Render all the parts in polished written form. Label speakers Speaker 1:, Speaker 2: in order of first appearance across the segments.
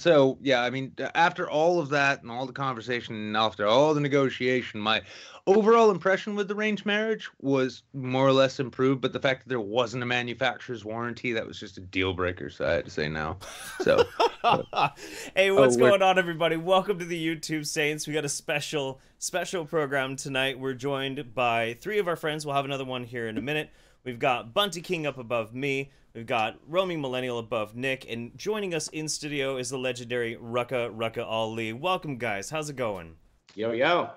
Speaker 1: So, yeah, I mean, after all of that and all the conversation and after all the negotiation, my overall impression with the arranged marriage was more or less improved. But the fact that there wasn't a manufacturer's warranty, that was just a deal breaker. So I had to say no. So,
Speaker 2: hey, what's going on, everybody? Welcome to the YouTube Saints. We got a special program tonight. We're joined by 3 of our friends. We'll have another one here in a minute. We've got Bunty King up above me. We've got roaming Millennial above Nick, and joining us in studio is the legendary Rucka Rucka Ali. Welcome, guys. How's it going?
Speaker 3: Yo, yo.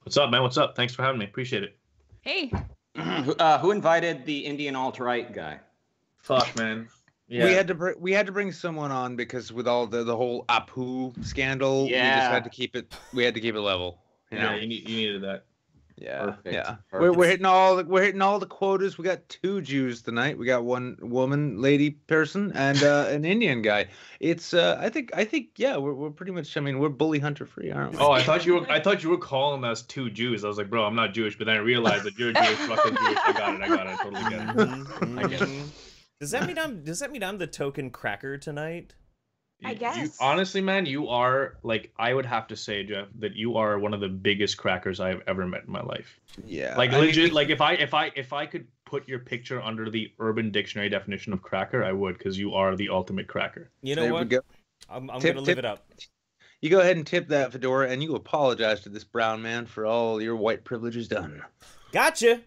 Speaker 4: What's up, man? What's up? Thanks for having me. Appreciate it.
Speaker 5: Hey.
Speaker 3: Who invited the Indian alt-right guy?
Speaker 4: Fuck, man.
Speaker 1: Yeah. We had to bring someone on because with all the whole Apu scandal, we just had to keep it. We had to keep it level. You know?
Speaker 4: You needed that.
Speaker 1: Yeah,
Speaker 3: Perfect.
Speaker 1: yeah.
Speaker 3: Perfect.
Speaker 1: We're hitting all the quotas. We got 2 Jews tonight. We got 1 woman, lady person, and an Indian guy. It's I think yeah, we're pretty much. I mean, we're bully hunter free, aren't we?
Speaker 4: Oh, I thought you were calling us 2 Jews. I was like, bro, I'm not Jewish, but then I realized that you're Jewish, fucking Jewish. I got it. I totally get it. I get it.
Speaker 2: Does that mean I'm the token cracker tonight?
Speaker 5: I guess.
Speaker 4: Honestly, man, you are, like, I would have to say, Jeff, that you are one of the biggest crackers I've ever met in my life.
Speaker 1: Yeah.
Speaker 4: Like, legit, like, if I could put your picture under the Urban Dictionary definition of cracker, I would, because you are the ultimate cracker.
Speaker 2: You know what? I'm going to live it up.
Speaker 1: You go ahead and tip that fedora, and you apologize to this brown man for all your white privileges done.
Speaker 2: Gotcha.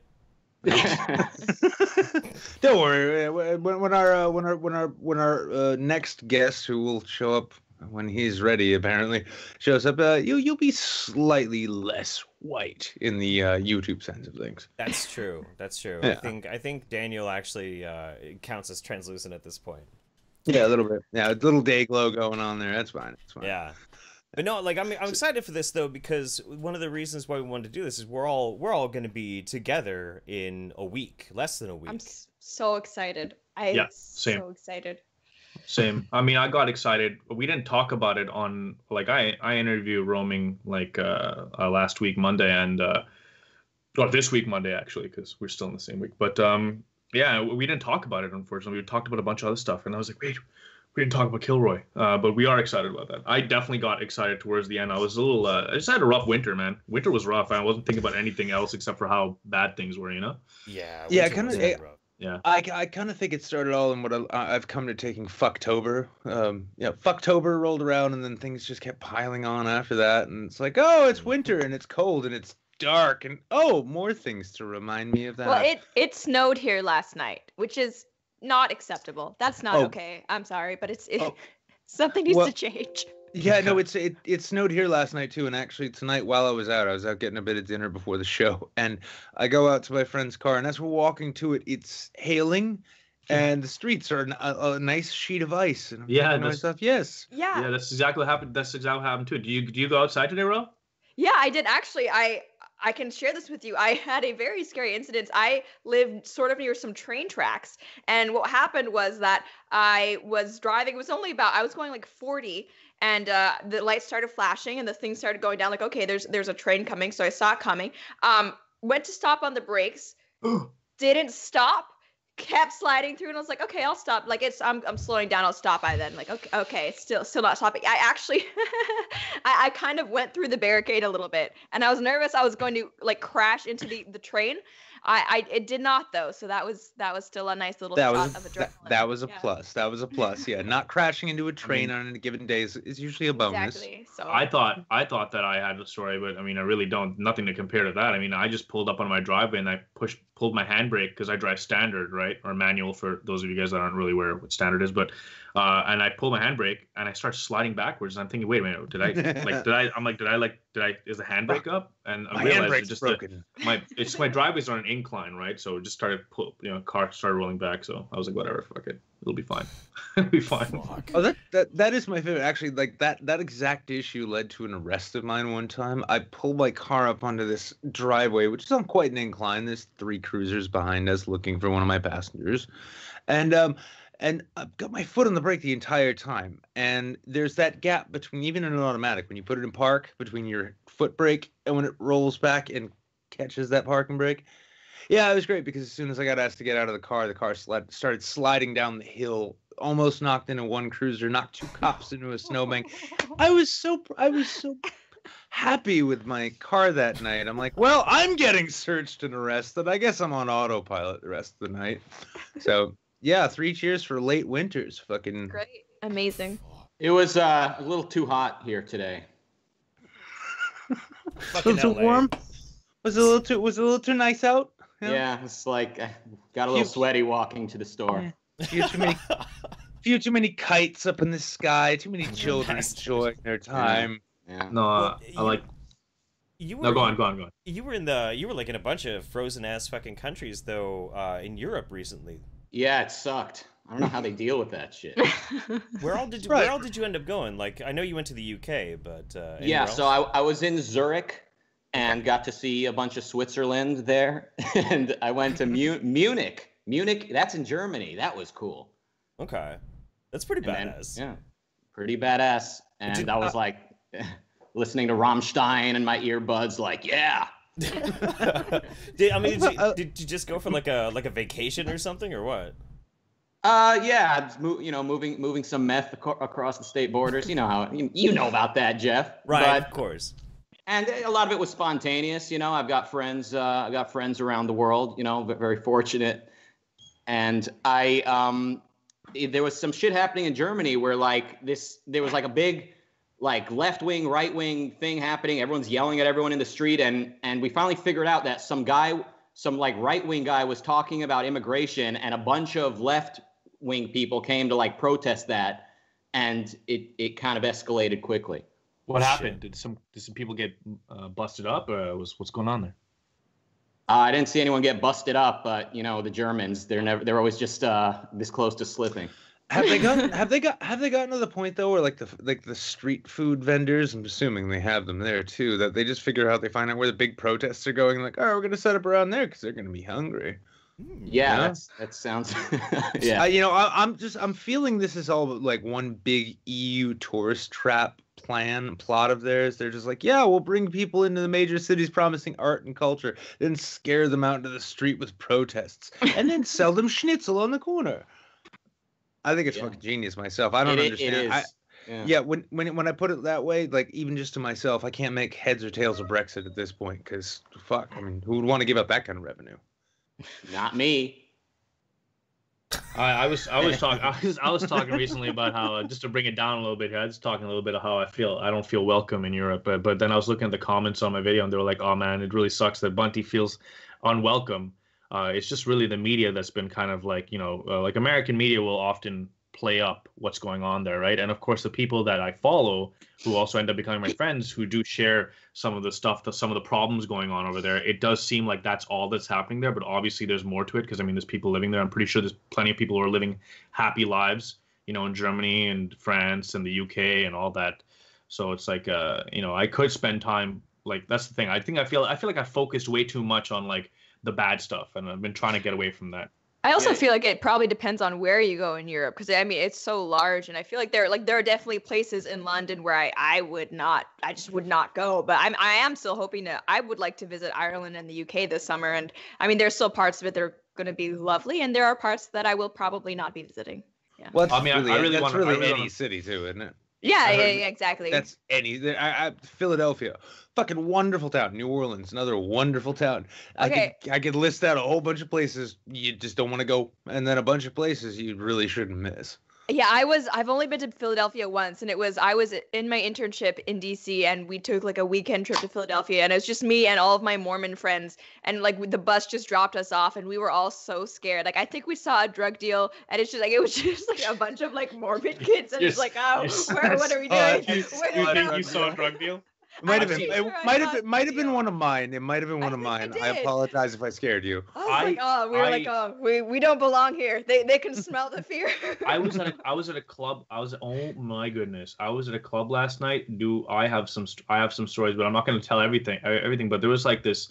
Speaker 1: Don't worry. When our next guest, who will show up when he's ready, apparently shows up, you'll be slightly less white in the YouTube sense of things.
Speaker 2: That's true.
Speaker 1: Yeah.
Speaker 2: I think Daniel actually counts as translucent at this point.
Speaker 1: Yeah, a little bit. Yeah, a little day glow going on there. That's fine.
Speaker 2: Yeah. But no, like I'm excited for this though, because one of the reasons why we wanted to do this is we're all going to be together in a week, less than a week.
Speaker 5: I'm so excited.
Speaker 4: Yeah, same.
Speaker 5: So excited.
Speaker 4: Same. I mean, I got excited. We didn't talk about it on, like, I interviewed roaming like last week Monday and or this week Monday actually, because we're still in the same week. But yeah, we didn't talk about it, unfortunately. We talked about a bunch of other stuff, and I was like, wait. We didn't talk about Kilroy, but we are excited about that. I definitely got excited towards the end. I was a little, I just had a rough winter, man. Winter was rough. I wasn't thinking about anything else except for how bad things were, you know?
Speaker 2: Yeah.
Speaker 1: Yeah, kind of.
Speaker 4: Yeah.
Speaker 1: I kind of think it started all in what I've come to taking Fucktober. Yeah, Fucktober rolled around, and then things just kept piling on after that. And it's like, oh, it's winter, and it's cold, and it's dark, and oh, more things to remind me of that.
Speaker 5: Well, it snowed here last night, which is not acceptable. That's not okay. I'm sorry, but something needs to change.
Speaker 1: Yeah, no, it snowed here last night too, and actually tonight while I was out getting a bit of dinner before the show, and I go out to my friend's car, and as we're walking to it, it's hailing, and the streets are a nice sheet of ice. And I'm thinking to myself, yes.
Speaker 5: Yeah.
Speaker 4: Yeah, that's exactly what happened. That's exactly what happened too. Do you go outside today, Ro?
Speaker 5: Yeah, I did actually. I can share this with you. I had a very scary incident. I lived sort of near some train tracks. And what happened was that I was driving. It was only I was going like 40, and the lights started flashing and the thing started going down. Like, okay, there's a train coming. So I saw it coming. Went to stop on the brakes. Didn't stop. Kept sliding through, and I was like, okay, I'll stop. Like, I'm slowing down. I'll stop by then. Like, okay, still not stopping. I actually, I kind of went through the barricade a little bit, and I was nervous I was going to like crash into the train. It did not though, so that was still a nice little shot of adrenaline.
Speaker 1: That was a plus. That was a plus. Yeah, not crashing into a train on a given day is usually a bonus.
Speaker 5: Exactly. So
Speaker 4: I thought that I had a story, but I mean, I really don't. Nothing to compare to that. I mean, I just pulled up on my driveway and I pulled my handbrake because I drive standard, right, or manual for those of you guys that aren't really aware of what standard is. But and I pulled my handbrake and I start sliding backwards. And I'm thinking, wait a minute, did I? Is the handbrake up? And I realized it's just broken. My driveways are on an incline, right? So it just started car started rolling back. So I was like, whatever, fuck it, it'll be fine. It'll be fine.
Speaker 1: Oh, that is my favorite. Actually, like that exact issue led to an arrest of mine one time. I pulled my car up onto this driveway, which is on quite an incline. There's 3 cruisers behind us looking for one of my passengers, and I've got my foot on the brake the entire time. And there's that gap between, even in an automatic, when you put it in park, between your foot brake and when it rolls back and catches that parking brake. Yeah, it was great because as soon as I got asked to get out of the car started sliding down the hill almost knocked into one cruiser, knocked 2 cops into a snowbank. I was so happy with my car that night. I'm like, well, I'm getting searched and arrested. I guess I'm on autopilot the rest of the night. So yeah, 3 cheers for late winters. Fucking
Speaker 5: Great. Amazing.
Speaker 3: It was a little too hot here today.
Speaker 2: Fucking
Speaker 1: too
Speaker 2: LA.
Speaker 1: warm. Was it a little too nice out?
Speaker 3: Yeah, it's like I got a little sweaty walking to the store.
Speaker 1: Few too many kites up in the sky. Too many children enjoying their time.
Speaker 3: Yeah.
Speaker 4: No, I like.
Speaker 2: You were,
Speaker 4: No, go on.
Speaker 2: You were like in a bunch of frozen ass fucking countries though, in Europe recently.
Speaker 3: Yeah, it sucked. I don't know how they deal with that shit.
Speaker 2: Where all did you end up going? Like, I know you went to the UK, but
Speaker 3: Yeah,
Speaker 2: else?
Speaker 3: so I was in Zurich and got to see a bunch of Switzerland there, and I went to Munich. Munich, that's in Germany. That was cool.
Speaker 2: Okay, that's pretty
Speaker 3: And
Speaker 2: badass.
Speaker 3: Then, yeah, pretty badass. And I was like listening to Rammstein in my earbuds, like, yeah.
Speaker 2: Did you just go for like a vacation or something or what?
Speaker 3: Yeah, moving some meth across the state borders. You know how you know about that, Jeff.
Speaker 2: Right, of course.
Speaker 3: And a lot of it was spontaneous. I've got friends around the world. Very fortunate. And there was some shit happening in Germany where there was like a big like left-wing, right-wing thing happening. Everyone's yelling at everyone in the street. And we finally figured out that some like right-wing guy was talking about immigration, and a bunch of left-wing people came to like protest that. And it kind of escalated quickly.
Speaker 4: What happened? Did some people get busted up? What's going on there?
Speaker 3: I didn't see anyone get busted up, but the Germans, they're always just this close to slipping.
Speaker 1: Have they gotten to the point though where like the street food vendors, I'm assuming they have them there too, that they just figure out, they find out where the big protests are going, like, oh, we're gonna set up around there because they're gonna be hungry.
Speaker 3: Yeah, that sounds. Yeah.
Speaker 1: I'm feeling this is all like one big EU tourist trap plot of theirs. They're just like, yeah, we'll bring people into the major cities promising art and culture, then scare them out into the street with protests, and then sell them schnitzel on the corner. I think it's fucking genius myself. I don't understand. When I put it that way, like even just to myself, I can't make heads or tails of Brexit at this point because fuck. I mean, who would want to give up that kind of revenue?
Speaker 3: Not me.
Speaker 4: I was talking recently about how just to bring it down a little bit here. I was talking a little bit of how I don't feel welcome in Europe, but then I was looking at the comments on my video and they were like, oh man, it really sucks that Bunty feels unwelcome. It's just really the media that's been kind of like, like American media will often play up what's going on there, right? And of course, the people that I follow who also end up becoming my friends who do share some of the stuff, some of the problems going on over there, it does seem like that's all that's happening there. But obviously there's more to it because, I mean, there's people living there. I'm pretty sure there's plenty of people who are living happy lives, in Germany and France and the UK and all that. So it's like, I could spend time, like, that's the thing. I feel like I focused way too much on like the bad stuff, and I've been trying to get away from that.
Speaker 5: I also feel like it probably depends on where you go in Europe, because I mean it's so large, and I feel like there are definitely places in London where I just would not go. But I am still hoping I would like to visit Ireland and the UK this summer, and I mean there's still parts of it that are going to be lovely, and there are parts that I will probably not be visiting. Yeah.
Speaker 1: Well, that's really any city too, isn't it?
Speaker 5: Yeah, exactly.
Speaker 1: That's Philadelphia, fucking wonderful town. New Orleans, another wonderful town.
Speaker 5: Okay.
Speaker 1: I could list out a whole bunch of places you just don't want to go, and then a bunch of places you really shouldn't miss.
Speaker 5: Yeah, I've only been to Philadelphia once, and I was in my internship in DC, and we took like a weekend trip to Philadelphia, and it was just me and all of my Mormon friends, and like the bus just dropped us off, and we were all so scared. Like I think we saw a drug deal, and it was just like a bunch of like Mormon kids, and it's like, oh, what are we doing?
Speaker 4: You think you saw a drug deal?
Speaker 1: It might have been one of mine. It might have been one of mine. I apologize if I scared you.
Speaker 5: We don't belong here. They can smell the fear.
Speaker 4: I was at a club. Oh my goodness. I was at a club last night. I have some stories, but I'm not going to tell everything. But there was like this.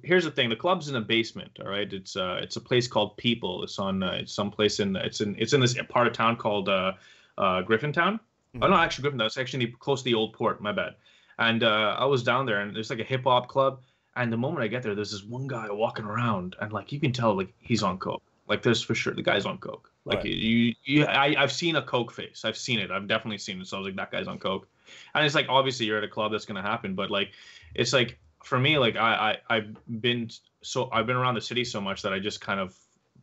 Speaker 4: Here's the thing. The club's in a basement. All right. It's a place called People. It's someplace in this part of town called Griffintown. Mm-hmm. Oh no, actually Griffintown. It's actually close to the old port. My bad. And I was down there, and there's like a hip hop club. And the moment I get there, there's this one guy walking around, and like you can tell, like he's on coke. Like there's for sure the guy's on coke. Like I've seen a coke face. I've seen it. I've definitely seen it. So I was like, that guy's on coke. And it's like, obviously you're at a club, that's gonna happen. But like, it's like for me, like I've been around the city so much that I just kind of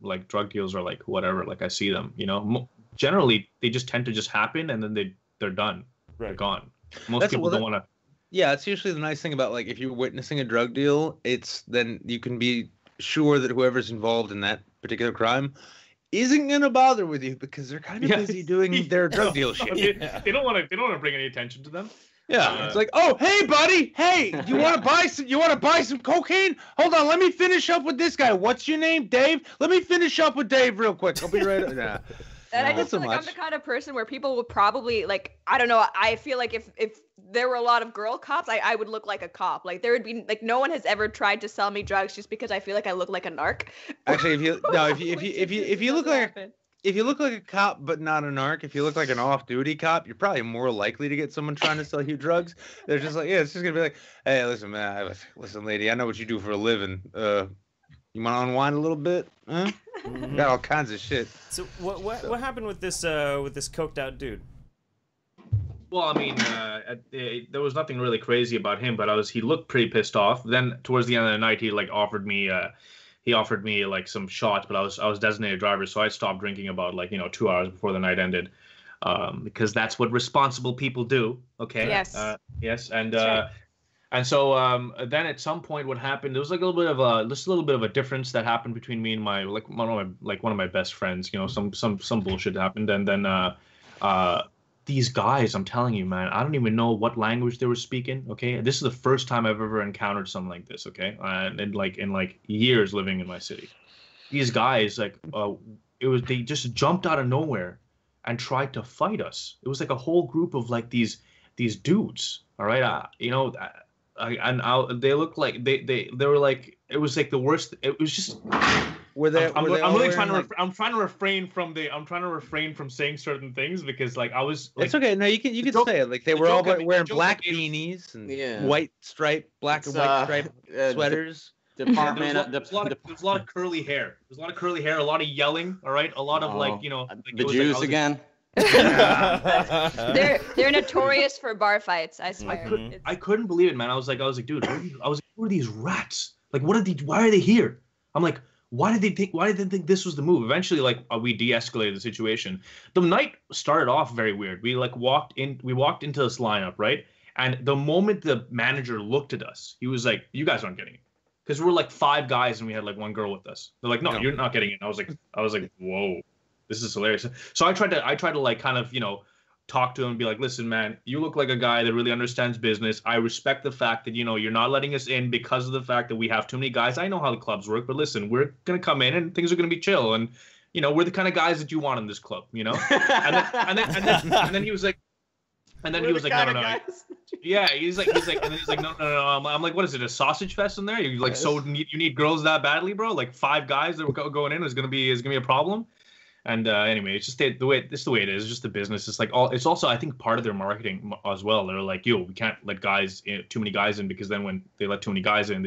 Speaker 4: like drug deals are like whatever. Like I see them, you know. Generally, they just tend to just happen, and then they're done. Right. They're gone. Most people don't want to.
Speaker 1: Yeah, it's usually the nice thing about like if you're witnessing a drug deal, it's then you can be sure that whoever's involved in that particular crime isn't gonna bother with you because they're kind of busy doing their drug deal shit.
Speaker 4: They don't want to bring any attention to them.
Speaker 1: Yeah, it's like, oh, hey, buddy, hey, you want to buy some? You want to buy some cocaine? Hold on, let me finish up with this guy. What's your name, Dave? Let me finish up with Dave real quick. I'll be right. Nah.
Speaker 5: And I just feel like I'm the kind of person where people would probably like, I don't know. I feel like if there were a lot of girl cops, I would look like a cop. Like there would be like no one has ever tried to sell me drugs just because I feel like I look like a narc.
Speaker 1: Actually, if you look like a cop but not a narc, if you look like an off-duty cop, you're probably more likely to get someone trying to sell you drugs. They're just like, yeah, it's just gonna be like, hey, listen, man, listen, lady, I know what you do for a living. You want to unwind a little bit? Huh? Got all kinds of shit.
Speaker 2: So what happened with this coked out dude?
Speaker 4: Well, I mean, there was nothing really crazy about him, but he looked pretty pissed off. Then towards the end of the night, he like offered me like some shots, but I was designated driver, so I stopped drinking about like 2 hours before the night ended, because that's what responsible people do. Okay.
Speaker 5: Yes.
Speaker 4: Yes, and
Speaker 5: right.
Speaker 4: And so then at some point, what happened? There was like a little bit of a difference that happened between me and one of my best friends. Some bullshit happened, and then these guys, I'm telling you, man, I don't even know what language they were speaking. Okay, this is the first time I've ever encountered something like this. Okay, in years living in my city, these guys they just jumped out of nowhere and tried to fight us. It was like a whole group of like these dudes. All right, they looked like they were like, it was like the worst. It was just. I'm trying to refrain from saying certain things because like I was. Like,
Speaker 1: it's okay. No, you can say it. Like they were all wearing black beanies and white black and white striped sweaters.
Speaker 4: There's a lot of curly hair. There's a lot of curly hair. A lot of yelling. All right. A lot of like
Speaker 3: the Jews again.
Speaker 5: They're notorious for bar fights. I swear.
Speaker 4: I couldn't believe it, man. I was like, dude, who are these rats? Like, why are they here? I'm like, why did they think this was the move? Eventually, like, we de-escalated the situation. The night started off very weird. We walked into this lineup, right? And the moment the manager looked at us, he was like, you guys aren't getting it. Because we were like 5 guys and we had like 1 girl with us. They're like, no, you're not getting it. I was like, whoa. This is hilarious. So I tried to like kind of, talk to him and be like, listen, man, you look like a guy that really understands business. I respect the fact that, you're not letting us in because of the fact that we have too many guys. I know how the clubs work, but listen, we're going to come in and things are going to be chill. And, we're the kind of guys that you want in this club, and then he was like, no. Yeah, he's like, no. I'm like, what is it, a sausage fest in there? You like, so you need girls that badly, bro? Like 5 guys that were going in is gonna be a problem. And anyway, it's just the way it is. It's just the business. It's like it's also, I think, part of their marketing as well. They're like, yo, we can't let too many guys in, because then when they let too many guys in,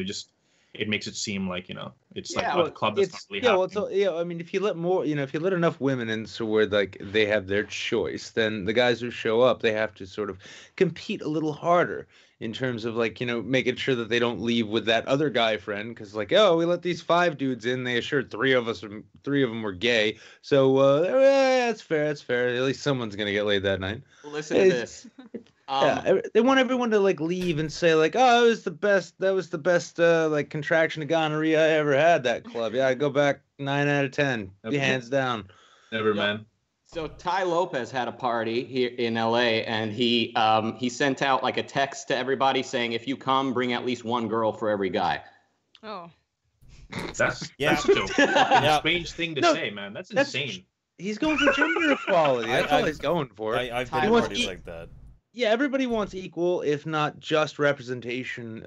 Speaker 4: it makes it seem like it's like a club that's not really happening.
Speaker 1: I mean, if you let more, if you let enough women in, so where like they have their choice, then the guys who show up, they have to sort of compete a little harder in terms of like making sure that they don't leave with that other guy friend, because like, oh, we let these 5 dudes in, they assured 3 of them were gay, so that's fair. At least someone's gonna get laid that night.
Speaker 3: Listen to this.
Speaker 1: They want everyone to like leave and say like, oh, that was the best like contraction of gonorrhea I ever had, that club. Yeah, I go back 9 out of 10, hands down.
Speaker 4: Never, man.
Speaker 3: So Ty Lopez had a party here in LA, and he sent out like a text to everybody saying, if you come, bring at least 1 girl for every guy.
Speaker 5: Oh.
Speaker 4: That's such a strange thing to say, man. That's insane.
Speaker 1: He's going for gender equality. That's all he's going for.
Speaker 2: I've been at parties like that.
Speaker 1: Yeah, everybody wants equal, if not just representation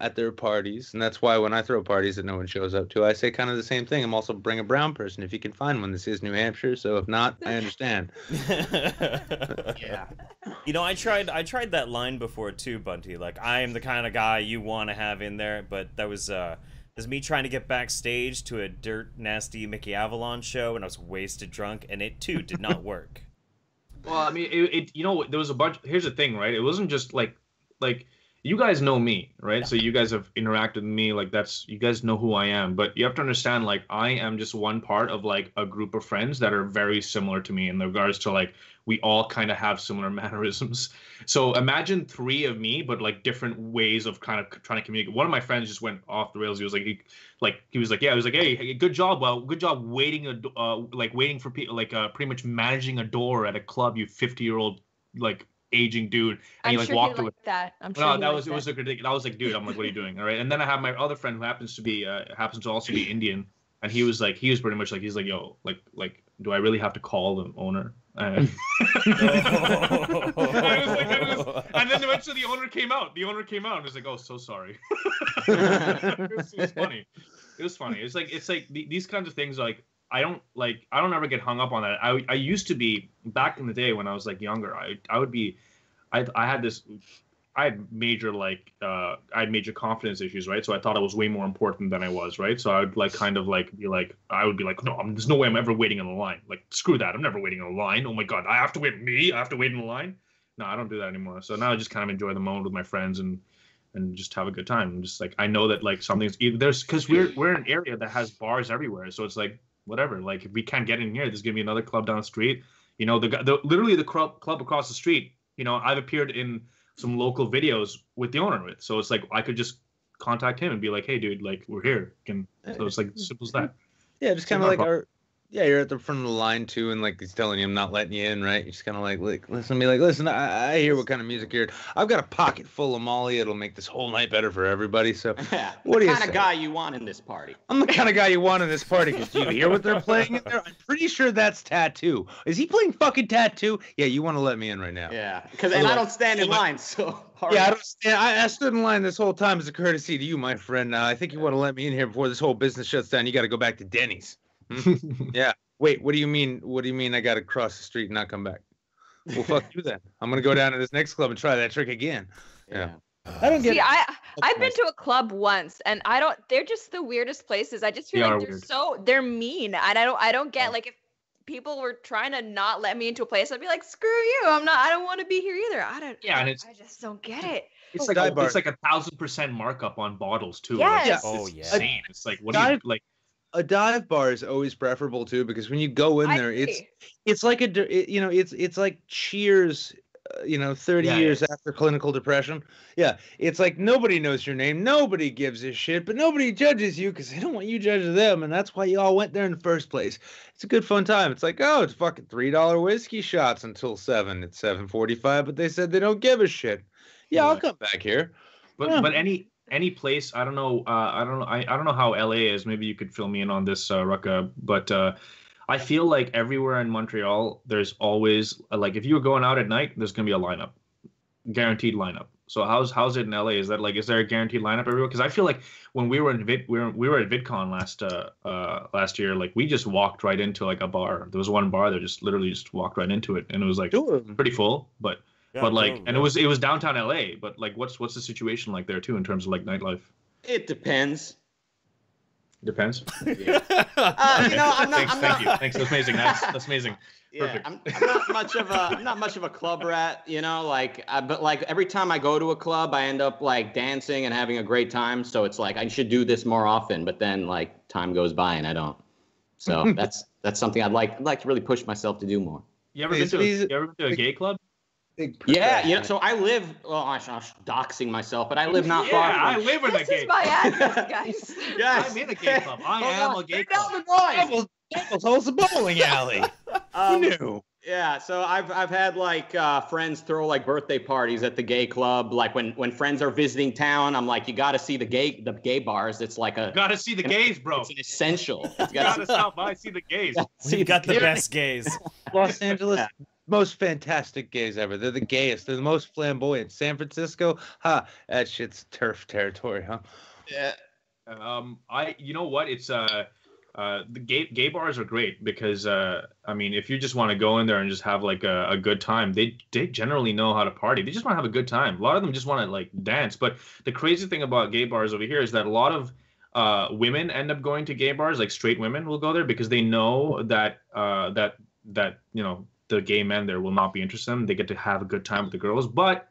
Speaker 1: at their parties. And that's why when I throw parties that no one shows up to, I say kind of the same thing. I'm also bring a brown person if you can find one. This is New Hampshire, so if not, I understand.
Speaker 3: Yeah.
Speaker 2: I tried that line before too, Bunty. Like, I am the kind of guy you want to have in there, but that was is me trying to get backstage to a dirt nasty Mickey Avalon show, and I was wasted drunk, and it too did not work.
Speaker 4: Well, I mean, you know, there was a bunch. Here's the thing, right? It wasn't just like you guys know me, right? Yeah. So you guys have interacted with me, like you guys know who I am. But you have to understand, like, I am just one part of like a group of friends that are very similar to me in regards to like we all kind of have similar mannerisms. So imagine 3 of me, but like different ways of kind of trying to communicate. One of my friends just went off the rails. He was like, hey, good job. Well, good job waiting waiting for people, like pretty much managing a door at a club. You 50-year-old like aging dude, and
Speaker 5: I'm
Speaker 4: he walked away.
Speaker 5: That. I'm sure.
Speaker 4: No, it was like ridiculous. I was like, dude, I'm like, what are you doing? All right. And then I have my other friend who happens to also be Indian, and he was pretty much like, he's like, yo, like, do I really have to call the owner? And and then eventually the owner came out. And was like, oh, so sorry. It was funny. It was funny. It's like these kinds of things. Like I don't ever get hung up on that. I used to be, back in the day when I was like younger. I had major confidence issues, right? So I thought I was way more important than I was, right? So I would be like, no, there's no way I'm ever waiting in the line. Like, screw that. I'm never waiting in the line. Oh my God, I have to wait in the line. No, I don't do that anymore. So now I just kind of enjoy the moment with my friends and just have a good time. I'm just like, I know that like something's because we're in an area that has bars everywhere. So it's like, whatever. Like, if we can't get in here, there's gonna be another club down the street. You know, literally the club across the street. You know, I've appeared in some local videos with the owner with. So it's like I could just contact him and be like, hey dude, like, we're here. So it's like simple as that.
Speaker 1: Yeah, just kind of like you're at the front of the line too, and like he's telling you I'm not letting you in, right? You're just kind of like listen, I hear what kind of music you're. I've got a pocket full of Molly. It'll make this whole night better for everybody. So
Speaker 3: yeah,
Speaker 1: what do you say?
Speaker 3: The kind of guy you want in this party.
Speaker 1: I'm the kind of guy you want in this party. Because you hear what they're playing in there? I'm pretty sure that's Tattoo. Is he playing fucking Tattoo? Yeah, you want to let me in right now.
Speaker 3: Yeah, because I don't stand in line, so.
Speaker 1: Yeah, I don't stand. I stood in line this whole time as a courtesy to you, my friend. I think you want to let me in here before this whole business shuts down. You got to go back to Denny's. Yeah. Wait, what do you mean? What do you mean I got to cross the street and not come back? Well, fuck you then. I'm going to go down to this next club and try that trick again. Yeah.
Speaker 5: I don't get. See, I've been to a club once, and they're just the weirdest places. I just feel like they're mean, and I don't get, like, if people were trying to not let me into a place, I'd be like, screw you. I don't want to be here either. I just don't get it.
Speaker 4: It's like 1,000% markup on bottles too.
Speaker 5: Yes.
Speaker 4: It's insane. It's like, what do you like?
Speaker 1: A dive bar is always preferable too, because when you go in there, it's like it's like Cheers, 30 years after clinical depression. Yeah, it's like nobody knows your name, nobody gives a shit, but nobody judges you because they don't want you judging them, and that's why you all went there in the first place. It's a good fun time. It's like, oh, it's fucking $3 whiskey shots until 7. It's 7:45, but they said they don't give a shit. Yeah, I'll come back here.
Speaker 4: But any place, I don't know how LA is. Maybe you could fill me in on this, Rucka. But I feel like everywhere in Montreal, there's always like, if you were going out at night, there's gonna be a lineup, guaranteed lineup. So how's it in LA? Is there a guaranteed lineup everywhere? Because I feel like when we were at VidCon last year, like, we just walked right into like a bar. There was one bar that just literally walked right into it, and it was like pretty full, but. Yeah, but like, and it was downtown LA. But like, what's the situation like there too in terms of like nightlife?
Speaker 3: It depends.
Speaker 4: Depends.
Speaker 3: Yeah.
Speaker 4: Thank you. Thanks. That's amazing. That's amazing.
Speaker 3: Yeah, I'm not much of a club rat, but like every time I go to a club, I end up like dancing and having a great time. So it's like I should do this more often, but then like time goes by and I don't. So that's something I'd like to really push myself to do more.
Speaker 4: You ever been to a gay club?
Speaker 3: Yeah, so I live. Well, I'm doxing myself, but I live not far.
Speaker 4: Yeah, I live in a gay club.
Speaker 5: This is my address, guys.
Speaker 3: Yes,
Speaker 4: I'm in a gay club. I am a gay club.
Speaker 1: Devil's a bowling alley. Who knew?
Speaker 3: Yeah, so I've had like friends throw like birthday parties at the gay club. Like when friends are visiting town, I'm like, you got to see the gay bars. It's like
Speaker 4: got to see the gays, bro.
Speaker 3: It's an essential.
Speaker 4: You got to stop by, see the gays.
Speaker 2: We've got the best gays.
Speaker 1: Los Angeles. Yeah. Most fantastic gays ever. They're the gayest. They're the most flamboyant. San Francisco, that shit's turf territory, huh?
Speaker 3: Yeah.
Speaker 4: You know what? It's the gay bars are great because I mean, if you just want to go in there and just have like a good time, they generally know how to party. They just want to have a good time. A lot of them just want to like dance. But the crazy thing about gay bars over here is that a lot of women end up going to gay bars, like straight women will go there because they know that you know, the gay men there will not be interested in them. They get to have a good time with the girls. But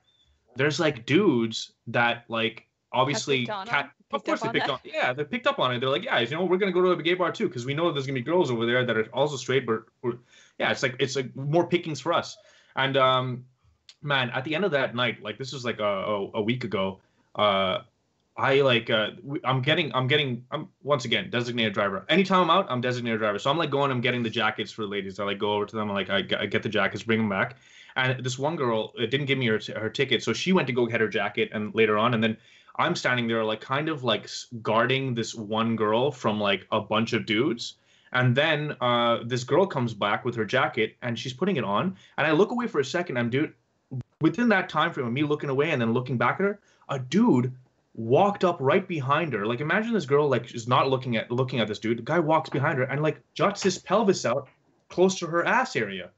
Speaker 4: there's like dudes that like obviously of course they picked on, yeah, they picked up on it. They're like, yeah, you know, we're gonna go to a gay bar too because we know there's gonna be girls over there that are also straight, but yeah, it's like more pickings for us. And man, at the end of that night, like this was like a week ago, I'm once again designated driver. Anytime I'm out, I'm designated driver. So I'm like I'm getting the jackets for the ladies. I like go over to them, I get the jackets, bring them back. And this one girl didn't give me her ticket, so she went to go get her jacket and later on, and then I'm standing there like kind of like guarding this one girl from like a bunch of dudes. And then this girl comes back with her jacket and she's putting it on, and I look away for a second. Dude, within that time frame of me looking away and then looking back at her, a dude walked up right behind her. Like imagine this girl like is not looking at this dude. The guy walks behind her and like juts his pelvis out close to her ass area.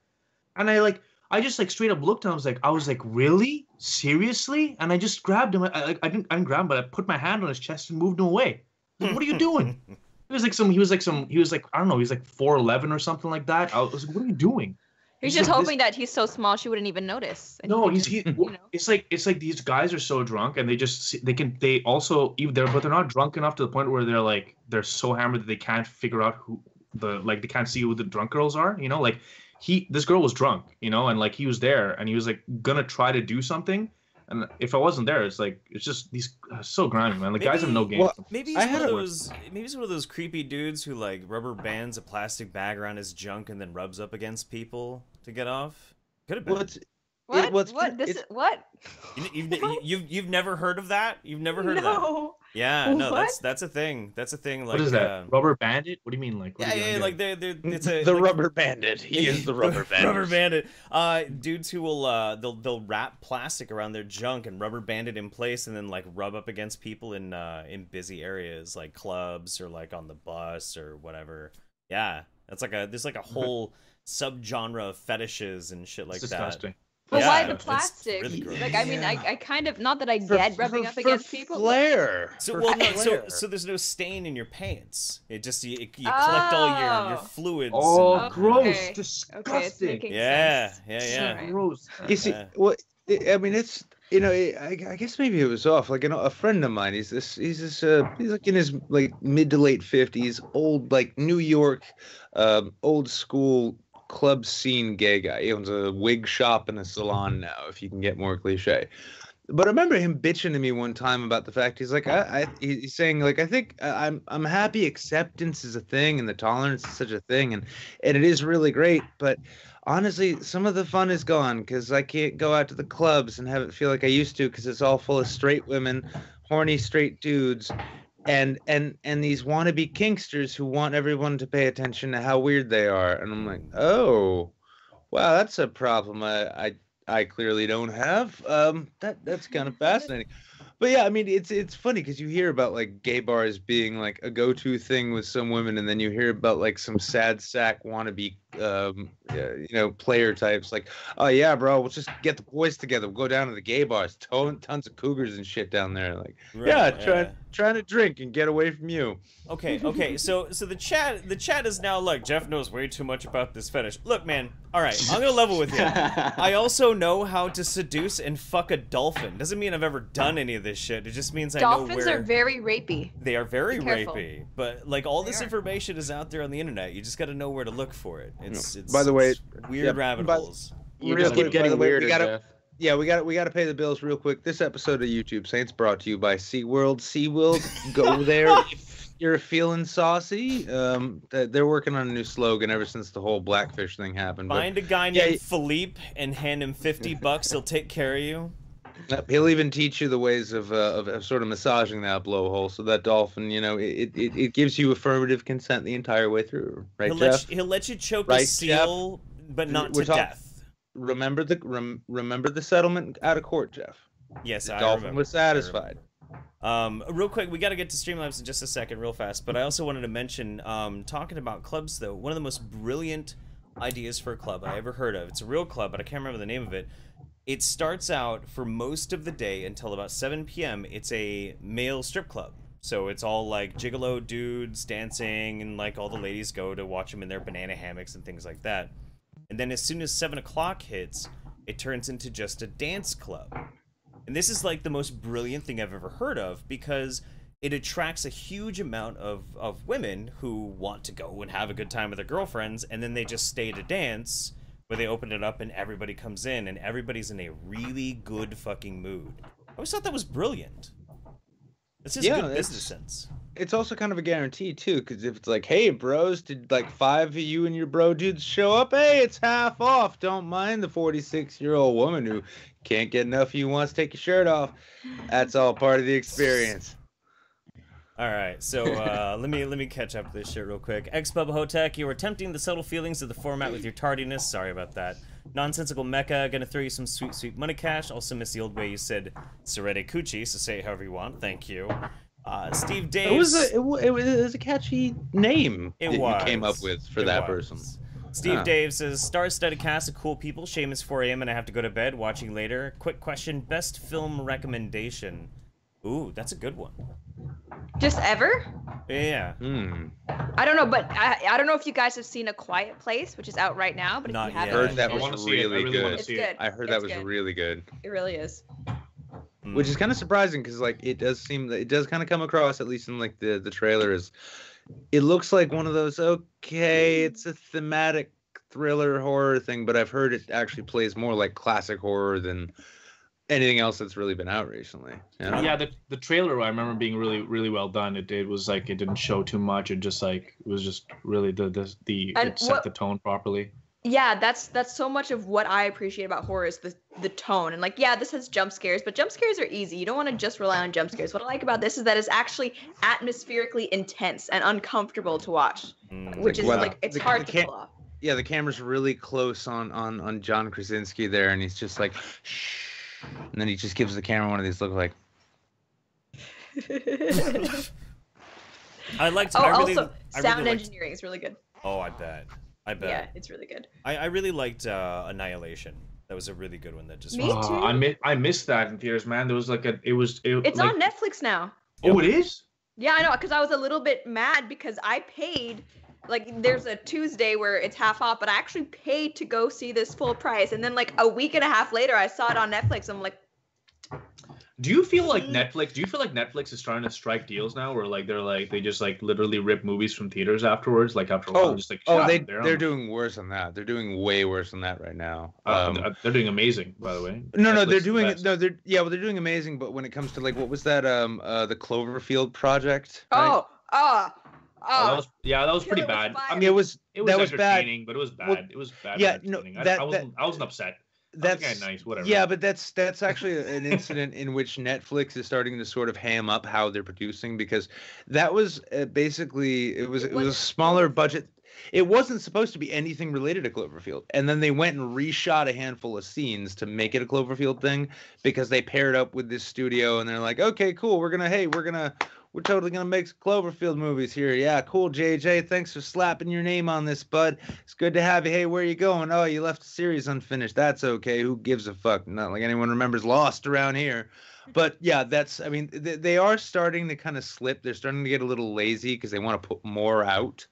Speaker 4: And I just like straight up looked and I was like, really? Seriously? And I just grabbed him. I didn't grab him, but I put my hand on his chest and moved him away. Like, what are you doing? He was like, I don't know, he's like 4'11" or something like that. I was like, what are you doing?
Speaker 5: He's just hoping that he's so small she wouldn't even notice.
Speaker 4: No, it's like these guys are so drunk and they're not drunk enough to the point where they're so hammered that they can't figure out they can't see who the drunk girls are, you know? Like this girl was drunk, you know, and like he was there and he was like gonna try to do something. And if I wasn't there, it's just these so grimy, man. Like guys have no game.
Speaker 2: Well, maybe he's one of those creepy dudes who like rubber bands a plastic bag around his junk and then rubs up against people to get off. Could have been.
Speaker 5: What?
Speaker 2: You've never heard of that? You've never heard of that? Yeah, no, that's a thing. That's a thing. Like,
Speaker 4: what is that? Rubber bandit? What do you mean? Like
Speaker 2: like it's a
Speaker 1: the rubber bandit. He is the rubber bandit.
Speaker 2: Rubber bandit. Dudes who will they'll wrap plastic around their junk and rubber band it in place and then like rub up against people in busy areas like clubs or like on the bus or whatever. Yeah, that's there's like a whole subgenre of fetishes and shit like that.
Speaker 4: Disgusting.
Speaker 5: But why the plastic? Really like, I mean, I kind of, not that I get rubbing up against people.
Speaker 1: Flair.
Speaker 2: So there's no stain in your pants. It just you collect all your fluids.
Speaker 4: Oh, gross, disgusting.
Speaker 5: Okay,
Speaker 2: yeah.
Speaker 5: Right.
Speaker 1: Gross. You see, I mean, it's, you know, I guess maybe it was off. Like, you know, a friend of mine, he's like in his like mid to late 50s, old like New York, old school club scene gay guy. He owns a wig shop and a salon now, if you can get more cliche. But I remember him bitching to me one time about the fact he's like, he's saying like, I think I'm happy acceptance is a thing and the tolerance is such a thing and it is really great, but honestly, some of the fun is gone because I can't go out to the clubs and have it feel like I used to because it's all full of straight women, horny straight dudes, and these wannabe kinksters who want everyone to pay attention to how weird they are. And I'm like, oh, wow, that's a problem I clearly don't have. That's kind of fascinating. But yeah, I mean, it's funny because you hear about like gay bars being like a go-to thing with some women, and then you hear about like some sad sack wannabe, you know, player types like, oh yeah, bro, we'll just get the boys together, we'll go down to the gay bars, tons of cougars and shit down there, like, right, trying to drink and get away from you.
Speaker 2: Okay. So the chat is now like, Jeff knows way too much about this fetish. Look, man. All right, I'm gonna level with you. I also know how to seduce and fuck a dolphin. Doesn't mean I've ever done any of this shit. It just means I know where.
Speaker 5: Dolphins are very rapey.
Speaker 2: They are very rapey, but like all this information is out there on the internet. You just got to know where to look for it. It's
Speaker 1: by the way,
Speaker 2: weird rabbit holes.
Speaker 3: You just keep getting weirder, Jeff.
Speaker 1: Yeah, we got to pay the bills real quick. This episode of YouTube Saints brought to you by SeaWorld. SeaWorld, go there if you're feeling saucy. They're working on a new slogan ever since the whole blackfish thing happened.
Speaker 2: Find a guy named Philippe and hand him $50. He'll take care of you.
Speaker 1: He'll even teach you the ways of sort of massaging that blowhole, so that dolphin, you know, it gives you affirmative consent the entire way through, right, Jeff?
Speaker 2: He'll let you choke a seal, but not to death.
Speaker 1: Remember the settlement out of court, Jeff.
Speaker 2: Yes,
Speaker 1: the dolphin was satisfied.
Speaker 2: Real quick, we got to get to Streamlabs in just a second, real fast. But I also wanted to mention, talking about clubs, though, one of the most brilliant ideas for a club I ever heard of. It's a real club, but I can't remember the name of it. It starts out for most of the day until about 7 p.m. It's a male strip club. So it's all like gigolo dudes dancing, and like all the ladies go to watch them in their banana hammocks and things like that. And then as soon as 7 o'clock hits, it turns into just a dance club. And this is like the most brilliant thing I've ever heard of, because it attracts a huge amount of women who want to go and have a good time with their girlfriends, and then they just stay to dance, where they open it up and everybody comes in and everybody's in a really good fucking mood. I always thought that was brilliant. It's just good business sense.
Speaker 1: It's also kind of a guarantee too, because if it's like, hey bros, did like 5 of you and your bro dudes show up? Hey, it's half off. Don't mind the 46-year-old woman who can't get enough of you, wants to take your shirt off. That's all part of the experience.
Speaker 2: All right, so let me catch up with this shit real quick. Ex-Bubba Hotech, you were attempting the subtle feelings of the format with your tardiness. Sorry about that. Nonsensical Mecca, gonna throw you some sweet, sweet money cash. Also miss the old way you said Serete Cucci, so say it however you want. Thank you. Steve Daves.
Speaker 1: It was a catchy name
Speaker 2: you
Speaker 1: came up with for that person.
Speaker 2: Steve Dave says, star-studded cast of cool people. Shame it's 4 a.m. and I have to go to bed. Watching later. Quick question, best film recommendation? Ooh, that's a good one.
Speaker 5: Just ever?
Speaker 2: Yeah.
Speaker 5: I don't know, but I don't know if you guys have seen A Quiet Place, which is out right now. But
Speaker 2: Not
Speaker 5: if you haven't,
Speaker 1: heard that
Speaker 4: I
Speaker 1: was
Speaker 4: wanna see
Speaker 1: really
Speaker 4: it. I really
Speaker 1: good.
Speaker 4: wanna
Speaker 5: it's
Speaker 4: see
Speaker 5: good.
Speaker 4: it.
Speaker 1: I heard that was really good.
Speaker 5: It really is.
Speaker 1: Which is kind of surprising, because like it does kind of come across, at least in like the trailer, is it looks like one of those, okay, it's a thematic thriller horror thing, but I've heard it actually plays more like classic horror than anything else that's really been out recently.
Speaker 4: Yeah, the trailer I remember being really well done. It was like it didn't show too much. It was just really it set the tone properly.
Speaker 5: Yeah, that's so much of what I appreciate about horror is the tone. And like, yeah, this has jump scares, but jump scares are easy. You don't want to just rely on jump scares. What I like about this is that it's actually atmospherically intense and uncomfortable to watch, which is like it's hard to pull off.
Speaker 1: Yeah, the camera's really close on John Krasinski there, and he's just like, shh, and then he just gives the camera one of these look like.
Speaker 2: I liked.
Speaker 5: Also, sound engineering is really good.
Speaker 2: Oh, I bet.
Speaker 5: Yeah, it's really good.
Speaker 2: I really liked Annihilation. That was a really good one. That just
Speaker 5: Me too.
Speaker 4: I missed that in theaters, man. There was like
Speaker 5: it's
Speaker 4: like,
Speaker 5: on Netflix now.
Speaker 4: Oh, it is?
Speaker 5: Yeah, I know, because I was a little bit mad because I paid, like, there's a Tuesday where it's half off, but I actually paid to go see this full price, and then like a week and a half later, I saw it on Netflix. I'm like,
Speaker 4: do you feel like Netflix is trying to strike deals now, where like they just like literally rip movies from theaters afterwards, like after a while, just like
Speaker 1: they're doing worse than that. They're doing way worse than that right now.
Speaker 4: They're doing amazing, by the way.
Speaker 1: No, they're doing it. No, they're doing amazing. But when it comes to like, what was that? The Cloverfield project. Right?
Speaker 4: That was pretty bad. I mean,
Speaker 1: it was
Speaker 4: entertaining,
Speaker 1: bad,
Speaker 4: but it was bad.
Speaker 1: Well,
Speaker 4: it was bad.
Speaker 1: Yeah, no,
Speaker 4: I wasn't upset.
Speaker 1: That's
Speaker 4: nice, whatever.
Speaker 1: Yeah, but that's actually an incident in which Netflix is starting to sort of ham up how they're producing, because that was basically it was a smaller budget. It wasn't supposed to be anything related to Cloverfield, and then they went and reshot a handful of scenes to make it a Cloverfield thing, because they paired up with this studio and they're like, okay, cool, we're totally gonna make Cloverfield movies here. Yeah, cool, JJ. Thanks for slapping your name on this, bud. It's good to have you. Hey, where you going? Oh, you left the series unfinished. That's okay. Who gives a fuck? Not like anyone remembers Lost around here. But yeah, they are starting to kind of slip. They're starting to get a little lazy because they want to put more out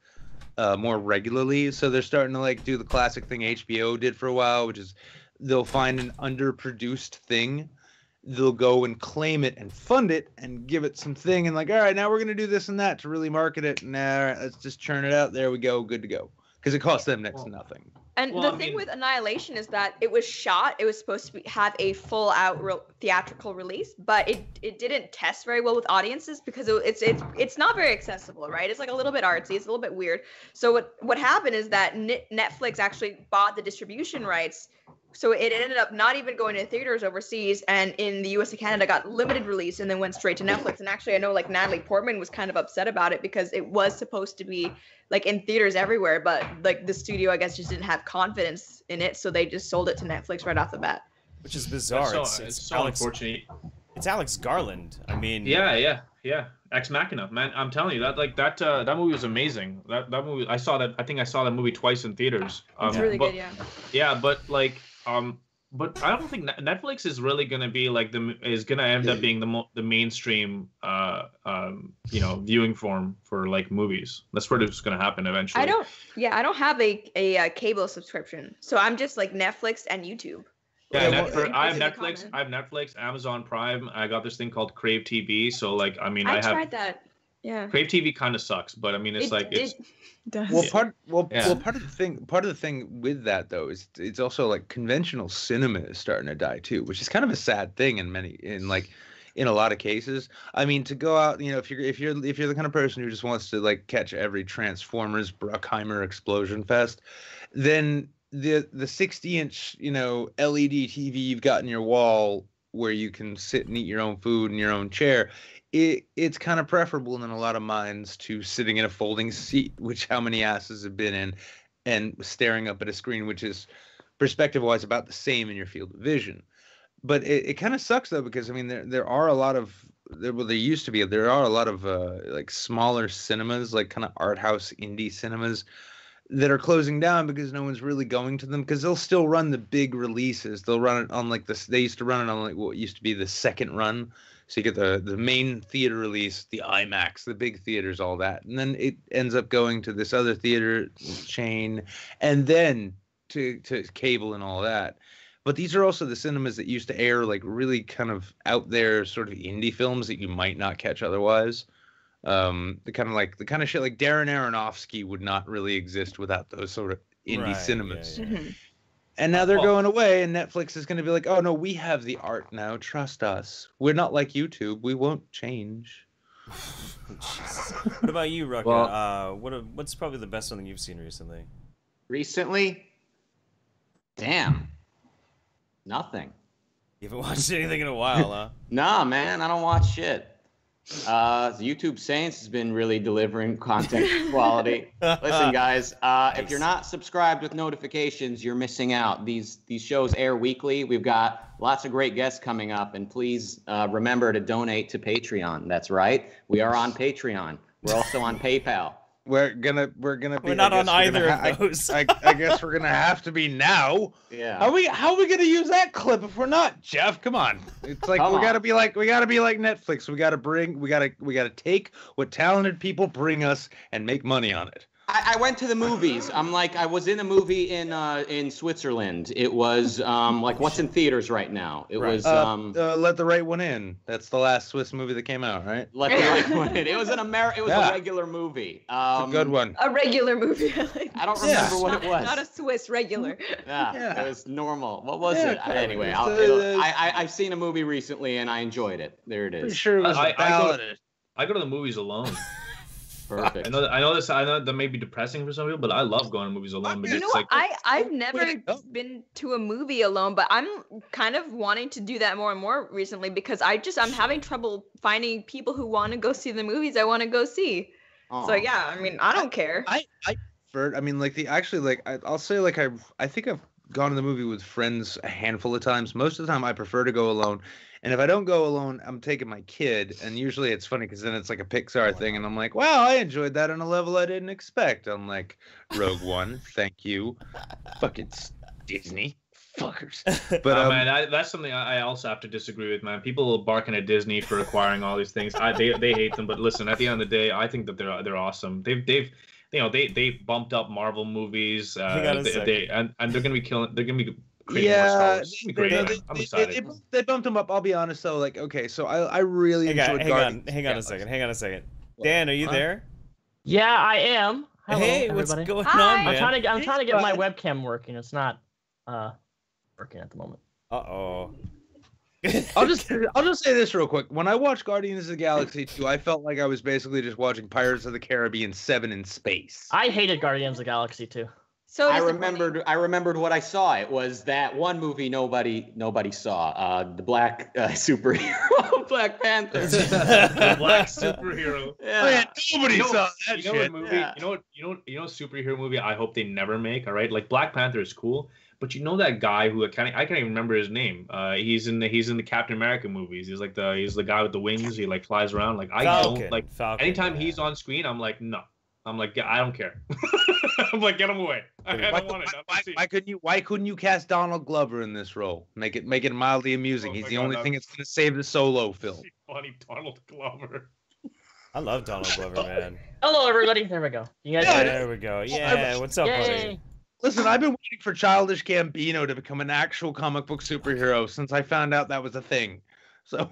Speaker 1: more regularly. So they're starting to like do the classic thing HBO did for a while, which is they'll find an underproduced thing. They'll go and claim it and fund it and give it some thing and like, all right, now we're going to do this and that to really market it. And all right, let's just churn it out. There we go. Good to go. Because it costs them next to nothing.
Speaker 5: And the thing with Annihilation is that it was shot. It was supposed to have a full-out theatrical release, but it didn't test very well with audiences because it's not very accessible, right? It's like a little bit artsy. It's a little bit weird. So what happened is that Netflix actually bought the distribution rights. So it ended up not even going to theaters overseas, and in the US and Canada got limited release and then went straight to Netflix. And actually, I know like Natalie Portman was kind of upset about it because it was supposed to be like in theaters everywhere, but like the studio, I guess, just didn't have confidence in it, so they just sold it to Netflix right off the bat.
Speaker 2: Which is bizarre.
Speaker 4: It's so unfortunate.
Speaker 2: It's Alex Garland. I mean,
Speaker 4: yeah. Ex Machina, man. I'm telling you that movie was amazing. That movie, I think I saw that movie twice in theaters.
Speaker 5: It's really good, yeah.
Speaker 4: Yeah, but like But I don't think Netflix is really going to be like is going to end up being the mainstream viewing form for like movies. That's what is going to happen eventually.
Speaker 5: I don't have a cable subscription, so I'm just like Netflix and YouTube.
Speaker 4: Yeah, I have Netflix, Amazon Prime. I got this thing called Crave TV. So like, I mean, I
Speaker 5: tried that. Yeah.
Speaker 4: Crave TV kind of sucks, but I mean, it
Speaker 5: does.
Speaker 1: Well, part of the thing with that though is it's also like conventional cinema is starting to die too, which is kind of a sad thing in a lot of cases. I mean, to go out, if you're the kind of person who just wants to like catch every Transformers Bruckheimer explosion fest, then the 60-inch LED TV you've got in your wall where you can sit and eat your own food in your own chair, it's kind of preferable in a lot of minds to sitting in a folding seat, which how many asses have been in, and staring up at a screen, which is perspective-wise about the same in your field of vision. But it kind of sucks though, because I mean there are a lot of there used to be like smaller cinemas, like kind of art house indie cinemas, that are closing down because no one's really going to them, because they'll still run the big releases. They'll run it on like this. They used to run it on like what used to be the second run. So you get the main theater release, the IMAX, the big theaters, all that. And then it ends up going to this other theater chain, and then to cable and all that. But these are also the cinemas that used to air like really kind of out there sort of indie films that you might not catch otherwise. The kind of shit like Darren Aronofsky would not really exist without those sort of indie cinemas.
Speaker 2: Yeah.
Speaker 5: Mm-hmm.
Speaker 1: And now they're going away, and Netflix is going to be like, oh no, we have the art now, trust us. We're not like YouTube, we won't change.
Speaker 2: What about you, Rucka?
Speaker 3: Well,
Speaker 2: what's probably the best one you've seen recently?
Speaker 3: Recently? Damn. Nothing.
Speaker 2: You haven't watched anything in a while, huh?
Speaker 3: Nah, man, I don't watch shit. The YouTube Saints has been really delivering content quality. Listen, guys, if you're not subscribed with notifications, you're missing out. These shows air weekly. We've got lots of great guests coming up, and please remember to donate to Patreon. That's right, we are on Patreon. We're also on PayPal.
Speaker 1: We're gonna be.
Speaker 2: We're not on either of those.
Speaker 1: I guess we're gonna have to be now.
Speaker 3: Yeah.
Speaker 1: How are we gonna use that clip if we're not, Jeff? Come on. It's like we gotta be like Netflix. We gotta take what talented people bring us and make money on it.
Speaker 3: I went to the movies. I was in a movie in Switzerland. It was what's in theaters right now. It was
Speaker 1: Let the Right One In. That's the last Swiss movie that came out, right?
Speaker 3: Let the Right One In. It was a regular movie.
Speaker 1: It's a good one.
Speaker 5: A regular movie.
Speaker 3: I don't remember what it was.
Speaker 5: Not a Swiss regular.
Speaker 3: Yeah, it was normal. What was it? Anyway, I've seen a movie recently and I enjoyed it. There it is.
Speaker 1: Pretty sure it was
Speaker 4: I go to the movies alone.
Speaker 3: Perfect.
Speaker 4: I know that may be depressing for some people, but I love going to movies alone.
Speaker 5: You know what? I've never been to a movie alone, but I'm kind of wanting to do that more and more recently, because I'm having trouble finding people who want to go see the movies I want to go see. Aww. So yeah, I mean, I don't care.
Speaker 1: I prefer. I mean, I'll say I think I've gone to the movie with friends a handful of times. Most of the time, I prefer to go alone. And if I don't go alone, I'm taking my kid. And usually it's funny because then it's like a Pixar thing. And I'm like, wow, I enjoyed that on a level I didn't expect. I'm like, Rogue One, thank you. Fucking Disney. Fuckers. But
Speaker 4: man, that's something I also have to disagree with, man. People barking at Disney for acquiring all these things. They hate them. But listen, at the end of the day, I think that they're awesome. They've bumped up Marvel movies. And they're gonna be killing. They're gonna be.
Speaker 1: Yeah,
Speaker 4: I'm excited.
Speaker 1: They bumped them up. I'll be honest though, like, okay, so I really enjoyed Guardians.
Speaker 2: Hang on a second. Dan, are you there?
Speaker 6: Yeah, I am. Hello,
Speaker 2: hey,
Speaker 6: everybody.
Speaker 2: what's going on, man?
Speaker 6: I'm trying to get my webcam working. It's not working at the moment.
Speaker 2: Uh-oh.
Speaker 1: I'll just say this real quick. When I watched Guardians of the Galaxy 2, I felt like I was basically just watching Pirates of the Caribbean 7 in space.
Speaker 6: I hated Guardians of the Galaxy 2.
Speaker 5: So
Speaker 3: I remembered what I saw. It was that one movie nobody saw. The black superhero, Black Panther.
Speaker 4: The black superhero.
Speaker 1: Yeah. Oh, yeah, nobody saw that shit.
Speaker 4: Movie, yeah. You know, superhero movie I hope they never make. All right, like Black Panther is cool, but you know that guy who I can't even remember his name. He's in the Captain America movies. He's the guy with the wings. He like flies around. Like Falcon, anytime he's on screen, I'm like no. I'm like, I don't care. I'm like, get him away. I don't want it.
Speaker 1: Why couldn't you cast Donald Glover in this role? Make it mildly amusing. He's the only thing that's gonna save the solo film.
Speaker 4: Funny Donald Glover.
Speaker 2: I love Donald Glover, man.
Speaker 6: Hello, everybody. There we go. You guys
Speaker 2: There we go. Yeah, what's up, buddy?
Speaker 1: Listen, I've been waiting for Childish Gambino to become an actual comic book superhero since I found out that was a thing. So,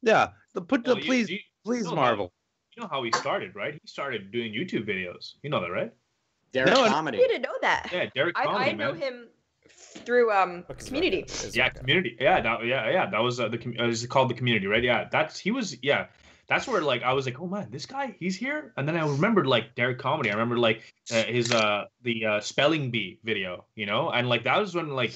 Speaker 1: yeah, please, Marvel.
Speaker 4: You know how he started, right? He started doing YouTube videos. You know that, right?
Speaker 3: Derek Comedy.
Speaker 5: I didn't know that.
Speaker 4: Yeah, Derek Comedy.
Speaker 5: I know him through Community.
Speaker 4: Community. Yeah, that was it's called the Community, right? Yeah, that's where like I was like, oh man, this guy, he's here. And then I remembered like Derek Comedy. I remember like his the spelling bee video, you know, and like that was when like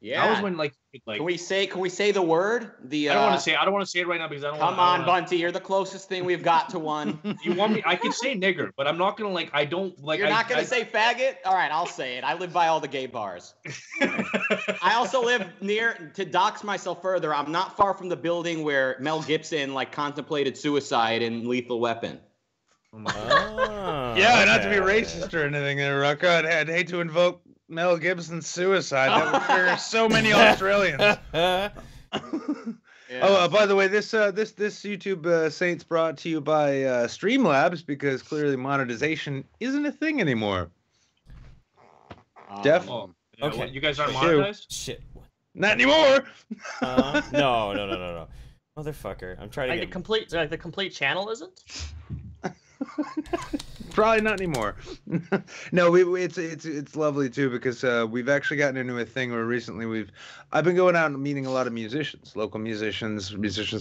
Speaker 4: that was when like
Speaker 3: can we say the word?
Speaker 4: I don't want to say it right now because I don't.
Speaker 3: Come on, Bunty, you're the closest thing we've got to one.
Speaker 4: You want me? I could say nigger, but I'm not gonna like. I don't like.
Speaker 3: You're not gonna say faggot? All right, I'll say it. I live by all the gay bars. I also live near, to dox myself further, I'm not far from the building where Mel Gibson like contemplated suicide in Lethal Weapon.
Speaker 1: Yeah, not to be racist or anything there, Rucka. I'd hate to invoke Mel Gibson's suicide. That would trigger so many Australians.
Speaker 3: Yeah.
Speaker 1: Oh, by the way, this YouTube Saints brought to you by Streamlabs because clearly monetization isn't a thing anymore. Jeff?
Speaker 4: Okay, you guys aren't monetized?
Speaker 2: Shit.
Speaker 1: Not anymore.
Speaker 2: No. Motherfucker. I'm trying to get
Speaker 6: the complete channel isn't?
Speaker 1: Probably not anymore. No, it's lovely too because we've actually gotten into a thing where recently I've been going out and meeting a lot of musicians, local musicians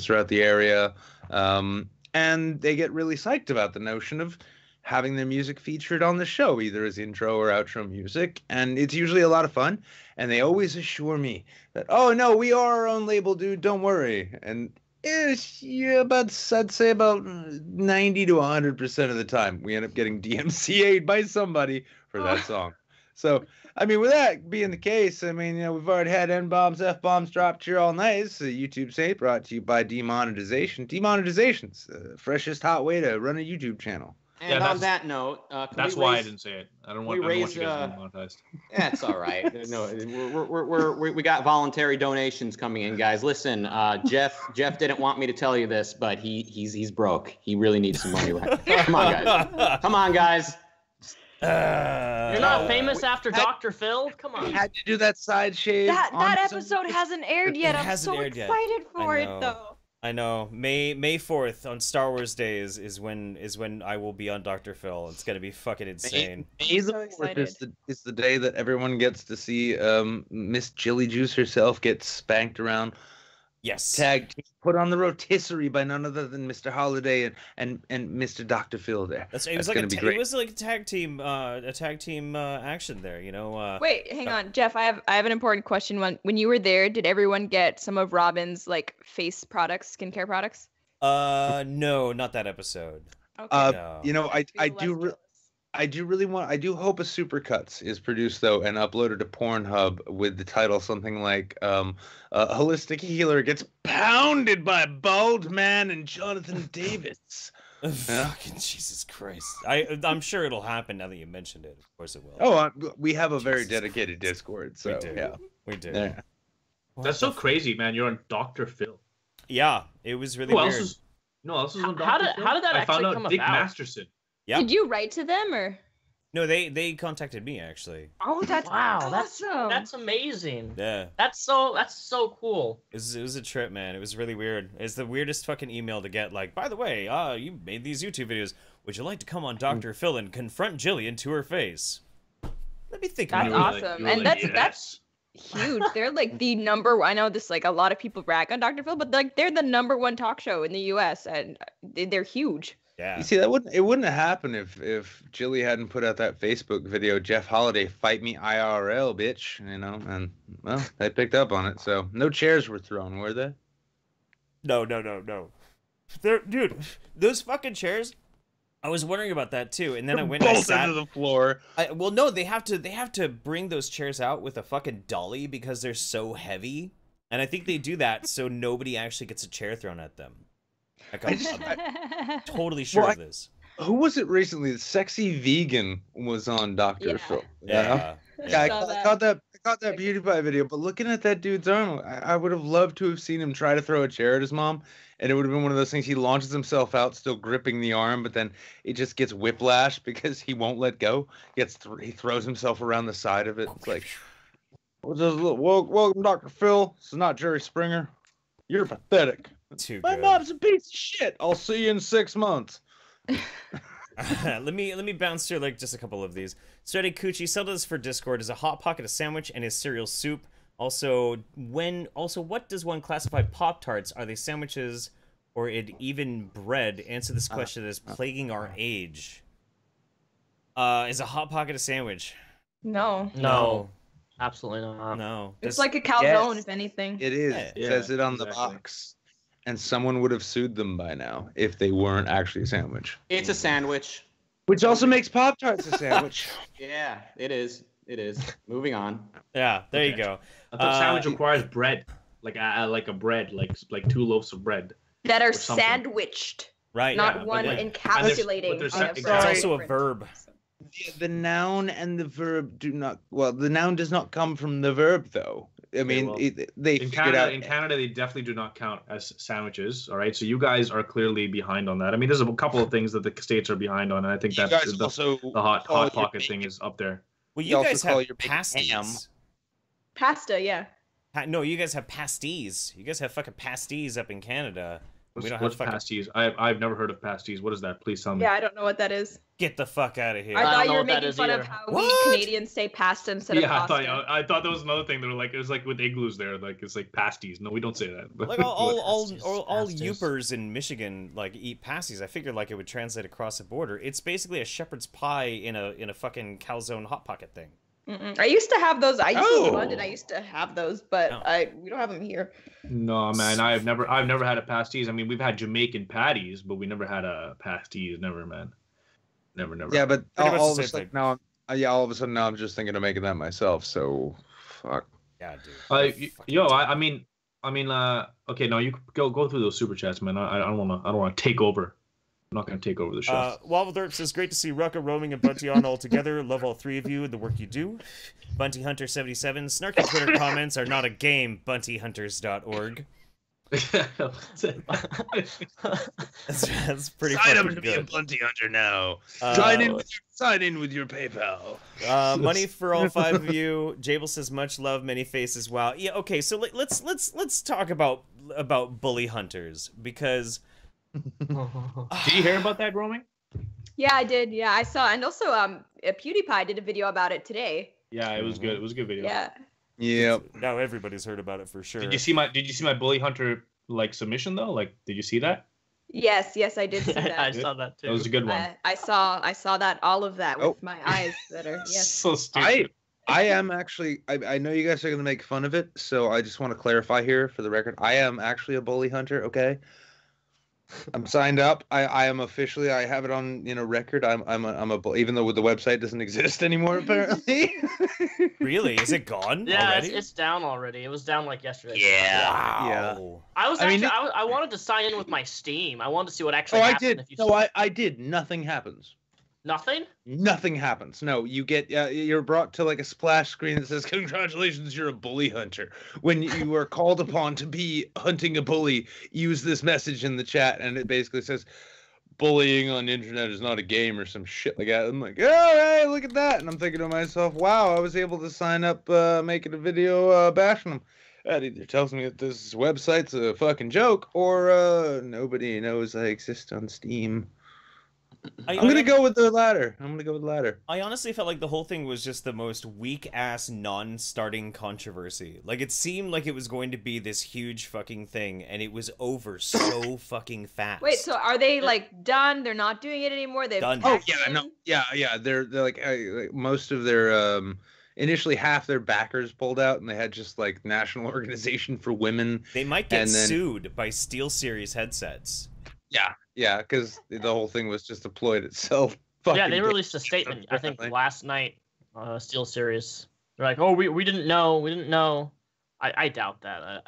Speaker 1: throughout the area, and they get really psyched about the notion of having their music featured on the show, either as intro or outro music, and it's usually a lot of fun. And they always assure me that, oh no, we are our own label, dude, don't worry. And I'd say about 90 to 100% of the time, we end up getting DMCA'd by somebody for that song. So, I mean, with that being the case, I mean, we've already had N-bombs, F-bombs dropped here all night. It's a YouTube Saint brought to you by demonetization. Demonetization's the freshest hot way to run a YouTube channel.
Speaker 3: And on that note,
Speaker 4: that's why I didn't say it. I don't want you guys to be monetized.
Speaker 3: That's all right. No, we got voluntary donations coming in, guys. Listen, Jeff didn't want me to tell you this, but he's broke. He really needs some money right now. Come on, guys.
Speaker 6: You're not famous after Dr. Phil? Come on.
Speaker 1: Had to do that side shave.
Speaker 5: That episode hasn't aired yet. I'm so excited for it though.
Speaker 2: I know. May 4th on Star Wars Day is when I will be on Dr. Phil. It's gonna be fucking insane.
Speaker 1: May the 4th is the day that everyone gets to see Miss Jilly Juice herself get spanked around.
Speaker 2: Yes.
Speaker 1: Tagged, put on the rotisserie by none other than Mr. Holiday and Mr. Dr. Phil there.
Speaker 2: It was like a tag team action there, you know.
Speaker 5: Wait, hang on, Jeff. I have an important question. When you were there, did everyone get some of Robin's like face products, skincare products?
Speaker 2: No, not that episode.
Speaker 5: Okay.
Speaker 2: No.
Speaker 1: You know, I do hope a Supercuts is produced though and uploaded to Pornhub with the title something like a holistic healer gets pounded by a bald man and Jonathan Davis.
Speaker 2: Fucking Jesus Christ! I'm sure it'll happen now that you mentioned it. Of course it will.
Speaker 1: Oh, we have a very dedicated Discord, so
Speaker 2: we do.
Speaker 1: Yeah.
Speaker 4: That's so crazy, man. You're on Dr. Phil.
Speaker 2: Yeah, it was really weird.
Speaker 4: Who else is on Dr. Phil?
Speaker 6: How did that actually come about?
Speaker 4: I found out Dick Masterson.
Speaker 2: Yep.
Speaker 5: Did you write to them or?
Speaker 2: No, they contacted me actually.
Speaker 5: Oh, that's awesome.
Speaker 6: That's amazing.
Speaker 2: Yeah.
Speaker 6: That's so cool.
Speaker 2: It was a trip, man. It was really weird. It's the weirdest fucking email to get. Like, by the way, you made these YouTube videos. Would you like to come on Dr. Phil and confront Jillian to her face? Let me think.
Speaker 5: That's awesome, and that's huge. They're like the number. I know this, like a lot of people brag on Dr. Phil, but like they're the #1 talk show in the U.S. and they're huge.
Speaker 2: Yeah.
Speaker 1: You see, it wouldn't have happened if Jilly hadn't put out that Facebook video, Jeff Holiday, fight me IRL, bitch, you know, and, well, they picked up on it, so no chairs were thrown, were they?
Speaker 2: No. Dude, those fucking chairs, I was wondering about that too, and then I went and I sat
Speaker 1: to the floor.
Speaker 2: Well, no, they have to bring those chairs out with a fucking dolly because they're so heavy, and I think they do that so nobody actually gets a chair thrown at them. Like, I'm totally sure of this.
Speaker 1: Who was it recently? Sexy Vegan was on Dr. Phil.
Speaker 2: Yeah.
Speaker 1: Yeah, I
Speaker 5: saw
Speaker 1: caught that PewDiePie video, but looking at that dude's arm, I would have loved to have seen him try to throw a chair at his mom, and it would have been one of those things. He launches himself out, still gripping the arm, but then it just gets whiplash because he won't let go. He throws himself around the side of it. It's like, welcome, Dr. Phil. This is not Jerry Springer. You're pathetic. My mom's a piece of shit. I'll see you in 6 months.
Speaker 2: let me bounce through like just a couple of these. Steady Coochie sold us for Discord is a hot pocket, a sandwich, and his cereal soup. Also, what does one classify Pop-Tarts? Are they sandwiches or even bread? Answer this question that is plaguing our age. Is a hot pocket a sandwich?
Speaker 6: No. Absolutely not.
Speaker 2: No.
Speaker 5: It's like a calzone, if anything.
Speaker 1: It is.
Speaker 4: Yeah,
Speaker 1: It says it on the
Speaker 4: exactly.
Speaker 1: box. And someone would have sued them by now if they weren't actually a sandwich.
Speaker 3: It's a sandwich.
Speaker 1: Which also makes Pop-Tarts a sandwich.
Speaker 3: Yeah, it is. It is. Moving on.
Speaker 2: Yeah, there you
Speaker 4: Okay.
Speaker 2: go.
Speaker 4: I thought sandwich requires bread, like a bread, like 2 loafs of bread.
Speaker 5: That are
Speaker 4: or something.
Speaker 5: sandwiched,
Speaker 2: Right.
Speaker 5: not
Speaker 2: yeah,
Speaker 5: one
Speaker 2: but
Speaker 5: encapsulating.
Speaker 4: there's
Speaker 5: on a
Speaker 2: it's
Speaker 5: bread.
Speaker 2: also a verb.
Speaker 1: The noun and the verb do not. Well, the noun does not come from the verb, though. I mean,
Speaker 4: well,
Speaker 1: they
Speaker 4: In
Speaker 1: figured out.
Speaker 4: Canada, they definitely do not count as sandwiches. All right, so you guys are clearly behind on that. I mean, there's a couple of things that the states are behind on, and I think
Speaker 1: You
Speaker 4: that's
Speaker 1: guys
Speaker 4: the
Speaker 1: also
Speaker 4: hot
Speaker 1: call your
Speaker 4: pocket
Speaker 1: bacon-
Speaker 4: thing is up there.
Speaker 2: Well,
Speaker 1: You
Speaker 2: you
Speaker 1: also
Speaker 2: guys
Speaker 1: call
Speaker 2: have
Speaker 1: your bacon
Speaker 2: pasties.
Speaker 1: ham.
Speaker 5: Pasta, yeah.
Speaker 2: No, you guys have pasties. You guys have fucking pasties up in Canada. We don't
Speaker 4: What's
Speaker 2: have fucking...
Speaker 4: pasties? I've never heard of pasties. What is that? Please tell me.
Speaker 5: Yeah, I don't know what that is.
Speaker 2: Get the fuck out of here.
Speaker 5: I
Speaker 6: don't
Speaker 5: thought
Speaker 6: know
Speaker 5: you were
Speaker 6: what that
Speaker 5: making
Speaker 6: is
Speaker 5: fun of
Speaker 6: either.
Speaker 5: how
Speaker 2: What?
Speaker 5: we Canadians say pasta instead of
Speaker 4: Yeah,
Speaker 5: pasta.
Speaker 4: I thought that was another thing. They were like, it was like with igloos there, like it's like pasties. No, we don't say that.
Speaker 2: Like all
Speaker 6: Pasties.
Speaker 2: Yoopers in Michigan like eat pasties. I figured like it would translate across the border. It's basically a shepherd's pie in a fucking calzone hot pocket thing.
Speaker 5: I used to have those. I used to live in
Speaker 1: Oh.
Speaker 5: London. I used to have those, but
Speaker 2: Oh.
Speaker 5: we don't have them here.
Speaker 4: No, man, I've never had a pasties. I mean, we've had Jamaican patties, but we never had a pasties. Never, man. Never.
Speaker 1: Yeah, but
Speaker 2: Pretty much
Speaker 1: all
Speaker 2: the
Speaker 1: of a
Speaker 2: same
Speaker 1: sudden
Speaker 2: thing.
Speaker 1: now, all of a sudden now I'm just thinking of making that myself. So, fuck.
Speaker 2: Yeah, dude.
Speaker 4: I mean, okay, no, you go through those super chats, man. I don't wanna take over. I'm not gonna take over the show.
Speaker 2: Wobble Derp says, great to see Rucka, Roaming, and Bunty on all together. Love all three of you and the work you do. Bunty Hunter 77, snarky Twitter comments are not a game, buntyhunters.org. That's pretty fucking good.
Speaker 1: Bunty Hunter now.
Speaker 2: Uh,
Speaker 1: Sign in with your PayPal.
Speaker 2: Money for all five of you. Jable says much love, many faces. Wow. Yeah. Okay. So let's talk about bully hunters because.
Speaker 4: Did you hear about that, Roaming?
Speaker 5: Yeah, I did. Yeah, I saw, and also PewDiePie did a video about it today.
Speaker 4: Yeah, it was good. It was a good video.
Speaker 5: Yeah.
Speaker 1: Yep.
Speaker 2: Now everybody's heard about it for sure.
Speaker 4: Did you see my bully hunter like submission though? Like, did you see that?
Speaker 5: Yes, I did see that.
Speaker 6: I saw that too.
Speaker 4: That was a good one.
Speaker 5: I saw that, all of that with
Speaker 1: Oh.
Speaker 5: my eyes that are yes.
Speaker 4: So stupid.
Speaker 1: I am actually. I know you guys are gonna make fun of it, so I just want to clarify here for the record. I am actually a bully hunter. Okay. I'm signed up. I am officially. I have it on record. I'm a even though the website doesn't exist anymore apparently.
Speaker 2: Really? Is it gone
Speaker 6: Yeah,
Speaker 2: already?
Speaker 6: it's down already. It was down like yesterday.
Speaker 2: Wow.
Speaker 6: I wanted to sign in with my Steam. I wanted to see what actually
Speaker 1: Oh, I
Speaker 6: happened.
Speaker 1: did.
Speaker 6: If you
Speaker 1: No, I did. Nothing happens.
Speaker 6: Nothing?
Speaker 1: Nothing happens. No, you get you're brought to like a splash screen that says congratulations, you're a bully hunter. When you are called upon to be hunting a bully, use this message in the chat, and it basically says bullying on the internet is not a game or some shit like that. I'm like, all right, look at that, and I'm thinking to myself, wow, I was able to sign up, making a video bashing them. That either tells me that this website's a fucking joke, or nobody knows I exist on Steam. I'm gonna go with the latter.
Speaker 2: I honestly felt like the whole thing was just the most weak-ass, non-starting controversy. Like, it seemed like it was going to be this huge fucking thing, and it was over so fucking fast.
Speaker 5: Wait, so are they like done? They're not doing it anymore. They've
Speaker 2: Done.
Speaker 1: Oh
Speaker 5: packed
Speaker 1: yeah,
Speaker 5: in?
Speaker 1: no, yeah. They're like most of their initially half their backers pulled out, and they had just like National Organization for Women.
Speaker 2: They might get
Speaker 1: and then-
Speaker 2: sued by SteelSeries headsets.
Speaker 1: Yeah, because the whole thing was just a ploy to sell.
Speaker 6: Yeah, they released a statement, I think, last night. Steel Series. They're like, oh, we didn't know. I doubt that.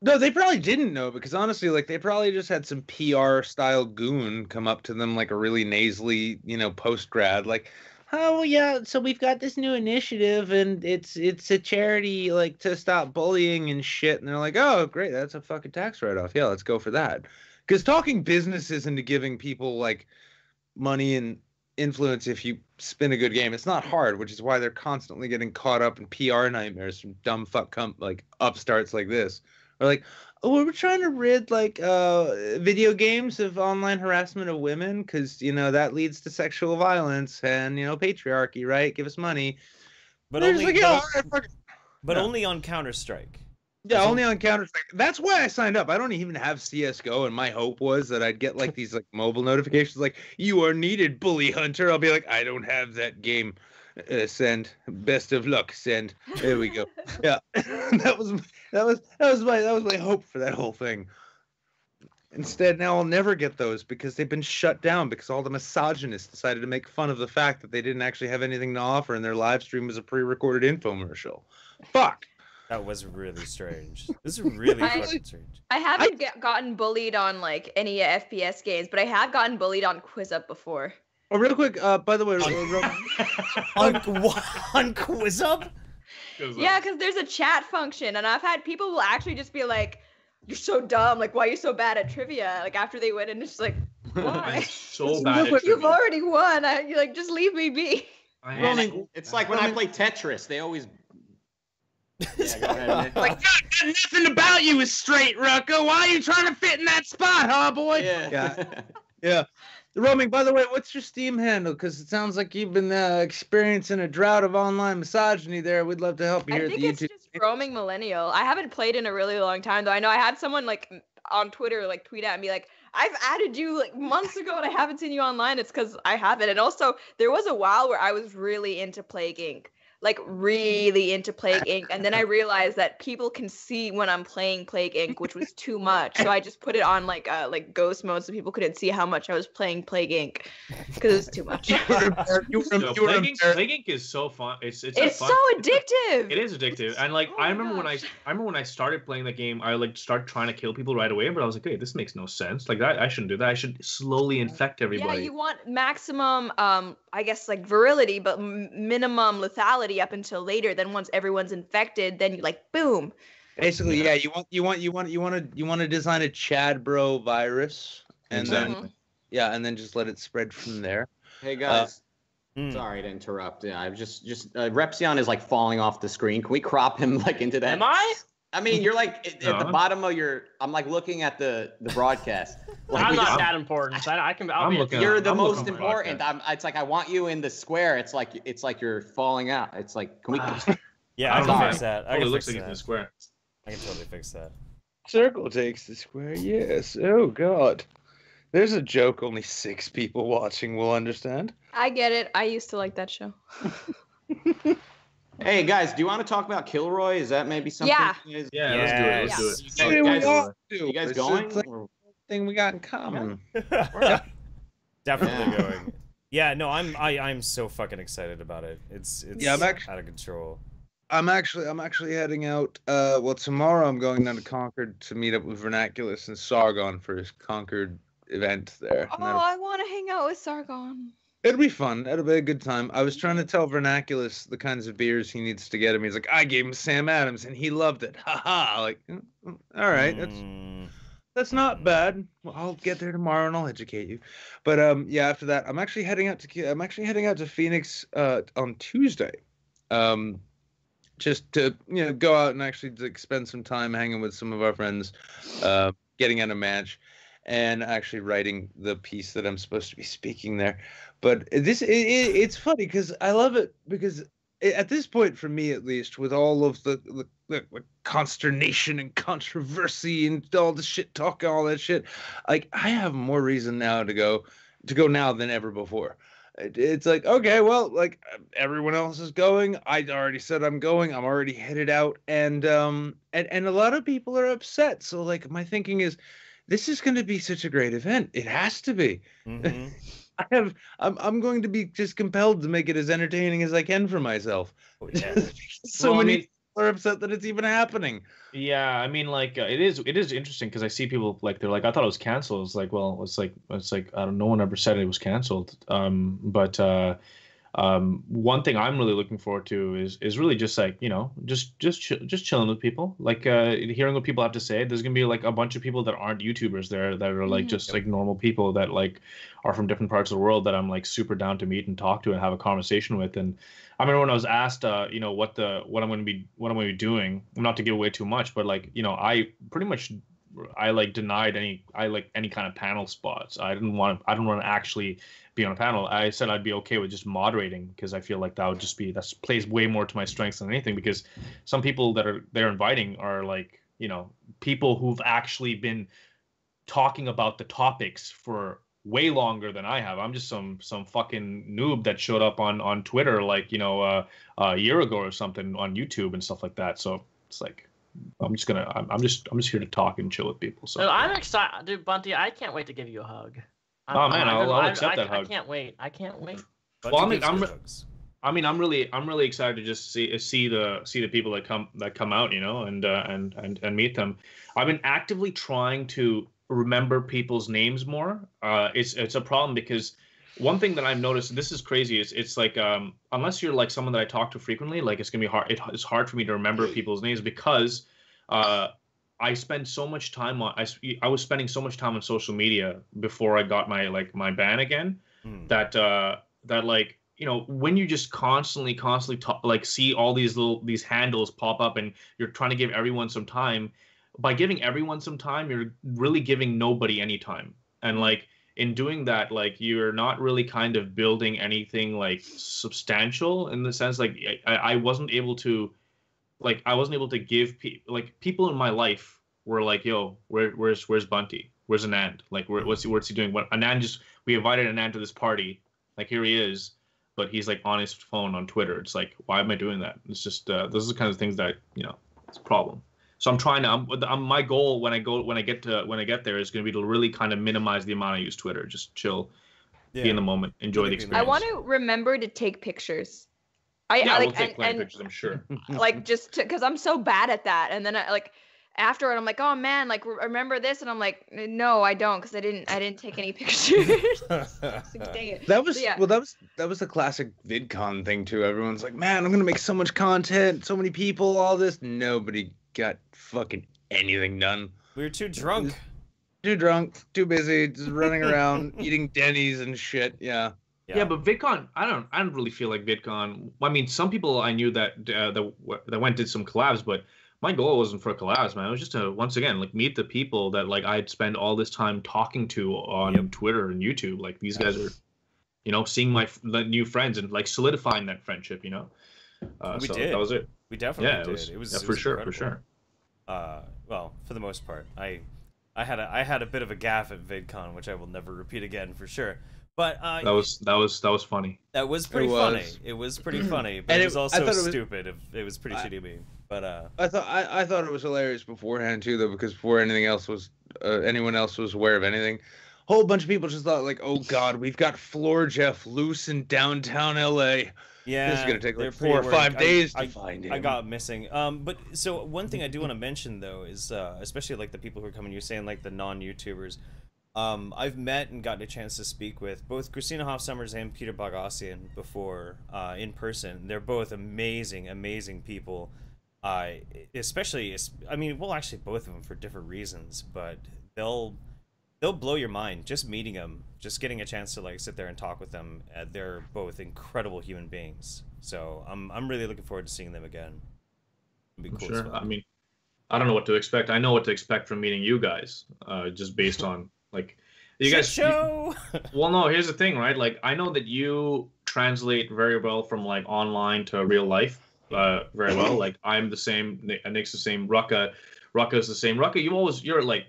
Speaker 1: No, they probably didn't know because honestly, like they probably just had some PR style goon come up to them like a really nasally, post grad, like, oh yeah, so we've got this new initiative and it's a charity like to stop bullying and shit, and they're like, oh great, that's a fucking tax write off. Yeah, let's go for that. Because talking businesses into giving people like money and influence if you spin a good game, it's not hard, which is why they're constantly getting caught up in PR nightmares from dumb like upstarts like this. Or like, oh, we're trying to rid like video games of online harassment of women because that leads to sexual violence and patriarchy, right? Give us money.
Speaker 2: But only, like, only on Counter-Strike.
Speaker 1: Yeah, only on Counter-Strike. That's why I signed up. I don't even have CS:GO, and my hope was that I'd get like these like mobile notifications like, you are needed, bully hunter. I'll be like, I don't have that game. Send. Best of luck. Send. There we go. Yeah, that was my hope for that whole thing. Instead, now I'll never get those because they've been shut down because all the misogynists decided to make fun of the fact that they didn't actually have anything to offer and their live stream was a pre-recorded infomercial. Fuck.
Speaker 2: That was really strange. This is really fucking strange.
Speaker 5: I haven't gotten bullied on like any FPS games, but I have gotten bullied on Quiz Up before.
Speaker 1: Oh, real quick, by the way,
Speaker 2: on Quiz Up?
Speaker 5: Yeah, because there's a chat function, and I've had people will actually just be like, "You're so dumb. Like, why are you so bad at trivia?" Like after they win, and it's like, "Why?
Speaker 4: So bad at
Speaker 5: You've already won. You're like, just leave me be."
Speaker 3: It's like when I play Tetris, they always. Yeah, go ahead.
Speaker 1: Like, nothing about you is straight, Rucka. Why are you trying to fit in that spot, huh, boy? Yeah. Roaming, by the way, what's your Steam handle? Because it sounds like you've been experiencing a drought of online misogyny there. We'd love to help you here at the YouTube.
Speaker 5: I think it's just Roaming Millennial. I haven't played in a really long time, though. I know I had someone like on Twitter like tweet at me like, I've added you like months ago and I haven't seen you online. It's because I haven't. And also, there was a while where I was really into Plague Inc. Like really into Plague Inc. And then I realized that people can see when I'm playing Plague Inc., which was too much. So I just put it on like ghost mode so people couldn't see how much I was playing Plague Inc. because it was too much.
Speaker 4: Plague Inc. is so fun. It's
Speaker 5: so addictive.
Speaker 4: It is addictive. And like I remember when I started playing the game, I like started trying to kill people right away, but I was like, hey, this makes no sense. Like that, I shouldn't do that. I should slowly infect everybody.
Speaker 5: Yeah, you want maximum I guess like virility, but minimum lethality up until later. Then once everyone's infected, then you like boom.
Speaker 1: Basically, yeah. You want to design a Chad bro virus, and then and then just let it spread from there.
Speaker 3: Hey guys, sorry to interrupt. Yeah, I've just Repzion is like falling off the screen. Can we crop him like into that?
Speaker 6: Am I?
Speaker 3: I mean, you're like at the bottom of your. I'm like looking at the broadcast. Like,
Speaker 6: I'm not that important. So I'll be looking.
Speaker 3: You're the most important. It's like I want you in the square. It's like you're falling out. It's like can we?
Speaker 2: Yeah, I can fix that.
Speaker 4: It looks like it's in the square.
Speaker 2: I can totally fix that.
Speaker 1: Circle takes the square. Yes. Oh God. There's a joke only 6 people watching will understand.
Speaker 5: I get it. I used to like that show.
Speaker 3: Hey guys, do you want to talk about Kilroy? Is that maybe something?
Speaker 4: Yeah, let's do it.
Speaker 3: You guys going?
Speaker 1: Thing we got in common.
Speaker 2: Definitely going. Yeah, no, I'm so fucking excited about it. It's out of control.
Speaker 1: I'm actually heading out. Well, tomorrow I'm going down to Concord to meet up with Vernaculus and Sargon for his Concord event there.
Speaker 5: Oh, I want to hang out with Sargon.
Speaker 1: It'll be fun. It'll be a good time. I was trying to tell Vernaculus the kinds of beers he needs to get him. He's like, I gave him Sam Adams and he loved it. Ha ha. Like, all right, that's not bad. Well, I'll get there tomorrow and I'll educate you. But yeah, after that, I'm actually heading out to Phoenix on Tuesday. Just to go out and actually spend some time hanging with some of our friends, getting on a match, and actually writing the piece that I'm supposed to be speaking there. But it's funny because I love it because at this point, for me at least, with all of the consternation and controversy and all the shit talk, all that shit, like I have more reason now to go now than ever before. It's like, okay, well, like everyone else is going. I already said I'm going. I'm already headed out, and a lot of people are upset. So like my thinking is, this is going to be such a great event. It has to be. Mm-hmm. I'm going to be just compelled to make it as entertaining as I can for myself.
Speaker 2: Oh, yeah.
Speaker 1: are upset that it's even happening.
Speaker 4: Yeah, I mean, like it is interesting because I see people like they're like, I thought it was canceled. It's like, well, it's like I don't. No one ever said it was canceled. But one thing I'm really looking forward to is really just like, you know, just chilling with people, like hearing what people have to say. There's gonna be like a bunch of people that aren't YouTubers there that are like just like normal people that like are from different parts of the world that I'm like super down to meet and talk to and have a conversation with. And I remember when I was asked, you know, what I'm going to be doing, not to give away too much, but like, you know, I denied any kind of panel spots. I didn't want to actually be on a panel. I said I'd be okay with just moderating because I feel like that plays way more to my strengths than anything, because some people that they're inviting are like, you know, people who've actually been talking about the topics for way longer than I have. I'm just some fucking noob that showed up on Twitter like, you know, a year ago or something on YouTube and stuff like that. So it's like I'm just here to talk and chill with people. So
Speaker 6: I'm excited, dude. Bunty, I can't wait to give you a hug.
Speaker 4: I'll accept that hug.
Speaker 6: I can't wait.
Speaker 4: Well, I'm really excited to just see the people that come out, you know, and meet them. I've been actively trying to remember people's names more. It's a problem because one thing that I've noticed, this is crazy, is it's like unless you're like someone that I talk to frequently, like it's gonna be hard. It's hard for me to remember people's names because I spend so much time on I was spending so much time on social media before I got my ban again that like, you know, when you just constantly like see all these handles pop up and you're trying to give everyone some time. By giving everyone some time, you're really giving nobody any time. And like in doing that, like you're not really kind of building anything like substantial in the sense like I wasn't able to give people in my life were like, yo, where's Bunty? Where's Anand? Like what's he doing? We invited Anand to this party. Like here he is, but he's like on his phone on Twitter. It's like, why am I doing that? It's just those are the kind of things that, you know, it's a problem. So I'm trying to. My goal when I get there is going to be to really kind of minimize the amount I use Twitter. Just chill, be in the moment, enjoy the experience.
Speaker 5: I want to remember to take pictures.
Speaker 4: We'll take pictures. I'm sure.
Speaker 5: Like just because I'm so bad at that, and then I like afterward I'm like, oh man, like remember this, and I'm like, no, I don't, because I didn't take any pictures. Dang it.
Speaker 1: That was that was the classic VidCon thing too. Everyone's like, man, I'm gonna make so much content, so many people, all this. Nobody got fucking anything done.
Speaker 2: We were too drunk.
Speaker 1: Too busy, just running around eating Denny's and shit. Yeah,
Speaker 4: but VidCon, I don't really feel like VidCon. I mean, some people I knew that went did some collabs, but my goal wasn't for collabs, man. It was just to once again like meet the people that like I'd spend all this time talking to on Twitter and YouTube. Like these guys are, you know, seeing my new friends and like solidifying that friendship. You know,
Speaker 2: we
Speaker 4: so
Speaker 2: did.
Speaker 4: That was it.
Speaker 2: We definitely did. It was
Speaker 4: for sure.
Speaker 2: Well, for the most part, I had a bit of a gaffe at VidCon, which I will never repeat again for sure. But
Speaker 4: that was funny.
Speaker 2: That was pretty funny. It was pretty funny, but it was also stupid. It was pretty shitty of me. But
Speaker 1: I thought it was hilarious beforehand too, though, because before anything else was anyone else was aware of anything, a whole bunch of people just thought like, oh god, we've got Floor Jeff loose in downtown LA.
Speaker 2: Yeah,
Speaker 1: this is gonna take like 4 or 5 days to find him.
Speaker 2: I got missing. But so one thing I do want to mention though is especially like the people who are coming, you're saying like the non-YouTubers. I've met and gotten a chance to speak with both Christina Hoff-Summers and Peter Boghossian before in person. They're both amazing people. Especially, I mean, well, actually both of them for different reasons, but they'll blow your mind just meeting them, just getting a chance to like sit there and talk with them. They're both incredible human beings, so I'm really looking forward to seeing them again. It'd be cool.
Speaker 4: Sure. I mean, I don't know what to expect. I know what to expect from meeting you guys, just based on like you guys.
Speaker 2: Show.
Speaker 4: Well, no, here's the thing, right? Like I know that you translate very well from like online to real life, very well. Like I'm the same. Nick's the same. Rucka's the same. Rucka,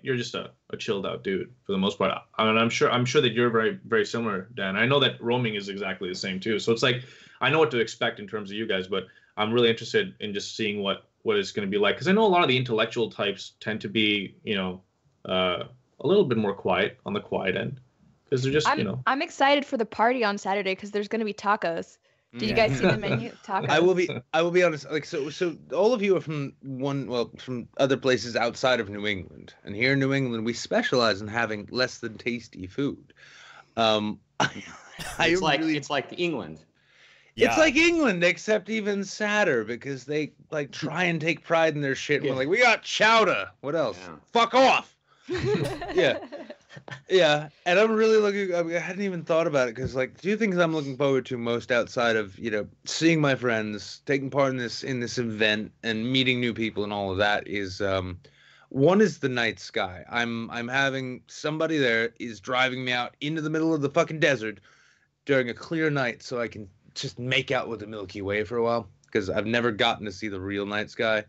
Speaker 4: you're just a chilled out dude for the most part. I mean, I'm sure that you're very, very similar, Dan. I know that roaming is exactly the same too. So it's like I know what to expect in terms of you guys, but I'm really interested in just seeing what it's going to be like, because I know a lot of the intellectual types tend to be, you know, a little bit more quiet on the quiet end, because they're just, you know.
Speaker 5: I'm excited for the party on Saturday because there's going to be tacos. Did you guys see the menu? Tacos.
Speaker 1: I will be honest. Like so all of you are from from other places outside of New England, and here in New England we specialize in having less than tasty food.
Speaker 3: It's like England.
Speaker 2: Yeah.
Speaker 1: It's like England, except even sadder because they like try and take pride in their shit. And we're like, we got chowder. What else?
Speaker 3: Yeah.
Speaker 1: Fuck off. Yeah. And I'm really looking. I hadn't even thought about it because like 2 things I'm looking forward to most outside of seeing my friends, taking part in this event, and meeting new people and all of that is one is the night sky. I'm having somebody there is driving me out into the middle of the fucking desert during a clear night so I can just make out with the Milky Way for a while because I've never gotten to see the real night sky.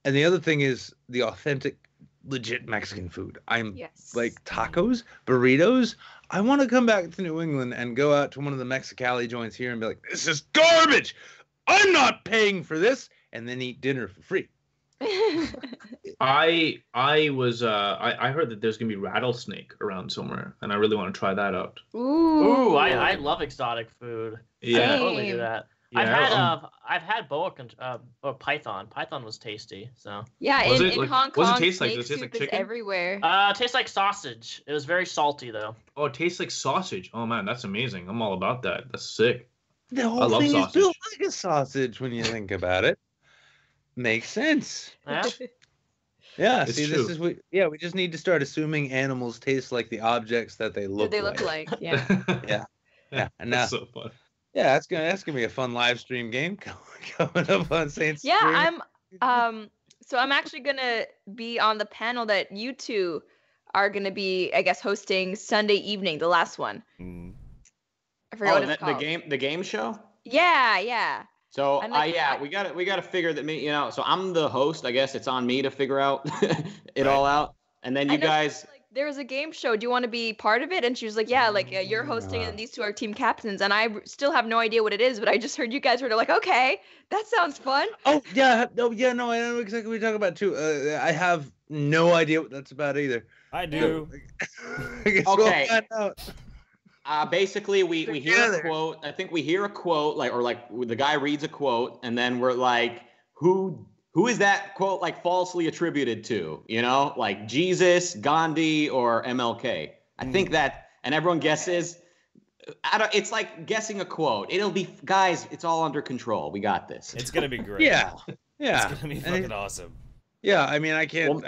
Speaker 1: And the other thing is the authentic, legit Mexican food. I'm like tacos, burritos. I want to come back to New England and go out to one of the Mexicali joints here and be like, this is garbage. I'm not paying for this. And then eat dinner for free.
Speaker 4: I heard that there's gonna be rattlesnake around somewhere, and I really want to try that out.
Speaker 6: Ooh, I love exotic food.
Speaker 4: Yeah,
Speaker 6: I totally do that.
Speaker 4: Yeah,
Speaker 6: I've had or python. Python was tasty. So
Speaker 5: Yeah, in Hong Kong,
Speaker 4: what does it taste like?
Speaker 5: snake
Speaker 4: Does it taste like
Speaker 5: soup is
Speaker 4: chicken?
Speaker 5: everywhere.
Speaker 6: it tastes like sausage. It was very salty though.
Speaker 4: Oh, it tastes like sausage. Oh man, that's amazing. I'm all about that. That's sick.
Speaker 1: The whole
Speaker 4: love
Speaker 1: thing
Speaker 4: sausage.
Speaker 1: is built like a sausage when you think about it. Makes sense.
Speaker 6: Yeah.
Speaker 1: Yeah,
Speaker 4: It's
Speaker 1: see,
Speaker 4: true.
Speaker 1: we just need to start assuming animals taste like the objects that they look
Speaker 5: They look like, yeah.
Speaker 1: Yeah, and
Speaker 4: That's so fun.
Speaker 1: yeah, that's gonna be a fun live stream game coming up on Saints.
Speaker 5: Yeah,
Speaker 1: Stream.
Speaker 5: so I'm actually gonna be on the panel that you two are gonna be, I guess, hosting Sunday evening, the last one. I forgot what it's called.
Speaker 3: the game show.
Speaker 5: Yeah.
Speaker 3: So
Speaker 5: I'm like,
Speaker 3: we gotta figure that so I'm the host. I guess it's on me to figure out it all out, and then you guys.
Speaker 5: Like, there was a game show. Do you want to be part of it? And she was like, yeah, like you're hosting it, and these two are team captains. And I still have no idea what it is, but I just heard you guys were like, okay, that sounds fun.
Speaker 1: Oh yeah, no, I know exactly what you're talking about too. I have no idea what that's about either.
Speaker 2: I do.
Speaker 1: I guess
Speaker 3: Okay.
Speaker 1: we'll find out.
Speaker 3: Basically, we hear a quote. I think we hear a quote, like the guy reads a quote, and then we're like, who is that quote like falsely attributed to? Like Jesus, Gandhi, or MLK. I think that, and everyone guesses. It's like guessing a quote. It'll be, guys. It's all under control. We got this.
Speaker 2: It's gonna be great.
Speaker 1: Yeah.
Speaker 2: It's gonna be fucking awesome.
Speaker 1: Yeah, I mean, I can't
Speaker 3: work.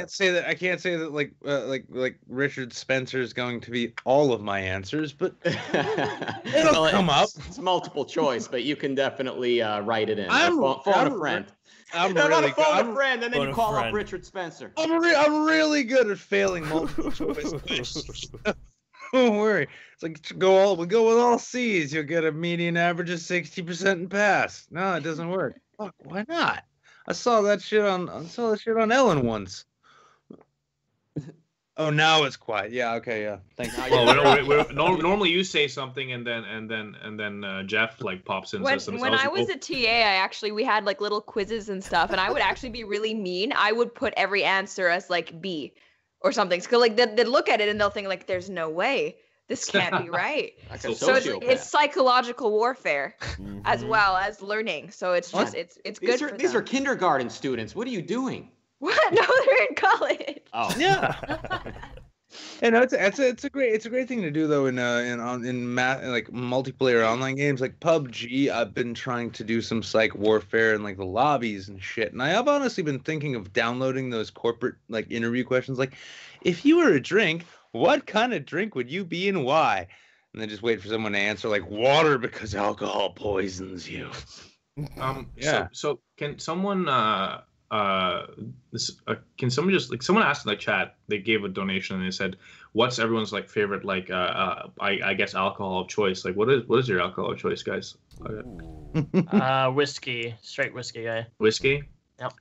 Speaker 1: say that like Richard Spencer is going to be all of my answers, but it'll come up.
Speaker 3: It's multiple choice, but you can definitely write it in.
Speaker 1: I'm
Speaker 3: phone a friend.
Speaker 1: I'm
Speaker 3: No,
Speaker 1: really
Speaker 3: not a phone
Speaker 1: good.
Speaker 3: a friend, and then
Speaker 2: Phone
Speaker 3: you
Speaker 2: a
Speaker 3: call
Speaker 2: friend.
Speaker 3: up Richard Spencer.
Speaker 1: I'm really good at failing multiple choice questions. Don't worry. It's like we go with all C's. You'll get a median average of 60% and pass. No, it doesn't work. Fuck, why not? I saw that shit on Ellen once. Oh, now it's quiet. Yeah. Okay. Yeah. Thanks.
Speaker 4: Well, normally you say something and then Jeff like pops in and says something.
Speaker 5: When I was a TA, we had like little quizzes and stuff, and I would actually be really mean. I would put every answer as like B or something. So like they'd look at it and they'll think like, "There's no way this can't be right."
Speaker 3: Like a
Speaker 5: So
Speaker 3: sociopath.
Speaker 5: it's psychological warfare as well as learning. So it's just it's good for
Speaker 3: These
Speaker 5: them.
Speaker 3: are kindergarten students. What are you doing?
Speaker 5: What? No, they're in college.
Speaker 3: Oh.
Speaker 1: Yeah. And it's a great thing to do though in like multiplayer online games like PUBG. I've been trying to do some psych warfare in like the lobbies and shit, and I have honestly been thinking of downloading those corporate like interview questions like, if you were a drink, what kind of drink would you be and why? And then just wait for someone to answer like water because alcohol poisons you.
Speaker 4: Yeah. So can someone can someone just like, someone asked in the chat, they gave a donation and they said, what's everyone's like favorite like I guess alcohol of choice? Like what is your alcohol of choice, guys?
Speaker 6: Whiskey, straight whiskey guy.
Speaker 4: Whiskey?
Speaker 6: Yep.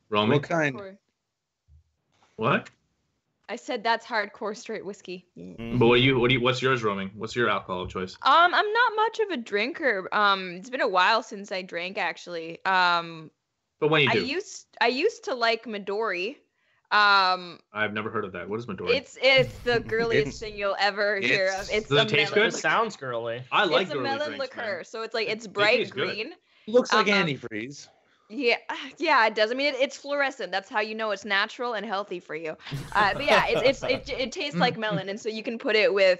Speaker 4: Romy?
Speaker 1: What kind?
Speaker 4: What?
Speaker 5: I said that's hardcore straight whiskey.
Speaker 4: But what's yours, Romy? What's your alcohol of choice?
Speaker 5: I'm not much of a drinker. It's been a while since I drank actually.
Speaker 4: But when you do.
Speaker 5: I used to like Midori.
Speaker 4: I've never heard of that. What is Midori?
Speaker 5: It's the girliest thing you'll ever hear of. It's
Speaker 4: Does it taste
Speaker 6: It
Speaker 4: good?
Speaker 6: sounds girly.
Speaker 4: I like
Speaker 5: It's a
Speaker 4: girly
Speaker 5: melon
Speaker 4: drinks,
Speaker 5: liqueur,
Speaker 4: man.
Speaker 5: so it's like it's
Speaker 4: They
Speaker 5: bright
Speaker 4: taste good.
Speaker 5: green.
Speaker 1: Looks like
Speaker 5: Um,
Speaker 1: antifreeze.
Speaker 5: Yeah, yeah, it does. I mean, it's fluorescent. That's how you know it's natural and healthy for you. But yeah, it tastes like melon, and so you can put it with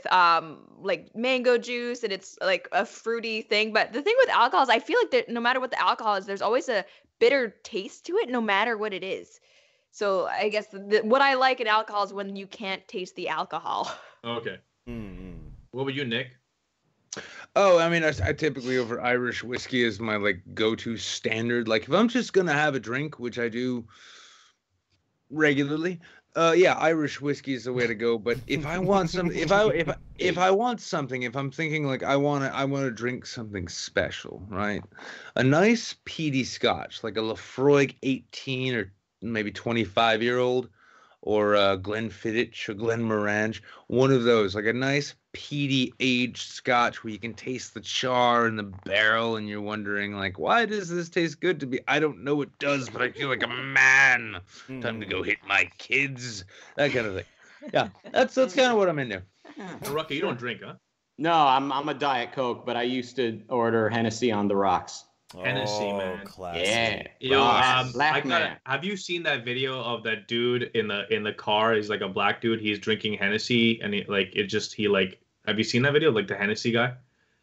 Speaker 5: like mango juice, and it's like a fruity thing. But the thing with alcohol is, I feel like that no matter what the alcohol is, there's always a bitter taste to it, no matter what it is. So I guess what I like in alcohol is when you can't taste the alcohol.
Speaker 4: Okay.
Speaker 2: Mm.
Speaker 4: What about you, Nick?
Speaker 1: Oh, I mean, I typically over Irish whiskey is my like go-to standard. Like if I'm just gonna have a drink, which I do regularly, yeah, Irish whiskey is the way to go. But if I want some, if I want something, if I'm thinking like I wanna drink something special, right? A nice peaty Scotch, like a Lafroig 18 or maybe 25-year-old, or Glenfiddich or Glenmorangie, one of those, like a nice peaty aged Scotch where you can taste the char in the barrel, and you're wondering like, why does this taste good to me? I don't know it does, but I feel like a man. Time to go hit my kids, that kind of thing. Yeah, that's kind of what I'm into.
Speaker 4: Rucka, you don't drink, huh?
Speaker 3: No, I'm a Diet Coke, but I used to order Hennessy on the rocks.
Speaker 4: Hennessy, man.
Speaker 2: Classic.
Speaker 3: Yeah.
Speaker 4: Yo,
Speaker 3: Black man.
Speaker 4: have you seen that video of that dude in the car? He's like a black dude. He's drinking Hennessy, and have you seen that video? Like the Hennessy guy?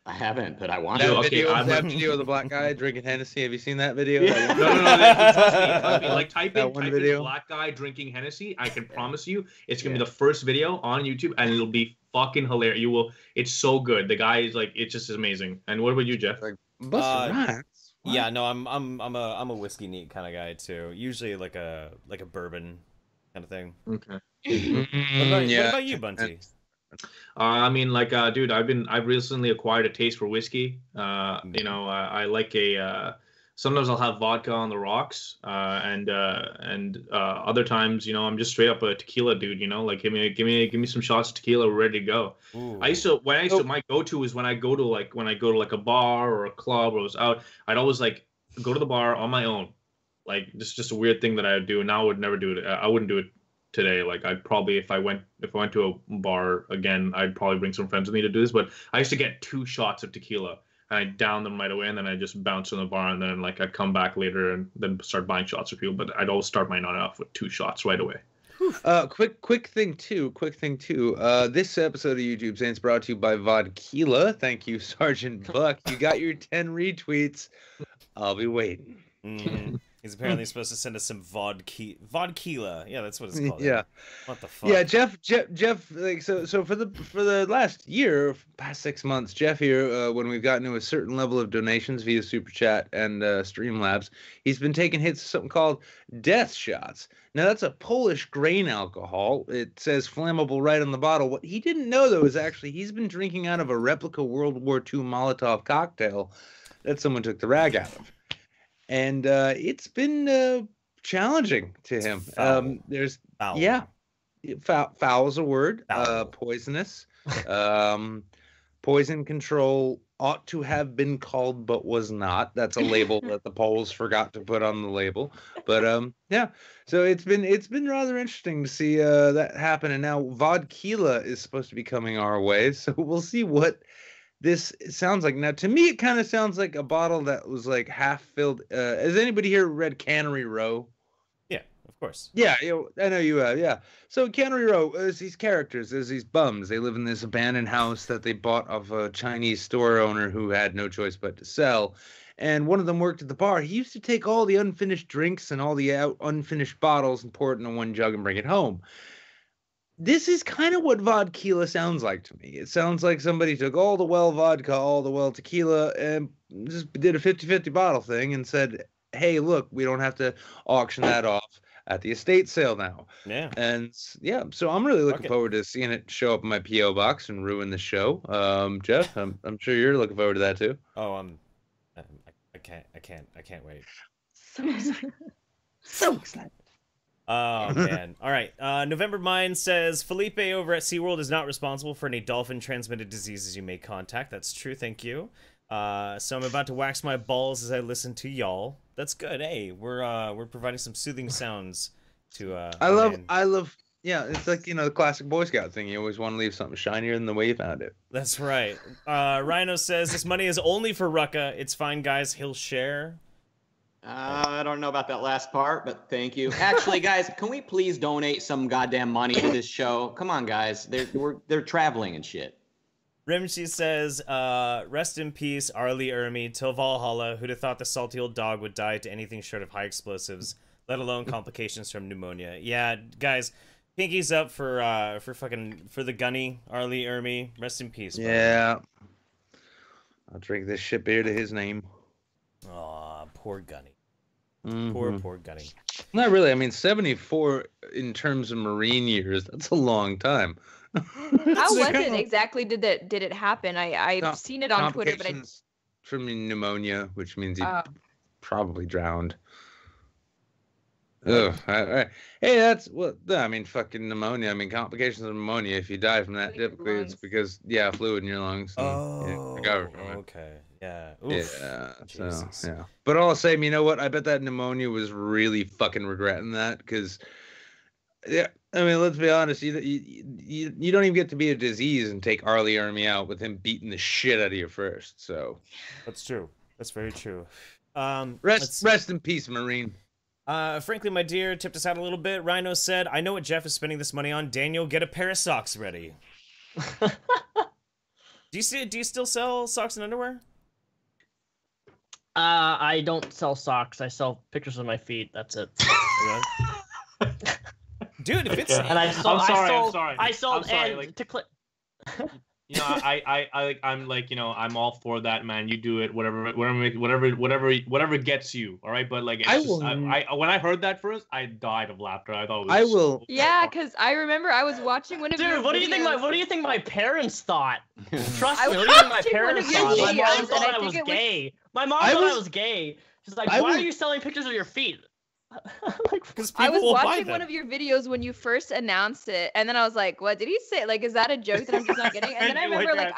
Speaker 3: I haven't, but I want
Speaker 1: That
Speaker 3: to.
Speaker 4: okay,
Speaker 1: video,
Speaker 4: I'm-
Speaker 1: that video of the black guy drinking Hennessy. Have you seen that video?
Speaker 3: Yeah.
Speaker 4: No. Trust me. Like type
Speaker 1: That
Speaker 4: in
Speaker 1: one video?
Speaker 4: black guy drinking Hennessy. I can promise you, it's gonna be the first video on YouTube, and it'll be fucking hilarious. You will. It's so good. The guy is like, it's just amazing. And what about you, Jeff?
Speaker 1: Like busting rhymes. What?
Speaker 2: Yeah, no, I'm a whiskey neat kind of guy too. Usually like a bourbon kind of thing.
Speaker 4: Okay.
Speaker 2: What about you, Bunty?
Speaker 4: I mean, like, dude, I've recently acquired a taste for whiskey. You know, I like sometimes I'll have vodka on the rocks, and other times, you know, I'm just straight up a tequila dude. You know, like give me some shots of tequila, we're ready to go.
Speaker 2: Ooh.
Speaker 4: My go-to is when I go to like a bar or a club or I was out, I'd always like go to the bar on my own. Like just a weird thing that I would do. Now I would never do it. I wouldn't do it today. Like I'd probably, if I went to a bar again, I'd probably bring some friends with me to do this. But I used to get 2 shots of tequila and I down them right away, and then I just bounce in the bar, and then like I'd come back later and then start buying shots for people. But I'd always start my night off with 2 shots right away.
Speaker 1: Quick thing too. This episode of YouTube Saints brought to you by Vodkila. Thank you, Sergeant Buck. You got your 10 retweets. I'll be waiting.
Speaker 2: Mm. He's apparently supposed to send us some vodkila. Yeah, that's what it's called.
Speaker 1: Yeah.
Speaker 2: What the fuck?
Speaker 1: Yeah, Jeff. Like so for the last year, past 6 months, Jeff here, when we've gotten to a certain level of donations via SuperChat and Streamlabs, he's been taking hits of something called death shots. Now that's a Polish grain alcohol. It says flammable right on the bottle. What he didn't know though is actually he's been drinking out of a replica World War II Molotov cocktail that someone took the rag out of. And it's been challenging to him.
Speaker 2: Foul.
Speaker 1: There's
Speaker 2: Foul.
Speaker 1: yeah, foul is a word.
Speaker 2: Foul.
Speaker 1: Poisonous. Poison control ought to have been called, but was not. That's a label that the Poles forgot to put on the label. But yeah. So it's been rather interesting to see that happen. And now Vodkila is supposed to be coming our way. So we'll see what this sounds like. Now, to me, it kind of sounds like a bottle that was like half filled. Has anybody here read Cannery Row?
Speaker 2: Yeah, of course.
Speaker 1: Yeah, I know you have. Yeah. So Cannery Row is these characters. There's these bums. They live in this abandoned house that they bought off a Chinese store owner who had no choice but to sell. And one of them worked at the bar. He used to take all the unfinished drinks and all the unfinished bottles and pour it into one jug and bring it home. This is kind of what Vodkila sounds like to me. It sounds like somebody took all the well vodka, all the well tequila, and just did a 50-50 bottle thing and said, hey, look, we don't have to auction that off at the estate sale now.
Speaker 2: Yeah.
Speaker 1: And yeah, so I'm really looking forward to seeing it show up in my P.O. box and ruin the show. Jeff, I'm sure you're looking forward to that too.
Speaker 2: Oh, I can't wait.
Speaker 1: So excited.
Speaker 2: Oh, man. All right. November Mind says, Felipe over at SeaWorld is not responsible for any dolphin-transmitted diseases you may contact. That's true. Thank you. So I'm about to wax my balls as I listen to y'all. That's good. Hey, we're providing some soothing sounds
Speaker 1: I love. Yeah, it's like, the classic Boy Scout thing. You always want to leave something shinier than the way you found it.
Speaker 2: That's right. Rhino says, this money is only for Rucka. It's fine, guys. He'll share.
Speaker 3: I don't know about that last part, but thank you. Actually, guys, can we please donate some goddamn money to this show? Come on, guys. They're traveling and shit.
Speaker 2: Rimshi says, rest in peace, Arlie Ermey, till Valhalla. Who'd have thought the salty old dog would die to anything short of high explosives, let alone complications from pneumonia. Yeah, guys, pinkies up for the gunny, Arlie Ermey. Rest in peace, bro.
Speaker 1: Yeah. I'll drink this shit beer to his name.
Speaker 2: Aw, poor gunny.
Speaker 1: Mm-hmm.
Speaker 2: Poor gunny.
Speaker 1: Not really. I mean, 74 in terms of Marine years, that's a long time.
Speaker 5: How was it exactly? Did it happen? I've seen it on Twitter, but
Speaker 1: from pneumonia, which means he probably drowned. Ugh. Hey, that's what I mean. Fucking pneumonia. I mean, complications of pneumonia. If you die from that, typically it's because fluid in your lungs.
Speaker 2: Oh,
Speaker 1: recover from it.
Speaker 2: Okay. Yeah. Oof.
Speaker 1: Yeah.
Speaker 2: Jesus.
Speaker 1: So yeah. But all the same, you know what? I bet that pneumonia was really fucking regretting that, because yeah. I mean, let's be honest. You don't even get to be a disease and take Arlie Ermey out with him beating the shit out of you first. So
Speaker 2: that's true. That's very true.
Speaker 1: Rest in peace, Marine.
Speaker 2: Frankly, my dear, tipped us out a little bit. Rhino said, I know what Jeff is spending this money on. Daniel, get a pair of socks ready. Do you still sell socks and underwear?
Speaker 6: I don't sell socks. I sell pictures of my feet. That's it.
Speaker 2: Dude, if it's
Speaker 6: and I sold,
Speaker 4: I'm sorry.
Speaker 6: Like, to click.
Speaker 4: I'm like, I'm all for that, man. You do it, whatever gets you, all right. But like, when I heard that first, I died of laughter. I thought it was
Speaker 5: Yeah, because I remember I was watching one of your
Speaker 6: what
Speaker 5: videos.
Speaker 6: do you think my parents thought? Trust me, what do you think my parents thought? My mom thought I was gay. My mom thought I was gay. She's like, why are you selling pictures of your feet?
Speaker 5: I was watching one of your videos when you first announced it, and then I was like, what did he say? Like, is that a joke that I'm just not getting? And then I remember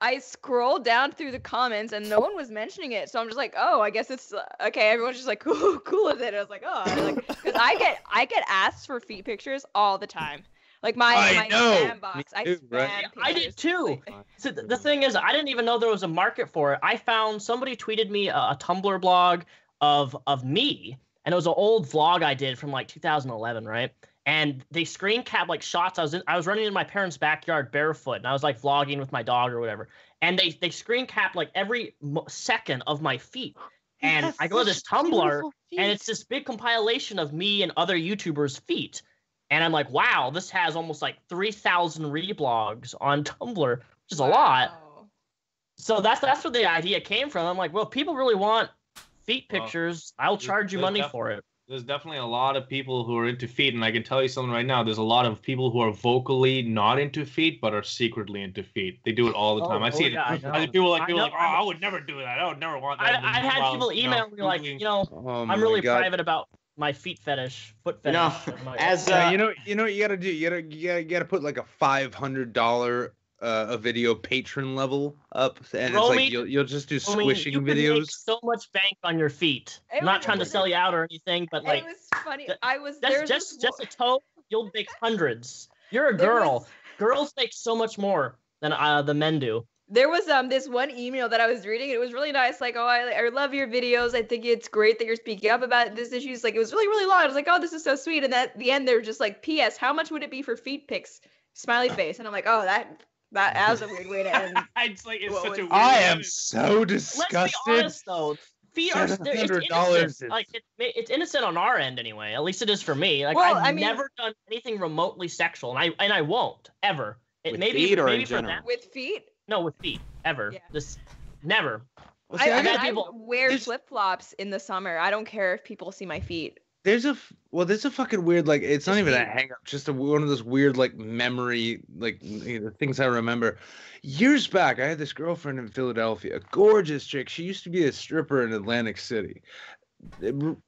Speaker 5: I scrolled down through the comments and no one was mentioning it, so I'm just like, oh, I guess it's okay. Everyone's just like cool with it. I was like, oh, because I get asked for feet pictures all the time. Like my spam box, I spam pictures.
Speaker 6: I did too. So the thing is, I didn't even know there was a market for it. I found somebody tweeted me a Tumblr blog of me. And it was an old vlog I did from like 2011, right? And they screen cap like shots. I was running in my parents' backyard barefoot, and I was like vlogging with my dog or whatever. And they screen cap like every second of my feet. And I go to this Tumblr, and it's this big compilation of me and other YouTubers' feet. And I'm like, wow, this has almost like 3,000 reblogs on Tumblr, which is a lot. So that's where the idea came from. I'm like, well, people really want feet pictures. I'll charge you money for it.
Speaker 4: There's definitely a lot of people who are into feet, and I can tell you something right now. There's a lot of people who are vocally not into feet, but are secretly into feet. They do it all the time. I see it. People like, oh, I would never do that. I would never want that.
Speaker 6: I've had people email me like, I'm really private about my feet fetish, foot fetish.
Speaker 1: You know what you gotta do? You gotta put like a $500 a video patron level up, and
Speaker 6: Romy,
Speaker 1: it's like you'll just do squishing
Speaker 6: you
Speaker 1: videos.
Speaker 6: Make so much bank on your feet. I'm not trying to sell you out or anything, but like,
Speaker 5: it was funny.
Speaker 6: Just a toe, you'll make hundreds. You're a girl. Girls make so much more than the men do.
Speaker 5: There was this one email that I was reading. It was really nice. Like, oh, I love your videos. I think it's great that you're speaking up about this issues. Like, it was really, really long. I was like, oh, this is so sweet. And at the end, they were just like, P.S. How much would it be for feet pics? Smiley face. And I'm like, oh, that was a weird way to end.
Speaker 4: It's such a weird
Speaker 1: I am so disgusted.
Speaker 6: Let's be honest, though. Feet are $700. Like it's innocent on our end anyway. At least it is for me. Like I've never done anything remotely sexual, and I won't ever. Maybe for them.
Speaker 5: With feet?
Speaker 6: No, with feet ever. Yeah. Just never.
Speaker 5: Well, see, I wear flip flops in the summer. I don't care if people see my feet.
Speaker 1: There's a fucking weird, like, it's not even a hang up, just one of those weird, like, memory, like, things I remember. Years back, I had this girlfriend in Philadelphia, a gorgeous chick. She used to be a stripper in Atlantic City.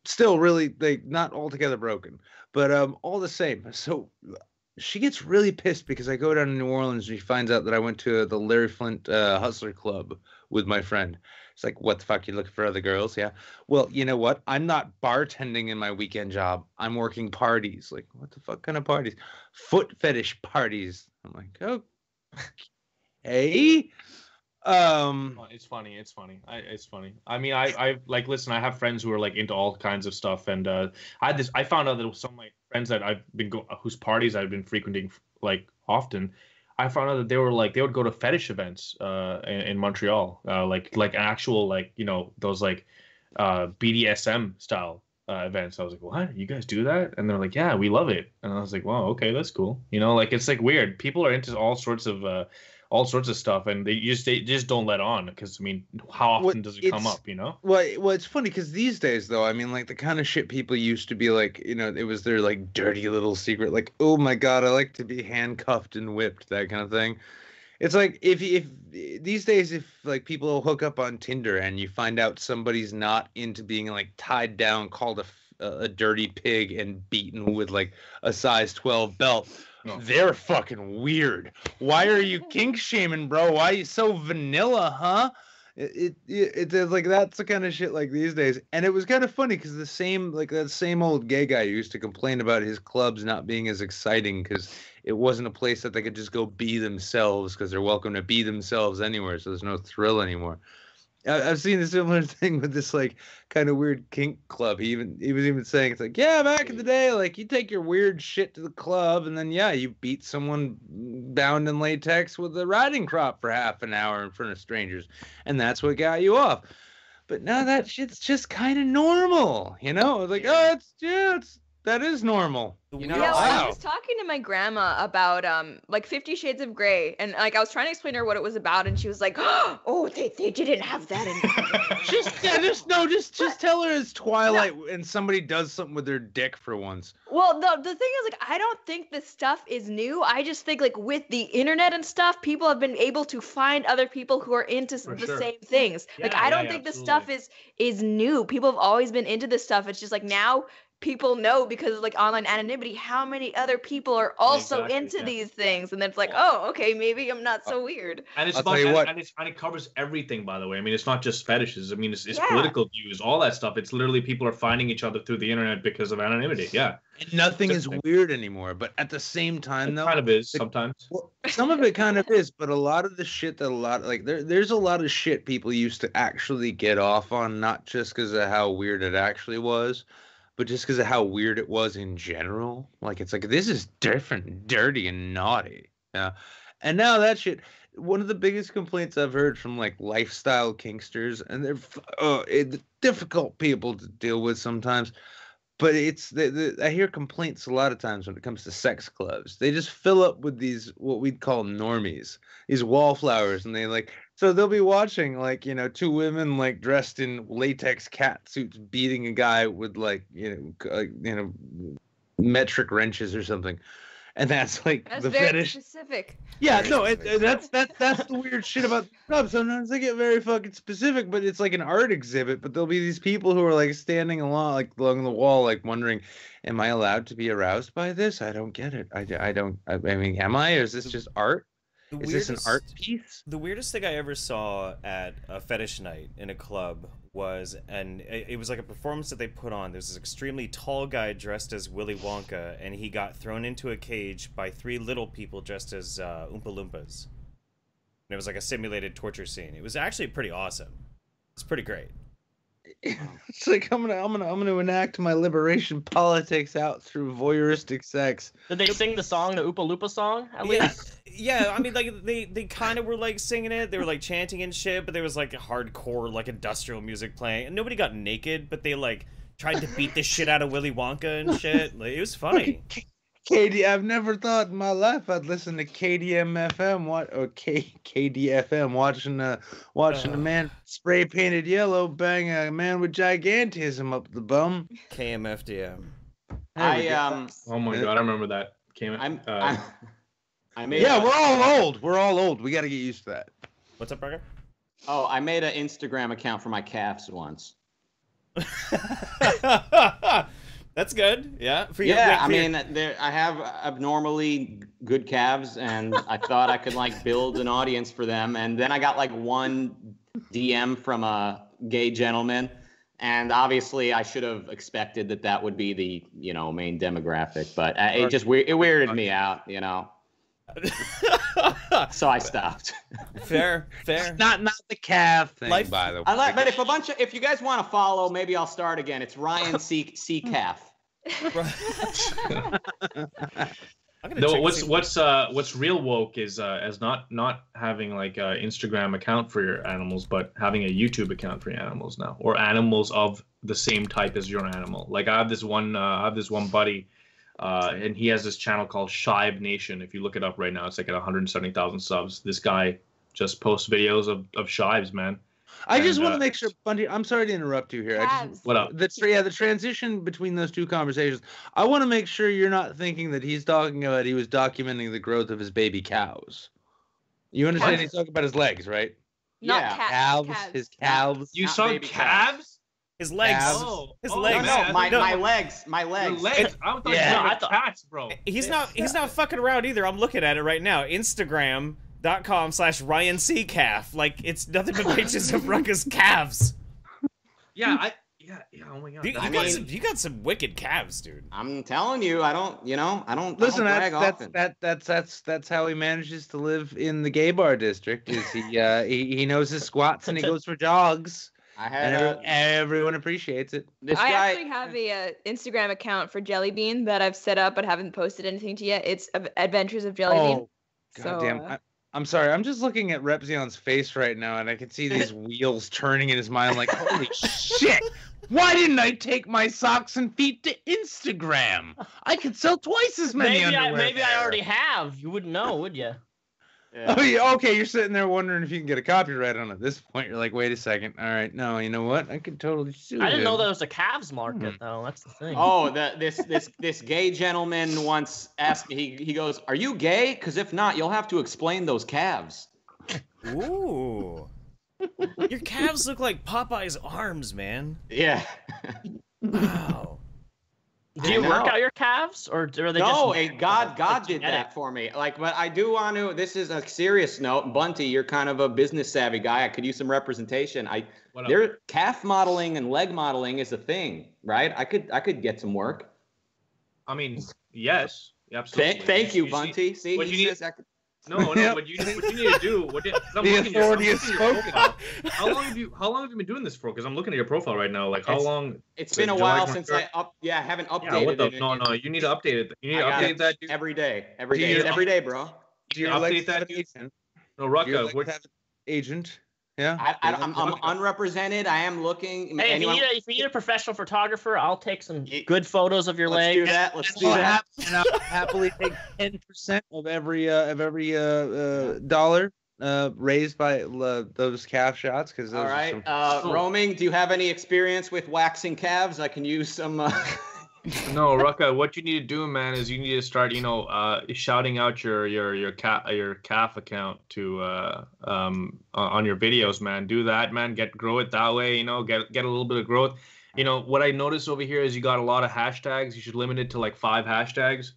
Speaker 1: Still really, like, not altogether broken, but all the same. So she gets really pissed because I go down to New Orleans and she finds out that I went to the Larry Flint Hustler Club with my friend. It's like, what the fuck? You looking for other girls? Yeah. Well, you know what? I'm not bartending in my weekend job. I'm working parties. Like, what the fuck kind of parties? Foot fetish parties. I'm like, oh, hey.
Speaker 4: It's funny. It's funny. I mean, I like, listen, I have friends who are like into all kinds of stuff, and I found out that some of my friends that I've been whose parties I've been frequenting like often, I found out that they would go to fetish events in Montreal, like actual, like, you know, those like BDSM style events. I was like, what? You guys do that? And they're like, yeah, we love it. And I was like, wow, okay, that's cool. You know, like, it's like weird. People are into all sorts of stuff, and they just don't let on, because I mean, how often does it come up, you know?
Speaker 1: Well, it's funny because these days, though, I mean, like, the kind of shit people used to be like, you know, it was their like dirty little secret, like, oh my god, I like to be handcuffed and whipped, that kind of thing. It's like, if these days, if like people hook up on Tinder and you find out somebody's not into being like tied down, called a dirty pig, and beaten with like a size 12 belt. They're fucking weird. Why are you kink shaming, bro? Why are you so vanilla, huh? It's like, that's the kind of shit like these days. And it was kind of funny because that same old gay guy used to complain about his clubs not being as exciting because it wasn't a place that they could just go be themselves, because they're welcome to be themselves anywhere, so there's no thrill anymore. I've seen a similar thing with this like kind of weird kink club. He was even saying, it's like, yeah, back in the day, like, you take your weird shit to the club, and then yeah, you beat someone bound in latex with a riding crop for half an hour in front of strangers, and that's what got you off. But now that shit's just kind of normal, you know? It's like, oh, that is normal.
Speaker 5: You know, yeah, well, I was talking to my grandma about like 50 Shades of Grey, and like I was trying to explain to her what it was about, and she was like, "Oh, they didn't have that in."
Speaker 1: just tell her it's Twilight and somebody does something with their dick for once.
Speaker 5: Well, the thing is, like, I don't think this stuff is new. I just think, like, with the internet and stuff, people have been able to find other people who are into the same things. Yeah, like, I don't think this stuff is new. People have always been into this stuff. It's just like now people know, because of like online anonymity, how many other people are also into these things, and then it's like, oh, okay, maybe I'm not so weird.
Speaker 4: And it's and it covers everything, by the way. I mean, it's not just fetishes. I mean, it's political views, all that stuff. It's literally people are finding each other through the internet because of anonymity. Yeah,
Speaker 1: and nothing is weird anymore. But at the same time, though,
Speaker 4: it kind of is sometimes.
Speaker 1: Well, some of it kind of is, but a lot of the shit there's a lot of shit people used to actually get off on, not just because of how weird it actually was, but just because of how weird it was in general. Like, it's like, this is different, dirty, and naughty. Yeah. And now that shit, one of the biggest complaints I've heard from like lifestyle kinksters, and they're difficult people to deal with sometimes, but I hear complaints a lot of times when it comes to sex clubs. They just fill up with these, what we'd call normies, these wallflowers, and they like, so they'll be watching, like, you know, two women like dressed in latex cat suits beating a guy with like, you know, metric wrenches or something, and that's like
Speaker 5: that's
Speaker 1: the
Speaker 5: very
Speaker 1: fetish.
Speaker 5: Specific.
Speaker 1: Yeah, no, that's the weird shit about the club. Sometimes they get very fucking specific, but it's like an art exhibit. But there'll be these people who are like standing along the wall, like wondering, "Am I allowed to be aroused by this? I don't get it. I don't. I mean, am I? Or is this just art?" Is this an art piece?
Speaker 2: The weirdest thing I ever saw at a fetish night in a club was, and it was like a performance that they put on. There's this extremely tall guy dressed as Willy Wonka, and he got thrown into a cage by three little people dressed as Oompa Loompas. And it was like a simulated torture scene. It was actually pretty awesome. It's pretty great.
Speaker 1: It's like, I'm gonna enact my liberation politics out through voyeuristic sex.
Speaker 6: Did they sing the song, the Oompa Loompa song, at least?
Speaker 2: Yeah, I mean, like, they kind of were, like, singing it. They were, like, chanting and shit, but there was, like, hardcore, like, industrial music playing. And nobody got naked, but they, like, tried to beat the shit out of Willy Wonka and shit. Like, it was funny.
Speaker 1: I've never thought in my life I'd listen to KDM-FM KDFM watching a man spray painted yellow bang a man with gigantism up the bum.
Speaker 2: KMFDM.
Speaker 4: Oh my god, I remember that.
Speaker 1: We're all old. We're all old. We got to get used to that.
Speaker 2: What's up, Rucka?
Speaker 3: Oh, I made an Instagram account for my calves once.
Speaker 2: That's good. Yeah.
Speaker 3: I have abnormally good calves, and I thought I could like build an audience for them, and then I got like one DM from a gay gentleman. And obviously, I should have expected that would be the, main demographic. But it weirded me out, So I stopped.
Speaker 2: Fair.
Speaker 1: Not the calf thing, by the way.
Speaker 3: But if you guys want to follow, maybe I'll start again. It's Ryan C Calf.
Speaker 4: No, what's real woke is not having like an Instagram account for your animals, but having a YouTube account for your animals now, or animals of the same type as your animal. Like I have this one buddy, and he has this channel called Shive Nation. If you look it up right now, it's like at 170,000 subs. This guy just posts videos of shives, man.
Speaker 1: I just want to make sure, Bunty. I'm sorry to interrupt you here.
Speaker 4: What up?
Speaker 1: The transition between those two conversations. I want to make sure you're not thinking that he's talking about he was documenting the growth of his baby cows. You understand? He's talking about his legs, right?
Speaker 5: Not
Speaker 1: calves. His calves.
Speaker 4: You saw calves?
Speaker 2: His legs. His legs.
Speaker 3: No, my legs. My legs.
Speaker 4: Your legs. I thought cats, bro.
Speaker 2: He's not fucking around either. I'm looking at it right now. Instagram.com/RyanCCalf. Like, it's nothing but pictures of Rucka's calves.
Speaker 4: Yeah, oh my god.
Speaker 2: You got some wicked calves, dude.
Speaker 3: I'm telling you, I don't
Speaker 1: Listen,
Speaker 3: often.
Speaker 1: that's how he manages to live in the gay bar district. Is he knows his squats and he goes for jogs. Everyone appreciaps it.
Speaker 5: I actually have a Instagram account for Jelly Bean that I've set up but haven't posted anything to yet. It's Adventures of Jelly Bean.
Speaker 1: Goddamn. I'm sorry. I'm just looking at Repzion's face right now, and I can see these wheels turning in his mind. Like, holy shit! Why didn't I take my socks and feet to Instagram? I could sell twice as many underwear.
Speaker 6: Maybe I already have. You wouldn't know, would you?
Speaker 1: Yeah. Oh, yeah, okay. You're sitting there wondering if you can get a copyright on it. At this point, you're like, wait a second. All right, no, you know what? I could totally sue.
Speaker 6: I didn't know there was a calves market though. That's the thing.
Speaker 3: Oh, this gay gentleman once asked me. He goes, "Are you gay? Because if not, you'll have to explain those calves."
Speaker 2: Ooh, your calves look like Popeye's arms, man.
Speaker 3: Yeah.
Speaker 2: Wow.
Speaker 6: Do you work out your calves, or are they just...
Speaker 3: God did that for me. But I do want to. This is a serious note, Bunty. You're kind of a business savvy guy. I could use some representation. Calf modeling and leg modeling is a thing, right? I could get some work.
Speaker 4: I mean, yes, absolutely.
Speaker 3: Thank you, Bunty. See,
Speaker 4: what
Speaker 3: he
Speaker 4: you
Speaker 3: says I could.
Speaker 4: No. What you need to do.
Speaker 1: The authority is spoken.
Speaker 4: How long have you been doing this for? Because I'm looking at your profile right now. Like, how long?
Speaker 3: It's been a while since I haven't updated it.
Speaker 4: No, you need to update it. You need to update that, dude.
Speaker 3: Every day, bro.
Speaker 1: Do you update that, dude?
Speaker 4: No, Rucka.
Speaker 1: What agent? Yeah.
Speaker 3: I'm unrepresented. I am looking.
Speaker 6: Hey, if you need a professional photographer, I'll take some good photos of your legs.
Speaker 3: Let's do that.
Speaker 1: And I'll happily take 10% of every dollar raised by those calf shots. Because
Speaker 3: all right, roaming. Do you have any experience with waxing calves? I can use some.
Speaker 4: No, Rucka, what you need to do, man, is you need to start, shouting out your calf account to on your videos, man. Do that, man. Grow it that way, get a little bit of growth. What I noticed over here is you got a lot of hashtags. You should limit it to like 5 hashtags.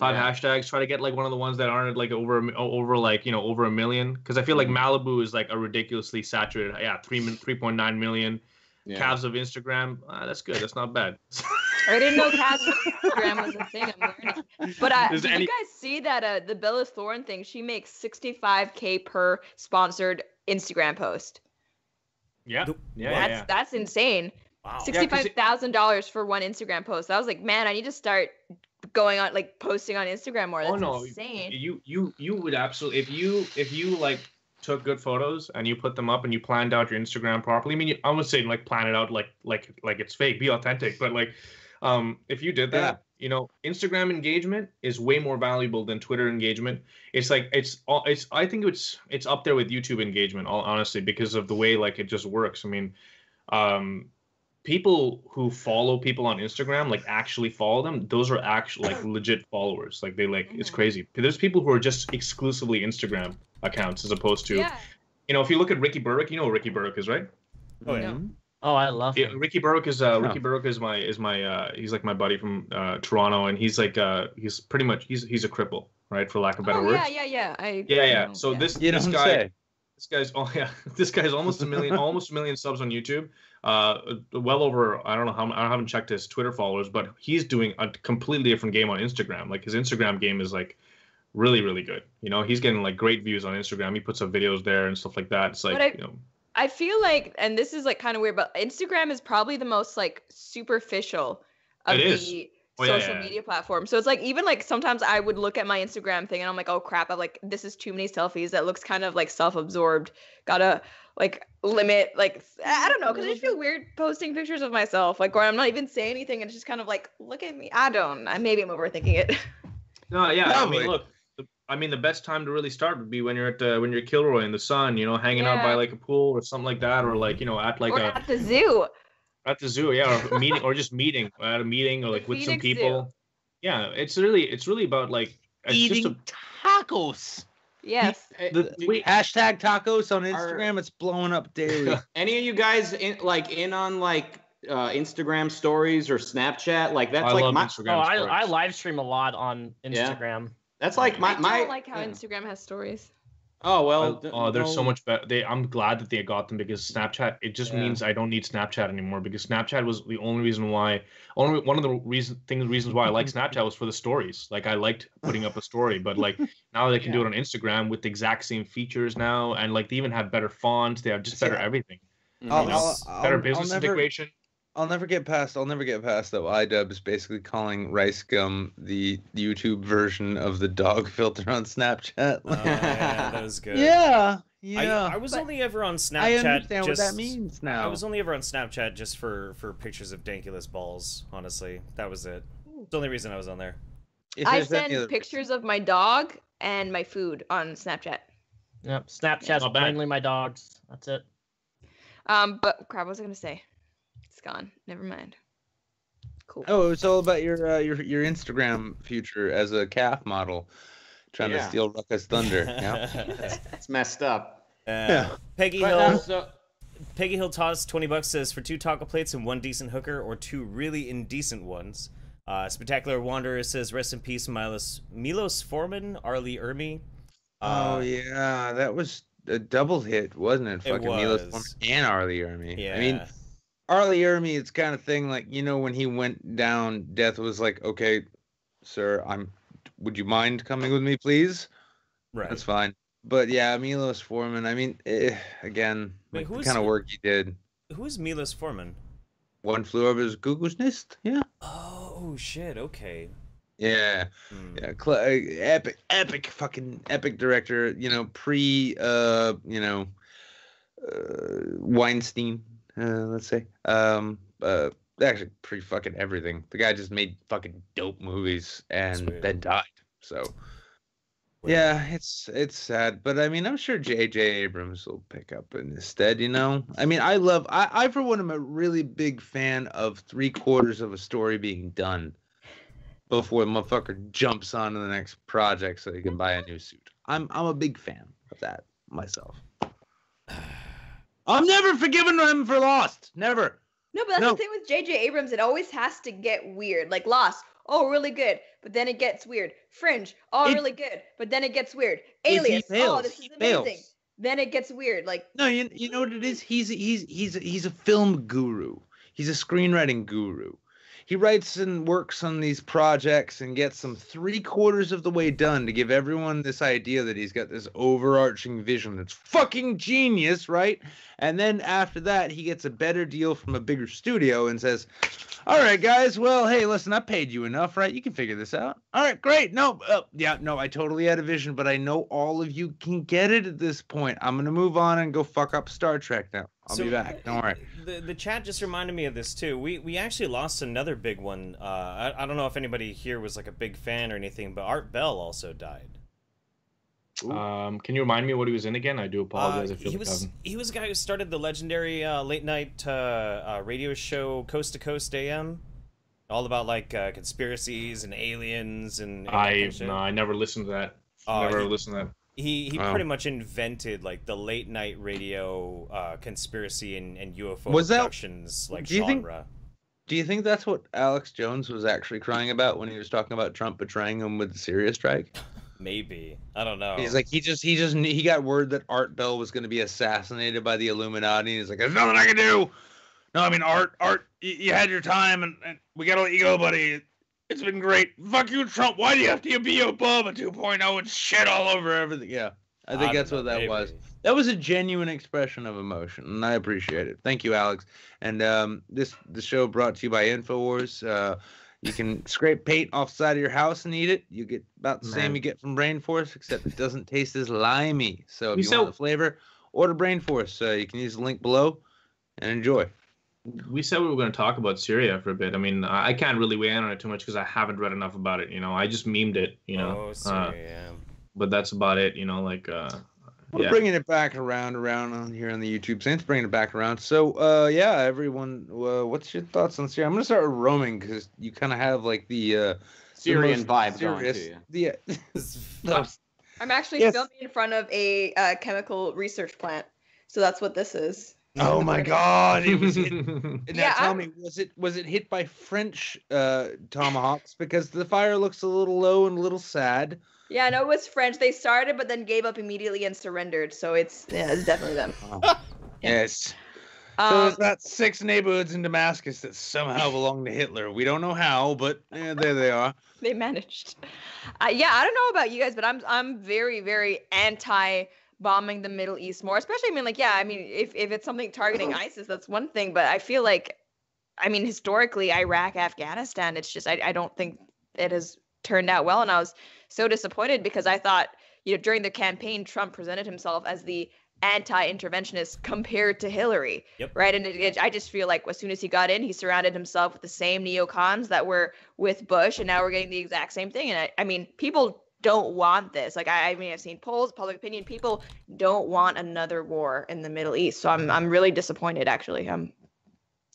Speaker 4: Hashtags. Try to get like one of the ones that aren't like over a million, because I feel like Malibu is like a ridiculously saturated. Yeah, 3.9 million. Yeah. Calves of Instagram. That's good. That's not bad.
Speaker 5: I didn't know calves of Instagram was a thing. I'm learning. But did you guys see that the Bella Thorne thing? She makes $65K per sponsored Instagram post.
Speaker 4: Yeah.
Speaker 5: That's insane.
Speaker 2: Wow.
Speaker 5: $65,000 for one Instagram post. I was like, man, I need to start going on, like, posting on Instagram more. That's insane.
Speaker 4: You would absolutely, if you like took good photos and you put them up and you planned out your Instagram properly. I mean, I would say like plan it out like it's fake, be authentic. But like, if you did that, Instagram engagement is way more valuable than Twitter engagement. It's like I think it's up there with YouTube engagement, honestly, because of the way like it just works. I mean, people who follow people on Instagram, like actually follow them, those are actually like legit followers. Like they it's crazy. There's people who are just exclusively Instagram accounts as opposed to, if you look at Ricky Burdick, you know who Ricky Burdick is, right?
Speaker 2: Oh yeah.
Speaker 6: Oh, I love him.
Speaker 4: Ricky Burdick is my he's like my buddy from Toronto, and he's like he's pretty much he's a cripple, right, for lack of better words.
Speaker 5: Yeah.
Speaker 4: So this guy. This guy's almost a million subs on YouTube. Well over, I don't know how, I haven't checked his Twitter followers, but he's doing a completely different game on Instagram. Like his Instagram game is like really, really good. You know, he's getting like great views on Instagram. He puts up videos there and stuff like that. It's like, you know.
Speaker 5: I feel like, and this is like kind of weird, but Instagram is probably the most like superficial of the social media platform. So it's like, even like sometimes I would look at my Instagram thing and I'm like, oh crap, I'm like, this is too many selfies. That looks kind of like self-absorbed. Gotta like limit, like, I don't know, because I just feel weird posting pictures of myself, like, or I'm not even saying anything and it's just kind of like, look at me. Maybe I'm overthinking it.
Speaker 4: No, yeah, probably. I mean, look, the best time to really start would be when you're at when you're Kilroy in the sun, you know, hanging out by like a pool or something like that, or like, you know, at like
Speaker 5: at the zoo.
Speaker 4: At the zoo, yeah, or meeting, or just meeting at a meeting, or like with some people. Zoo. Yeah, it's really about like
Speaker 1: eating tacos.
Speaker 5: Yes.
Speaker 1: Hashtag tacos on Instagram. It's blowing up daily.
Speaker 3: Any of you guys in on Instagram stories or Snapchat? Like that's like my
Speaker 6: Instagram stories. I live stream a lot on Instagram.
Speaker 3: Yeah. That's like
Speaker 5: I don't like how Instagram has stories.
Speaker 3: Oh well,
Speaker 4: they're so much better. I'm glad that they got them, because Snapchat, it just means I don't need Snapchat anymore, because Snapchat was the only reason why. One of the reasons why I like Snapchat was for the stories. Like I liked putting up a story, but like now they can do it on Instagram with the exact same features now, and like they even have better fonts. They have just better everything. Better business integration.
Speaker 1: I'll never get past though iDubbbz basically calling Rice Gum the YouTube version of the dog filter on Snapchat.
Speaker 2: Oh, yeah, that was good.
Speaker 1: Yeah.
Speaker 2: I was only ever on Snapchat.
Speaker 1: I understand what that means now.
Speaker 2: I was only ever on Snapchat just for pictures of dankulous balls, honestly. That was it. It's the only reason I was on there.
Speaker 5: I send pictures of my dog and my food on Snapchat.
Speaker 6: Yep, Snapchat's mainly my dogs. That's it.
Speaker 5: But crap, what was I gonna say? It's gone. Never mind. Cool.
Speaker 1: Oh, it's all about your Instagram future as a calf model, trying to steal Rucka's thunder. Yeah,
Speaker 3: it's messed up.
Speaker 2: Peggy Hill tossed $20. Says for 2 taco plates and 1 decent hooker, or 2 really indecent ones. Spectacular Wanderer says rest in peace, Milos Forman, Arlie Ermey.
Speaker 1: Oh yeah, that was a double hit, wasn't it? Fucking Milos Forman and Arlie Ermey.
Speaker 2: Yeah.
Speaker 1: I mean, Arlie Ermey, it's kind of thing like, you know, when he went down, Death was like, okay, sir, would you mind coming with me, please?
Speaker 2: Right.
Speaker 1: That's fine. But yeah, Milos Forman, I mean, again, the kind of work he did.
Speaker 2: Who's Milos Forman?
Speaker 1: One Flew Over the Cuckoo's Nest, yeah.
Speaker 2: Oh, shit, okay.
Speaker 1: Yeah. Epic director, you know, Weinstein. Let's say, actually pretty fucking everything. The guy just made fucking dope movies and then died. So, yeah, it's sad. But I mean, I'm sure J.J. Abrams will pick up in his stead, you know? I mean, I for one am a really big fan of 3/4 of a story being done before the motherfucker jumps on to the next project so he can buy a new suit. I'm a big fan of that myself. I'm never forgiving him for Lost. Never.
Speaker 5: No, but that's the thing with J.J. Abrams. It always has to get weird. Like Lost, oh, really good, but then it gets weird. Fringe, really good, but then it gets weird. Alias, this is amazing. Then it gets weird. Like
Speaker 1: no, you know what it is? He's a film guru. He's a screenwriting guru. He writes and works on these projects and gets them 3/4 of the way done to give everyone this idea that he's got this overarching vision that's fucking genius, right? And then after that, he gets a better deal from a bigger studio and says, all right, guys, well, hey, listen, I paid you enough, right? You can figure this out. All right, great. No, I totally had a vision, but I know all of you can get it at this point. I'm going to move on and go fuck up Star Trek now. I'll be back. Don't worry.
Speaker 2: The chat just reminded me of this, too. We actually lost another big one. I don't know if anybody here was like a big fan or anything, but Art Bell also died.
Speaker 4: Can you remind me what he was in again? I do apologize.
Speaker 2: He was a guy who started the legendary late night radio show Coast to Coast AM, all about like conspiracies and aliens and
Speaker 4: I never listened to that. Never listened to that.
Speaker 2: He pretty much invented like the late night radio conspiracy and UFO productions like genre.
Speaker 1: Do you think that's what Alex Jones was actually crying about when he was talking about Trump betraying him with the Syria strike?
Speaker 2: Maybe. I don't know.
Speaker 1: He's like, he got word that Art Bell was going to be assassinated by the Illuminati. And he's like, there's nothing I can do. No, I mean, Art, you had your time, and we got to let you go, buddy. It's been great. Fuck you, Trump. Why do you have to be Obama 2.0 and shit all over everything? Yeah, I think that's what that was. That was a genuine expression of emotion, and I appreciate it. Thank you, Alex. And the show brought to you by InfoWars. You can scrape paint off the side of your house and eat it. You get about the same you get from Brain Force, except it doesn't taste as limey. So if you want the flavor, order Brain Force. You can use the link below and enjoy.
Speaker 4: We said we were going to talk about Syria for a bit. I mean, I can't really weigh in on it too much because I haven't read enough about it. I just memed it.
Speaker 2: Oh, Syria.
Speaker 4: But that's about it.
Speaker 1: We're bringing it back around on here on the YouTube Saints, bringing it back around. So, everyone, what's your thoughts on Syria? I'm going to start with roaming because you kind of have like the
Speaker 3: Syrian vibe going to you.
Speaker 1: Yeah.
Speaker 5: I'm actually filming in front of a chemical research plant, so that's what this is.
Speaker 1: Oh my God! It was hit. Now tell me, was it hit by French tomahawks? Because the fire looks a little low and a little sad.
Speaker 5: Yeah, no, it was French. They started, but then gave up immediately and surrendered. So it's definitely them.
Speaker 1: Yes. So there's that 6 neighborhoods in Damascus that somehow belong to Hitler. We don't know how, but there they are.
Speaker 5: They managed. I don't know about you guys, but I'm very, very anti bombing the Middle East more, especially, if it's something targeting ISIS, that's one thing, but I feel like, historically, Iraq, Afghanistan, it's just, I don't think it has turned out well, and I was so disappointed because I thought, during the campaign, Trump presented himself as the anti-interventionist compared to Hillary, right? And I just feel like as soon as he got in, he surrounded himself with the same neocons that were with Bush, and now we're getting the exact same thing, and people don't want this. I've seen polls, public opinion. People don't want another war in the Middle East. So I'm really disappointed, actually. I'm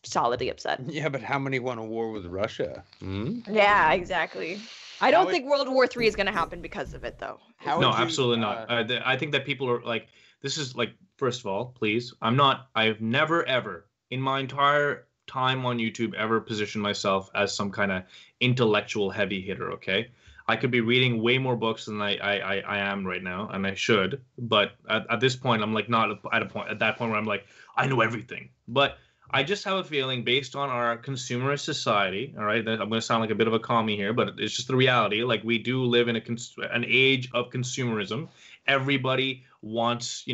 Speaker 5: solidly upset.
Speaker 1: Yeah, but how many want a war with Russia?
Speaker 5: Yeah, exactly. I don't think World War III is going to happen because of it, though.
Speaker 4: No, absolutely not. I think that people are like, this is like, first of all, please, I've never, ever, in my entire time on YouTube, ever positioned myself as some kind of intellectual heavy hitter, okay? I could be reading way more books than I am right now, and I should. But at this point, I'm like not at that point where I'm like, I know everything. But I just have a feeling, based on our consumerist society, all right, that I'm going to sound like a bit of a commie here, but it's just the reality. Like, we do live in an age of consumerism. Everybody wants,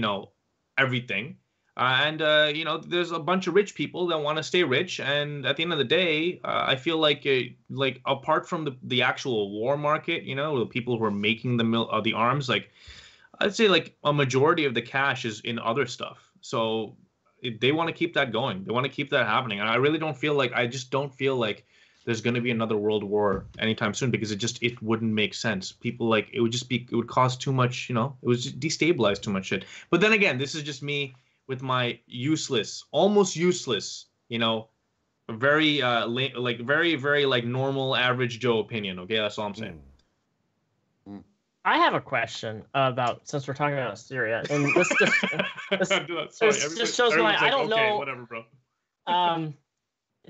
Speaker 4: everything. And there's a bunch of rich people that want to stay rich. And at the end of the day, I feel like apart from the actual war market, the people who are making the arms, like, I'd say like a majority of the cash is in other stuff. So they want to keep that going. They want to keep that happening. And I just don't feel like there's going to be another world war anytime soon, because it wouldn't make sense. People it would cause too much, it would just destabilize too much shit. But then again, this is just me with my almost useless, very very normal average Joe opinion. Okay, that's all I'm saying.
Speaker 6: I have a question about, since we're talking about Syria, and this just shows my, I don't know.
Speaker 4: Whatever, bro.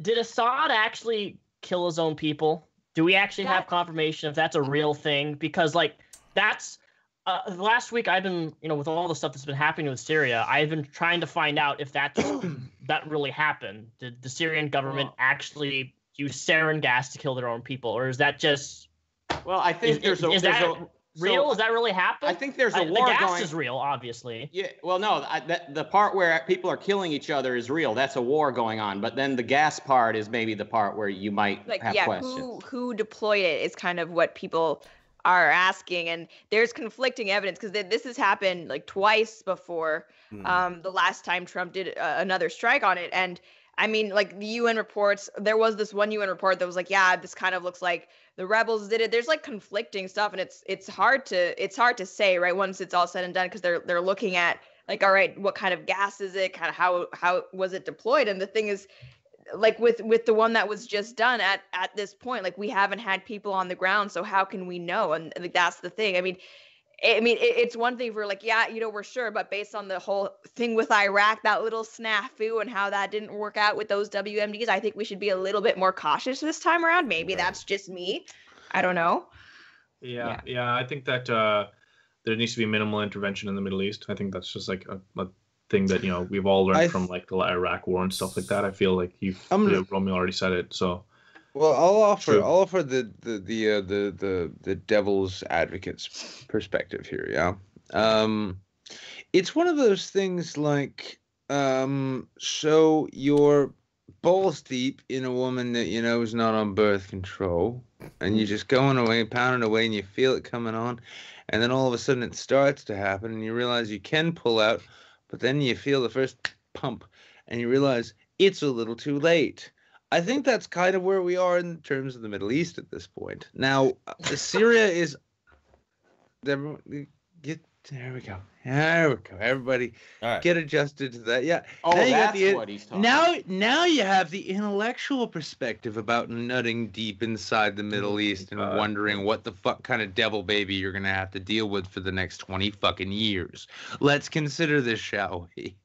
Speaker 6: Did Assad actually kill his own people? Do we actually have confirmation if that's a real thing? Because that's. Last week, I've been, with all the stuff that's been happening with Syria, I've been trying to find out if that really happened. Did the Syrian government actually use sarin gas to kill their own people, or is that just?
Speaker 3: Well, I think
Speaker 6: Is that real? Does that really happen?
Speaker 3: I think there's a war
Speaker 6: going. The gas
Speaker 3: going.
Speaker 6: is real, obviously.
Speaker 3: Yeah. Well, no, the part where people are killing each other is real. That's a war going on. But then the gas part is maybe the part where you might have questions.
Speaker 5: Who deployed it is kind of what people are asking, and there's conflicting evidence because this has happened twice before. The last time Trump did another strike on it, and the UN reports, there was this one UN report that was this kind of looks like the rebels did it. There's conflicting stuff, and it's hard to say, right, once it's all said and done, because they're looking at all right, what kind of gas is it, kind of how was it deployed. And the thing is, with the one that was just done at this point, we haven't had people on the ground, so how can we know? And that's the thing. It's one thing if we're we're sure, but based on the whole thing with Iraq, that little snafu and how that didn't work out with those WMDs, I think we should be a little bit more cautious this time around. Maybe that's just me. I don't know.
Speaker 4: Yeah. I think that there needs to be minimal intervention in the Middle East. I think that's just like a thing that we've all learned from like the Iraq War and stuff like that. I feel like Romeo already said it. So,
Speaker 1: well, I'll offer the devil's advocate's perspective here. Yeah, it's one of those things like, so you're balls deep in a woman that is not on birth control, and you're just going away, pounding away, and you feel it coming on, and then all of a sudden it starts to happen, and you realize you can pull out, but then you feel the first pump, and you realize it's a little too late. I think that's kind of where we are in terms of the Middle East at this point. Now, Syria is... There we go. Everybody, get adjusted to that. Yeah.
Speaker 3: Oh, that's what he's talking about.
Speaker 1: Now you have the intellectual perspective about nutting deep inside the Middle East and wondering what the fuck kind of devil baby you're gonna have to deal with for the next 20 fucking years. Let's consider this, shall we?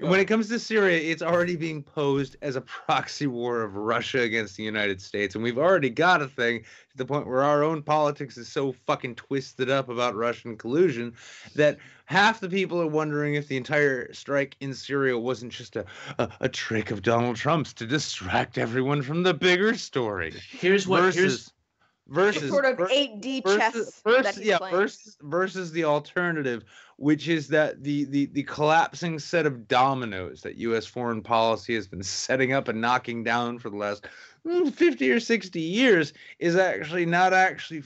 Speaker 1: When it comes to Syria, it's already being posed as a proxy war of Russia against the United States. And we've already got a thing to the point where our own politics is so fucking twisted up about Russian collusion that half the people are wondering if the entire strike in Syria wasn't just a trick of Donald Trump's to distract everyone from the bigger story. Versus
Speaker 5: sort of 8D chess
Speaker 1: versus the alternative, which is that the collapsing set of dominoes that U.S. foreign policy has been setting up and knocking down for the last 50 or 60 years is actually not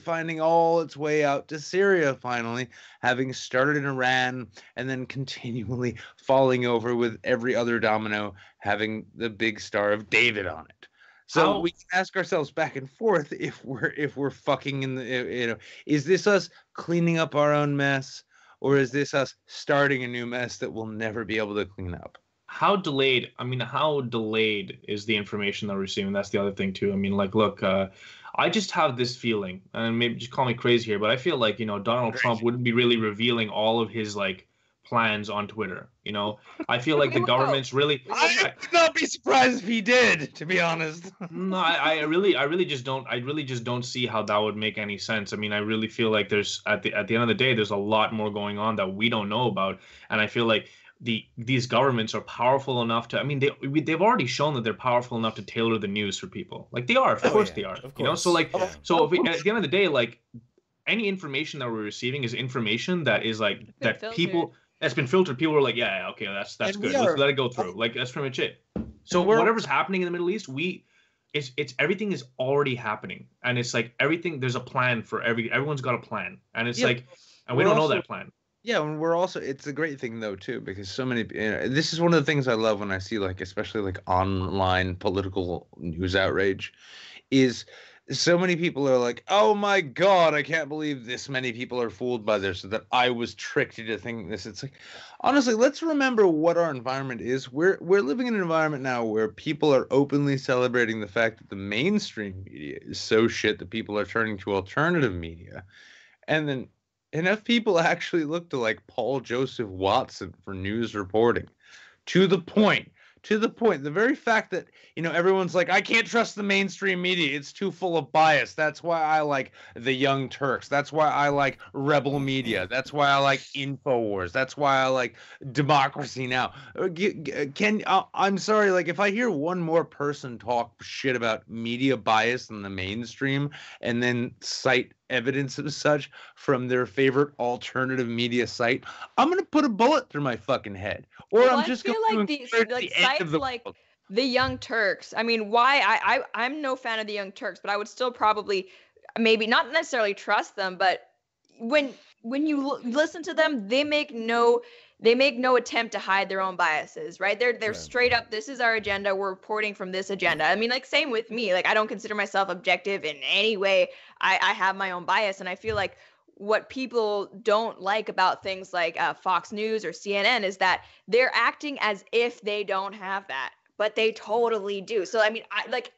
Speaker 1: finding all its way out to Syria finally, having started in Iran and then continually falling over with every other domino having the big Star of David on it. So we can ask ourselves back and forth if we're fucking in the is this us cleaning up our own mess, or is this us starting a new mess that we'll never be able to clean up?
Speaker 4: How delayed is the information that we're receiving? That's the other thing too. I mean, like, look, I just have this feeling, and maybe just call me crazy here, but I feel like Donald Trump wouldn't be really revealing all of his like plans on Twitter. I feel like the government's really...
Speaker 1: I would not be surprised if he did, to be honest.
Speaker 4: No, I really just don't see how that would make any sense. I mean, I really feel like there's at the end of the day, there's a lot more going on that we don't know about, and I feel like these governments are powerful enough to... I mean, they've already shown that they're powerful enough to tailor the news for people. Like they are, of course they are. Of course. So like, so if at the end of the day, like any information that we're receiving is information that is like that filtered. People. That's been filtered. People are like, yeah, okay, that's good. Let's let it go through. Like that's pretty much it. So whatever's happening in the Middle East, it's everything is already happening, and it's like everything. There's a plan for everyone's got a plan, and it's like, and we don't know that plan.
Speaker 1: Yeah, and it's a great thing though too, because so many. This is one of the things I love when I see like, especially like online political news outrage, is. So many people are like, oh my God, I can't believe this many people are fooled by this, or that I was tricked into thinking this. It's like, honestly, let's remember what our environment is. We're living in an environment now where people are openly celebrating the fact that the mainstream media is so shit that people are turning to alternative media. And then enough people actually look to like Paul Joseph Watson for news reporting. To the point. The very fact that, everyone's like, I can't trust the mainstream media. It's too full of bias. That's why I like the Young Turks. That's why I like Rebel Media. That's why I like InfoWars. That's why I like Democracy Now! I'm sorry, like, if I hear one more person talk shit about media bias in the mainstream and then cite evidence of such from their favorite alternative media site, I'm gonna put a bullet through my fucking head, or I'm just gonna
Speaker 5: like these like sites like the Young Turks. I mean, why I'm no fan of the Young Turks, but I would still probably maybe not necessarily trust them. But when you listen to them, they make no attempt to hide their own biases, right? They're straight up, this is our agenda, we're reporting from this agenda. I mean, like, same with me. Like, I don't consider myself objective in any way. I have my own bias, and I feel like what people don't like about things like Fox News or CNN is that they're acting as if they don't have that, but they totally do. So, I mean,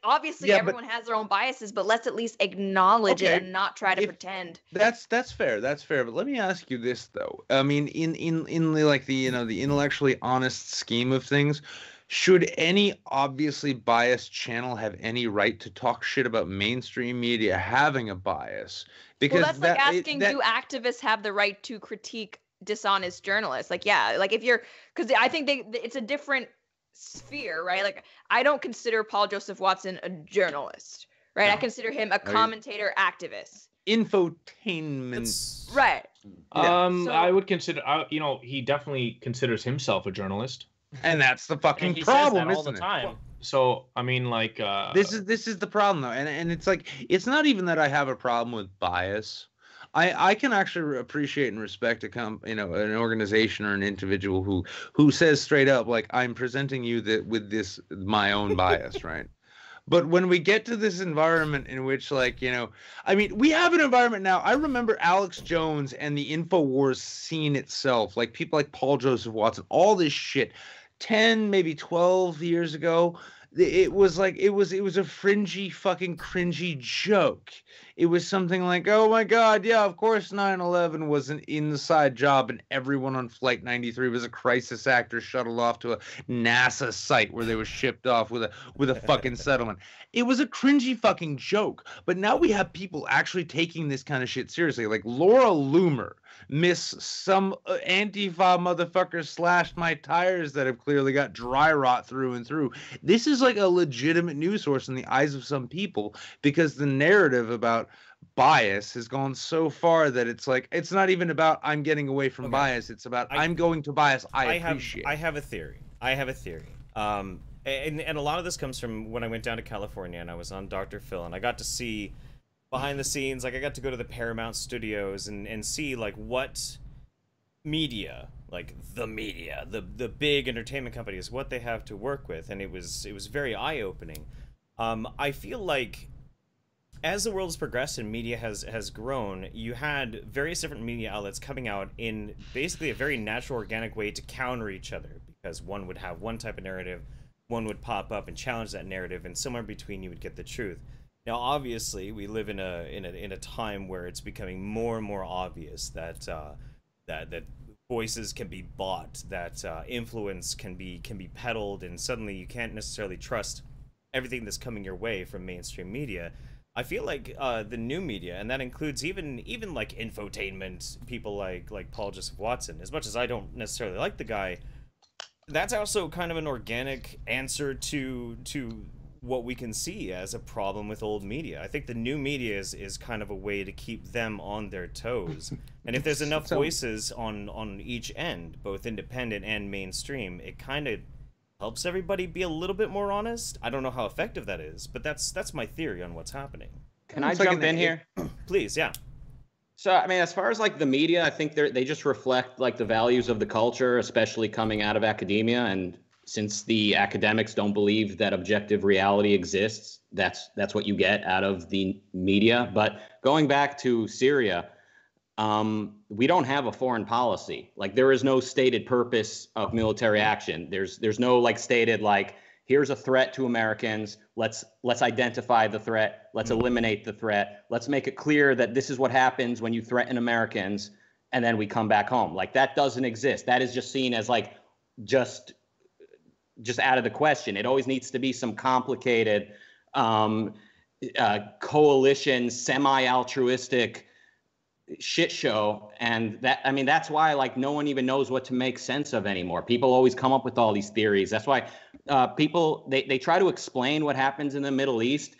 Speaker 5: obviously everyone has their own biases, but let's at least acknowledge it and not try to pretend.
Speaker 1: That's fair. That's fair. But let me ask you this though. I mean, in the like the the intellectually honest scheme of things, should any obviously biased channel have any right to talk shit about mainstream media having a bias? Because
Speaker 5: well, that's like asking, do activists have the right to critique dishonest journalists? Like, yeah, like if you're, because I think it's a different sphere, right? Like, I don't consider Paul Joseph Watson a journalist, right? I consider him a commentator activist.
Speaker 1: Infotainment.
Speaker 5: Right.
Speaker 4: I would consider, you know, he definitely considers himself a journalist.
Speaker 1: And that's the fucking
Speaker 6: he
Speaker 1: problem,
Speaker 6: says that all
Speaker 1: isn't
Speaker 6: the
Speaker 1: it?
Speaker 6: time.
Speaker 4: So, I mean, like...
Speaker 1: This is the problem, though. And it's like, it's not even that I have a problem with bias. I can actually appreciate and respect an organization or an individual who says straight up, like, I'm presenting you with this my own bias, right? But when we get to this environment in which, like, you know, I mean, we have an environment now. I remember Alex Jones and the InfoWars scene itself, like people like Paul Joseph Watson, all this shit, 10, maybe 12 years ago. It was like, it was a fringy, fucking cringy joke. It was something like, oh my God, yeah, of course 9/11 was an inside job and everyone on Flight 93 was a crisis actor shuttled off to a NASA site where they were shipped off with a fucking settlement. It was a cringy fucking joke. But now we have people actually taking this kind of shit seriously. Like Laura Loomer, Miss some Antifa motherfucker slashed my tires that have clearly got dry rot through and through. This is like a legitimate news source in the eyes of some people, because the narrative about bias has gone so far that it's like, it's not even about I'm getting away from bias. It's about I'm going to bias I appreciate.
Speaker 2: I have a theory. And a lot of this comes from when I went down to California and I was on Dr. Phil and I got to see behind the scenes, like I got to go to the Paramount studios and see like what media, like the media, the big entertainment companies, what they have to work with, and it was very eye-opening. I feel like as the world has progressed and media has grown, you had various different media outlets coming out in basically a very natural, organic way to counter each other, because one would have one type of narrative, one would pop up and challenge that narrative, and somewhere between you would get the truth. Now, obviously, we live in a time where it's becoming more and more obvious that that voices can be bought, that influence can be peddled, and suddenly you can't necessarily trust everything that's coming your way from mainstream media. I feel like the new media, and that includes even like infotainment people like Paul Joseph Watson. As much as I don't necessarily like the guy, that's also kind of an organic answer to what we can see as a problem with old media. I think the new media is kind of a way to keep them on their toes. And if there's enough voices on each end, both independent and mainstream, it kind of helps everybody be a little bit more honest. I don't know how effective that is, but that's my theory on what's happening.
Speaker 3: Can I jump in here?
Speaker 2: Please, yeah.
Speaker 3: So, I mean, as far as like the media, I think they just reflect like the values of the culture, especially coming out of academia. And since the academics don't believe that objective reality exists, that's what you get out of the media. But going back to Syria, we don't have a foreign policy. Like, there is no stated purpose of military action. There's no like stated like, here's a threat to Americans. Let's identify the threat. Let's eliminate the threat. Let's make it clear that this is what happens when you threaten Americans, and then we come back home. Like, that doesn't exist. That is just seen as like just out of the question. It always needs to be some complicated coalition, semi-altruistic shit show. And that, I mean, that's why like no one even knows what to make sense of anymore. People always come up with all these theories. That's why people, they try to explain what happens in the Middle East.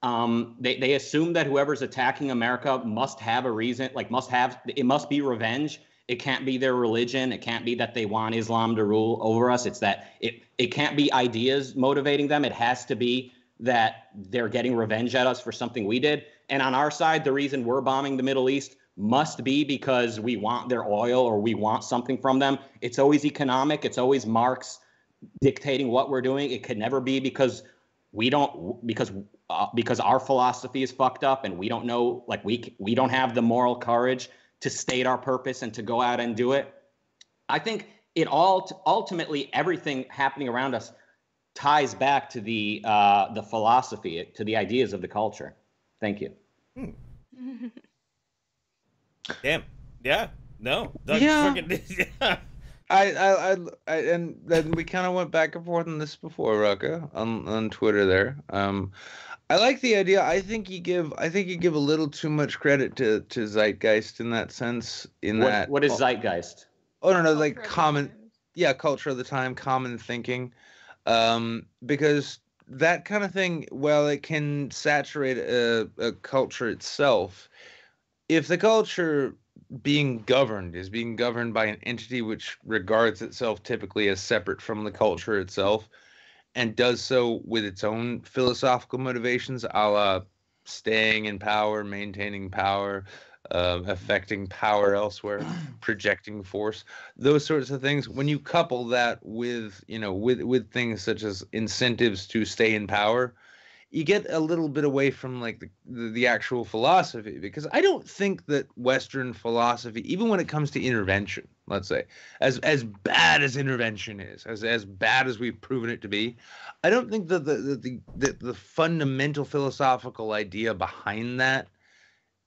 Speaker 3: They assume that whoever's attacking America must have a reason, like it must be revenge. It can't be their religion. It can't be that they want Islam to rule over us. It's that it can't be ideas motivating them. It has to be that they're getting revenge at us for something we did. And on our side, the reason we're bombing the Middle East must be because we want their oil or we want something from them. It's always economic. It's always Marx dictating what we're doing. It could never be because because our philosophy is fucked up and we don't know, like we don't have the moral courage to state our purpose and to go out and do it. I think it ultimately everything happening around us ties back to the philosophy, to the ideas of the culture. Thank you.
Speaker 2: Damn. Yeah. No.
Speaker 1: Yeah.
Speaker 2: Freaking, yeah.
Speaker 1: And then we kind of went back and forth on this before, Rucka, on Twitter there. I like the idea. I think you give a little too much credit to zeitgeist in that sense.
Speaker 3: What is zeitgeist?
Speaker 1: Oh no, like
Speaker 5: Culture of the
Speaker 1: common,
Speaker 5: times.
Speaker 1: yeah, culture of the time, common thinking, because that kind of thing, while it can saturate a culture itself, if the culture is being governed by an entity which regards itself typically as separate from the culture itself, and does so with its own philosophical motivations, a la staying in power, maintaining power, affecting power elsewhere, projecting force, those sorts of things. When you couple that with, with things such as incentives to stay in power, you get a little bit away from like the actual philosophy, because I don't think that Western philosophy, even when it comes to intervention, let's say, as bad as intervention is, as bad as we've proven it to be, I don't think that the fundamental philosophical idea behind that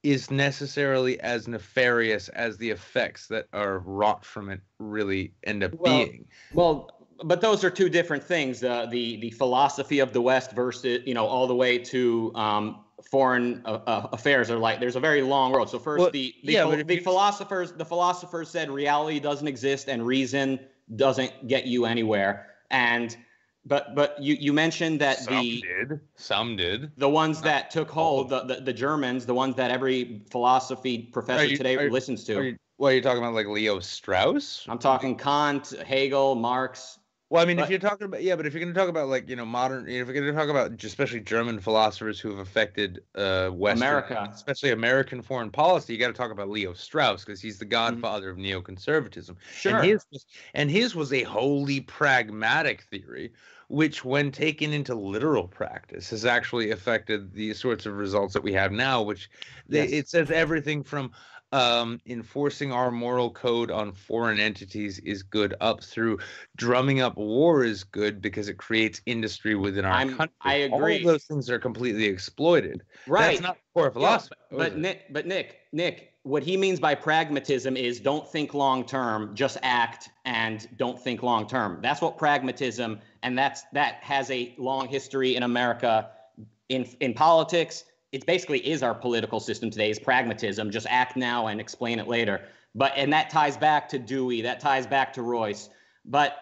Speaker 1: is necessarily as nefarious as the effects that are wrought from it really end up being.
Speaker 3: Well, but those are two different things. The philosophy of the West versus, all the way to foreign affairs are like, there's a very long road. So first, the philosophers said reality doesn't exist and reason doesn't get you anywhere. And but you mentioned that
Speaker 1: some did.
Speaker 3: The ones that took hold, the Germans, the ones that every philosophy professor today listens to.
Speaker 1: What are you talking about, like Leo Strauss?
Speaker 3: I'm talking Kant, Hegel, Marx.
Speaker 1: Well, I mean, if you're talking about, but if you're going to talk about like, modern, if you're going to talk about especially German philosophers who have affected Western,
Speaker 3: America,
Speaker 1: especially American foreign policy, you got to talk about Leo Strauss, because he's the godfather of neoconservatism.
Speaker 3: Sure.
Speaker 1: And his was a wholly pragmatic theory, which, when taken into literal practice, has actually affected the sorts of results that we have now, which it says everything from enforcing our moral code on foreign entities is good, up through drumming up war is good because it creates industry within our country.
Speaker 3: I agree.
Speaker 1: All of those things are completely exploited.
Speaker 3: Right.
Speaker 1: That's not core philosophy.
Speaker 3: Yeah, but Nick, what he means by pragmatism is don't think long term, just act and don't think long term. That's what pragmatism, and that has a long history in America in politics. It basically is our political system today, is pragmatism. Just act now and explain it later. And that ties back to Dewey. That ties back to Royce. But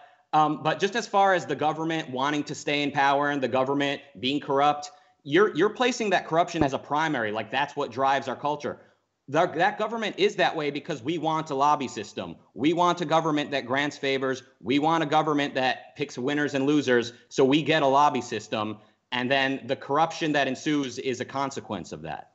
Speaker 3: just as far as the government wanting to stay in power and the government being corrupt, you're placing that corruption as a primary. Like, that's what drives our culture. That government is that way because we want a lobby system. We want a government that grants favors. We want a government that picks winners and losers. So we get a lobby system. And then the corruption that ensues is a consequence of that.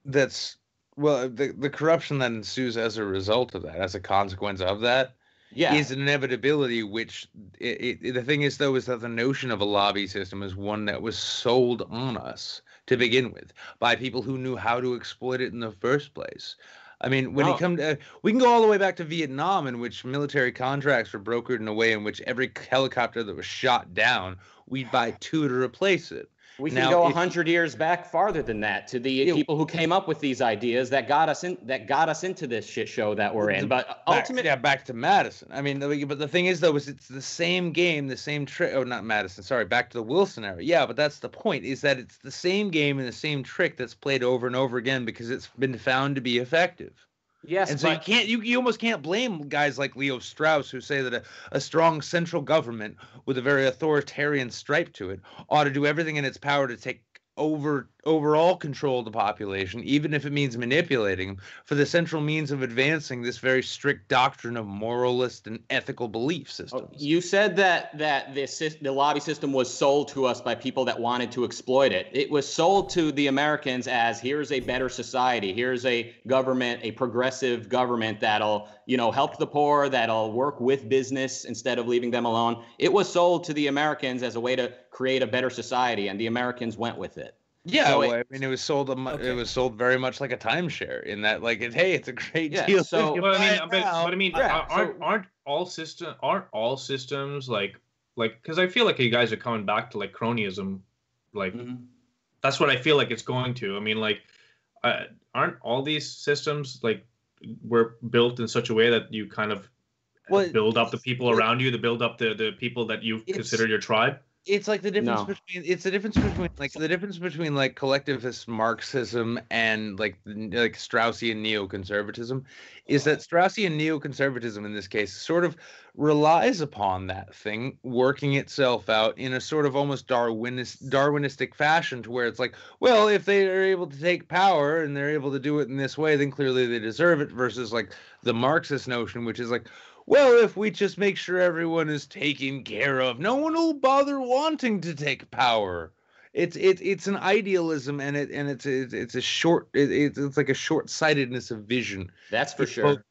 Speaker 1: The corruption that ensues as a result of that, as a consequence of that, is an inevitability, which the thing is, though, is that the notion of a lobby system is one that was sold on us to begin with by people who knew how to exploit it in the first place. I mean, we can go all the way back to Vietnam, in which military contracts were brokered in a way in which every helicopter that was shot down, we'd buy 2 to replace it.
Speaker 3: We can go 100 years back farther than that, to the people who came up with these ideas that got us into this shit show that we're in. But ultimately,
Speaker 1: back to Madison. I mean, but the thing is, though, is it's the same game, the same trick. Oh, not Madison. Sorry, back to the Wilson era. Yeah, but that's the point. Is that it's the same game and the same trick that's played over and over again because it's been found to be effective.
Speaker 3: Yes,
Speaker 1: and so you almost can't blame guys like Leo Strauss who say that a strong central government with a very authoritarian stripe to it ought to do everything in its power to take overall control of the population, even if it means manipulating them, for the central means of advancing this very strict doctrine of moralist and ethical belief systems.
Speaker 3: You said that the lobby system was sold to us by people that wanted to exploit it. It was sold to the Americans as, here's a better society. Here's a government, a progressive government that'll, help the poor, that'll work with business instead of leaving them alone. It was sold to the Americans as a way to create a better society, and the Americans went with it.
Speaker 1: Yeah, so it was sold. It was sold very much like a timeshare, in that, like, it's a great deal.
Speaker 3: So,
Speaker 4: aren't all systems like because I feel like you guys are coming back to like cronyism, like that's what I feel like it's going to. I mean, like, aren't all these systems like were built in such a way that you kind of build up the people around you, to build up the people that you consider your tribe.
Speaker 1: It's like the difference between like collectivist Marxism and like Straussian neoconservatism is that Straussian neoconservatism in this case sort of relies upon that thing working itself out in a sort of almost Darwinistic fashion, to where it's like, well, if they are able to take power and they're able to do it in this way, then clearly they deserve it, versus like the Marxist notion, which is like, well, if we just make sure everyone is taken care of, no one will bother wanting to take power. It's an idealism, and it's like a short-sightedness of vision.
Speaker 3: That's for sure.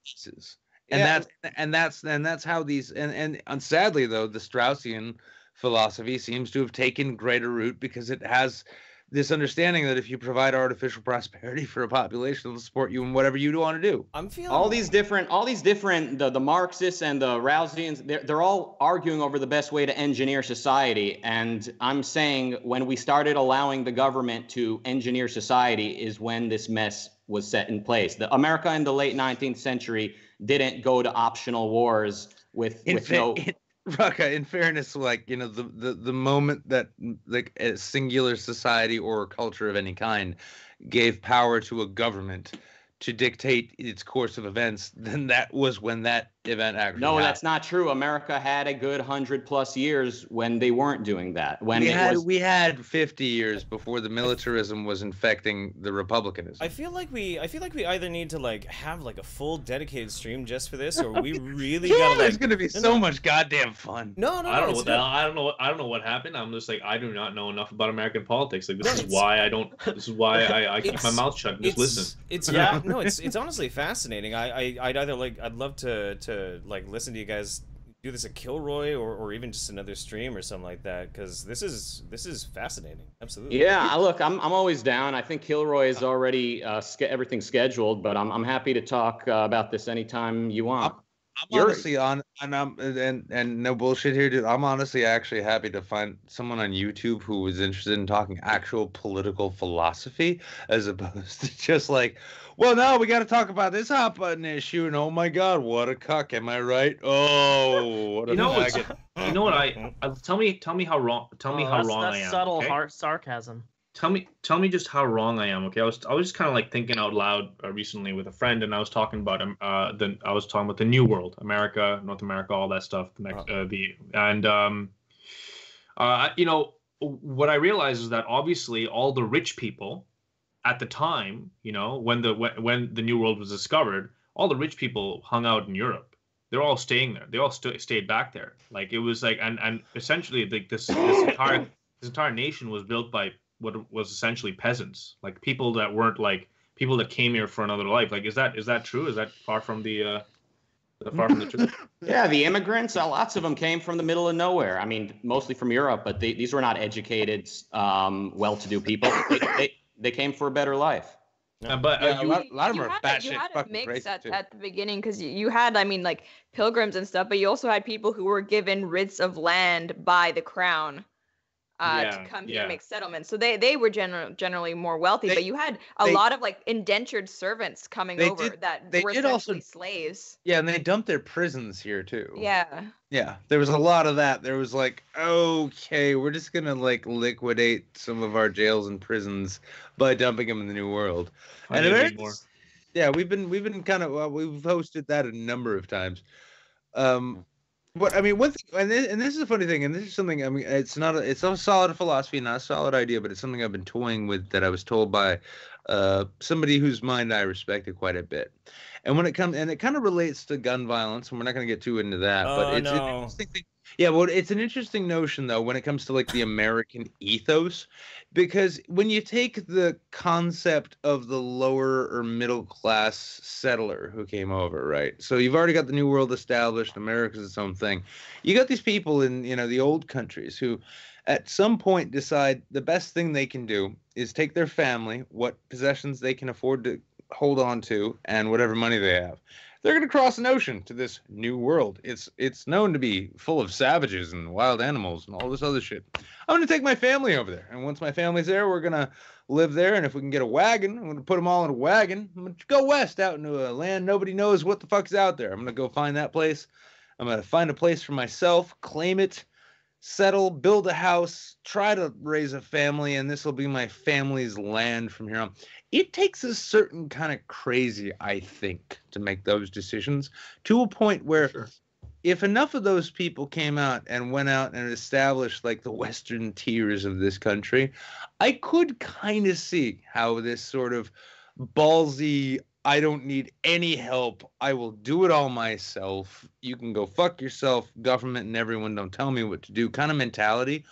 Speaker 1: And that's how these and sadly though, the Straussian philosophy seems to have taken greater root, because it has this understanding that if you provide artificial prosperity for a population, it'll support you in whatever you want to do.
Speaker 2: I'm feeling
Speaker 3: all these different the Marxists and the Rousians, they're all arguing over the best way to engineer society. And I'm saying when we started allowing the government to engineer society is when this mess was set in place. America in the late 19th century didn't go to optional wars with no.
Speaker 1: Rucka, in fairness, like, you know, the moment that like a singular society or culture of any kind gave power to a government to dictate its course of events, then that was when that event actually happened.
Speaker 3: That's not true. America had a good 100+ years when they weren't doing that. When
Speaker 1: we had 50 years before the militarism was infecting the republicanism.
Speaker 2: I feel like we either need to like have like a full dedicated stream just for this, or we really gotta like.
Speaker 1: It's gonna be so much goddamn fun.
Speaker 2: No,
Speaker 4: I don't know. I don't know what happened. I'm just like, I do not know enough about American politics. Like this is why I keep my mouth shut and just listen.
Speaker 2: It's honestly fascinating. I'd love to like listen to you guys do this at Kilroy or even just another stream or something like that, because this is fascinating. Absolutely.
Speaker 3: Yeah, look, I'm always down. I think Kilroy is already everything scheduled, but I'm happy to talk about this anytime you want.
Speaker 1: I'm honestly on, and no bullshit here, dude. I'm honestly actually happy to find someone on YouTube who was interested in talking actual political philosophy, as opposed to just like, well, no, we got to talk about this hot button issue, and oh my god, what a cuck, am I right? Oh, what a faggot.
Speaker 4: You know what? Tell me how wrong. Tell me how wrong I am.
Speaker 6: That's subtle,
Speaker 4: okay?
Speaker 6: Sarcasm.
Speaker 4: Tell me just how wrong I am. Okay, I was just kind of like thinking out loud recently with a friend, and I was talking about the New World, America, North America, all that stuff. You know, what I realized is that obviously all the rich people at the time, you know, when the New World was discovered, all the rich people hung out in Europe. They're all staying there. They all stayed back there. Like it was like, and essentially like this entire nation was built by what was essentially peasants, like people that weren't like people that came here for another life. Like, is that true? Is that far from the truth?
Speaker 3: Yeah, the immigrants, lots of them came from the middle of nowhere. I mean, mostly from Europe, but these were not educated, well-to-do people. They came for a better life.
Speaker 4: But
Speaker 1: a lot of them are batshit fucking
Speaker 5: mix
Speaker 1: racist
Speaker 5: at the beginning, because you had, I mean, like pilgrims and stuff, but you also had people who were given writs of land by the crown. To come here and make settlements. So they were generally more wealthy, but you had a lot of like indentured servants coming over that were essentially slaves.
Speaker 1: Yeah, and they dumped their prisons here too.
Speaker 5: Yeah.
Speaker 1: Yeah, there was a lot of that. There was like, okay, we're just gonna like liquidate some of our jails and prisons by dumping them in the New World. And we've been kind of we've hosted that a number of times. But I mean, one thing, and this is a funny thing, and this is something. I mean, it's not a solid philosophy, not a solid idea, but it's something I've been toying with that I was told by somebody whose mind I respected quite a bit. And when it comes, and it kind of relates to gun violence, and we're not going to get too into that, but it's an interesting thing. Yeah, well, it's an interesting notion though when it comes to like the American ethos, because when you take the concept of the lower or middle class settler who came over, right? So you've already got the New World established, America's its own thing. You got these people in, you know, the old countries who at some point decide the best thing they can do is take their family, what possessions they can afford to hold on to, and whatever money they have. They're going to cross an ocean to this new world. It's known to be full of savages and wild animals and all this other shit. I'm going to take my family over there. And once my family's there, we're going to live there. And if we can get a wagon, I'm going to put them all in a wagon. I'm going to go west out into a land nobody knows what the fuck's out there. I'm going to go find that place. I'm going to find a place for myself, claim it, settle, build a house, try to raise a family, and this will be my family's land from here on. It takes a certain kind of crazy, I think, to make those decisions, to a point where if enough of those people came out and went out and established like the Western tiers of this country, I could kind of see how this sort of ballsy, I don't need any help, I will do it all myself, you can go fuck yourself, government and everyone don't tell me what to do kind of mentality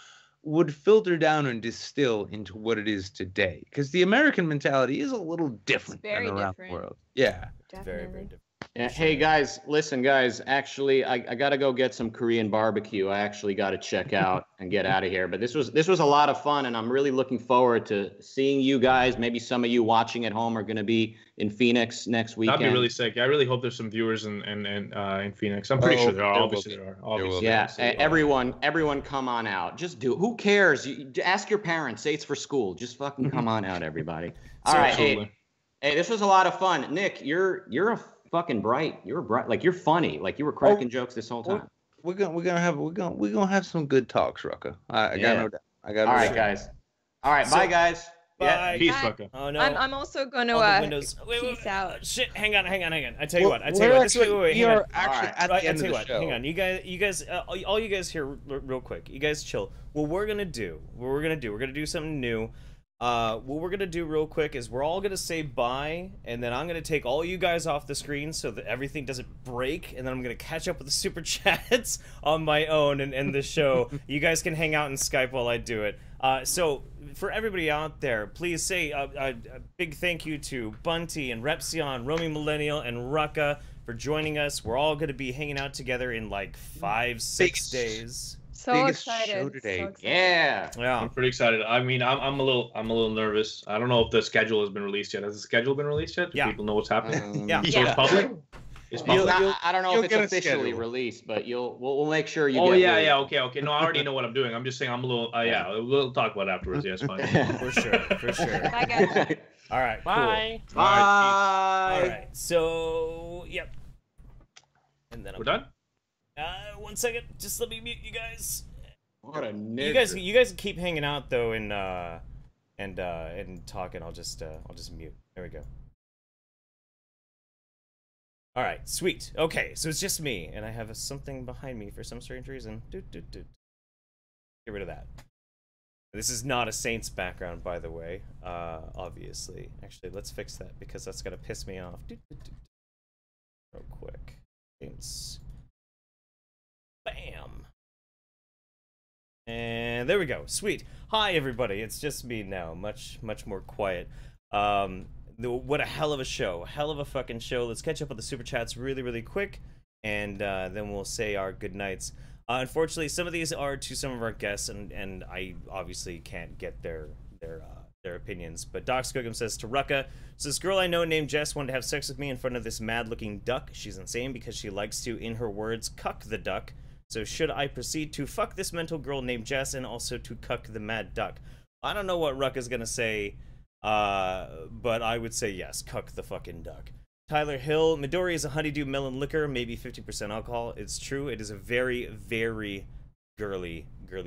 Speaker 1: would filter down and distill into what it is today. Because the American mentality is a little different than around the world. Yeah.
Speaker 2: Very, very different.
Speaker 3: Yeah, hey guys, listen guys, actually I gotta go get some Korean barbecue. I actually gotta check out and get out of here. But this was a lot of fun, and I'm really looking forward to seeing you guys. Maybe some of you watching at home are gonna be in Phoenix next weekend.
Speaker 4: That'd be really sick. I really hope there's some viewers in Phoenix. I'm pretty sure there are. Obviously there are. Obviously.
Speaker 3: Yeah, everyone come on out. Just do it. Who cares? You ask your parents. Say it's for school. Just fucking come on out, everybody. All right. Hey, this was a lot of fun. Nick, you're a fucking bright. You're bright. Like, you're funny. Like, you were cracking jokes this whole time.
Speaker 1: We're gonna have some good talks, Rucka. I got no doubt. I got.
Speaker 3: All right, guys. All right, bye, guys.
Speaker 2: Bye.
Speaker 3: Yeah.
Speaker 4: Peace, Rucka.
Speaker 5: Oh no. I'm also gonna peace out.
Speaker 2: Shit, hang on. I tell you what. Wait.
Speaker 1: We are actually at the end of the show.
Speaker 2: Hang on. You guys, all you guys here, real quick. You guys chill. What we're gonna do something new. What we're gonna do real quick is we're all gonna say bye, and then I'm gonna take all you guys off the screen so that everything doesn't break, and then I'm gonna catch up with the super chats on my own and end the show. You guys can hang out in Skype while I do it. So for everybody out there, please say a big thank you to Bunty and Repzion, Romy Millennial, and Rucka for joining us. We're all gonna be hanging out together in like 5-6 days.
Speaker 5: So excited.
Speaker 1: Show today.
Speaker 5: So excited.
Speaker 3: Yeah.
Speaker 4: I'm pretty excited. I mean, I'm a little nervous. I don't know if the schedule has been released yet. Has the schedule been released yet? Do people know what's happening?
Speaker 2: Yeah.
Speaker 4: So it's public? It's public?
Speaker 3: I don't know if it's officially released, but we'll make sure you get
Speaker 4: yeah. Okay. No, I already know what I'm doing. I'm just saying I'm a little we'll talk about it afterwards. Yeah, it's fine.
Speaker 2: For sure.
Speaker 5: Bye, guys.
Speaker 2: All right,
Speaker 6: Bye.
Speaker 2: Cool.
Speaker 3: Bye.
Speaker 2: All right. So, yep. And then
Speaker 4: We're done?
Speaker 2: 1 second. Just let me mute you guys.
Speaker 3: What a nigger.
Speaker 2: You guys keep hanging out though and talking. I'll just mute. There we go. All right, sweet. Okay, so it's just me, and I have something behind me for some strange reason. Get rid of that. This is not a Saints background, by the way. Obviously. Actually, let's fix that because that's gonna piss me off. Real quick. Saints. Bam. And there we go. Sweet. Hi, everybody. It's just me now. Much more quiet. What a hell of a show. Hell of a fucking show. Let's catch up with the super chats really quick, and then we'll say our good nights. Unfortunately, some of these are to some of our guests, and I obviously can't get their opinions. But Doc Skogum says to Rucka, so this girl I know named Jess wanted to have sex with me in front of this mad-looking duck. She's insane because she likes to, in her words, cuck the duck. So should I proceed to fuck this mental girl named Jess and also to cuck the mad duck? I don't know what Rucka's gonna say, but I would say yes, cuck the fucking duck. Tyler Hill, Midori is a honeydew melon liquor, maybe 50% alcohol. It's true, it is a very girly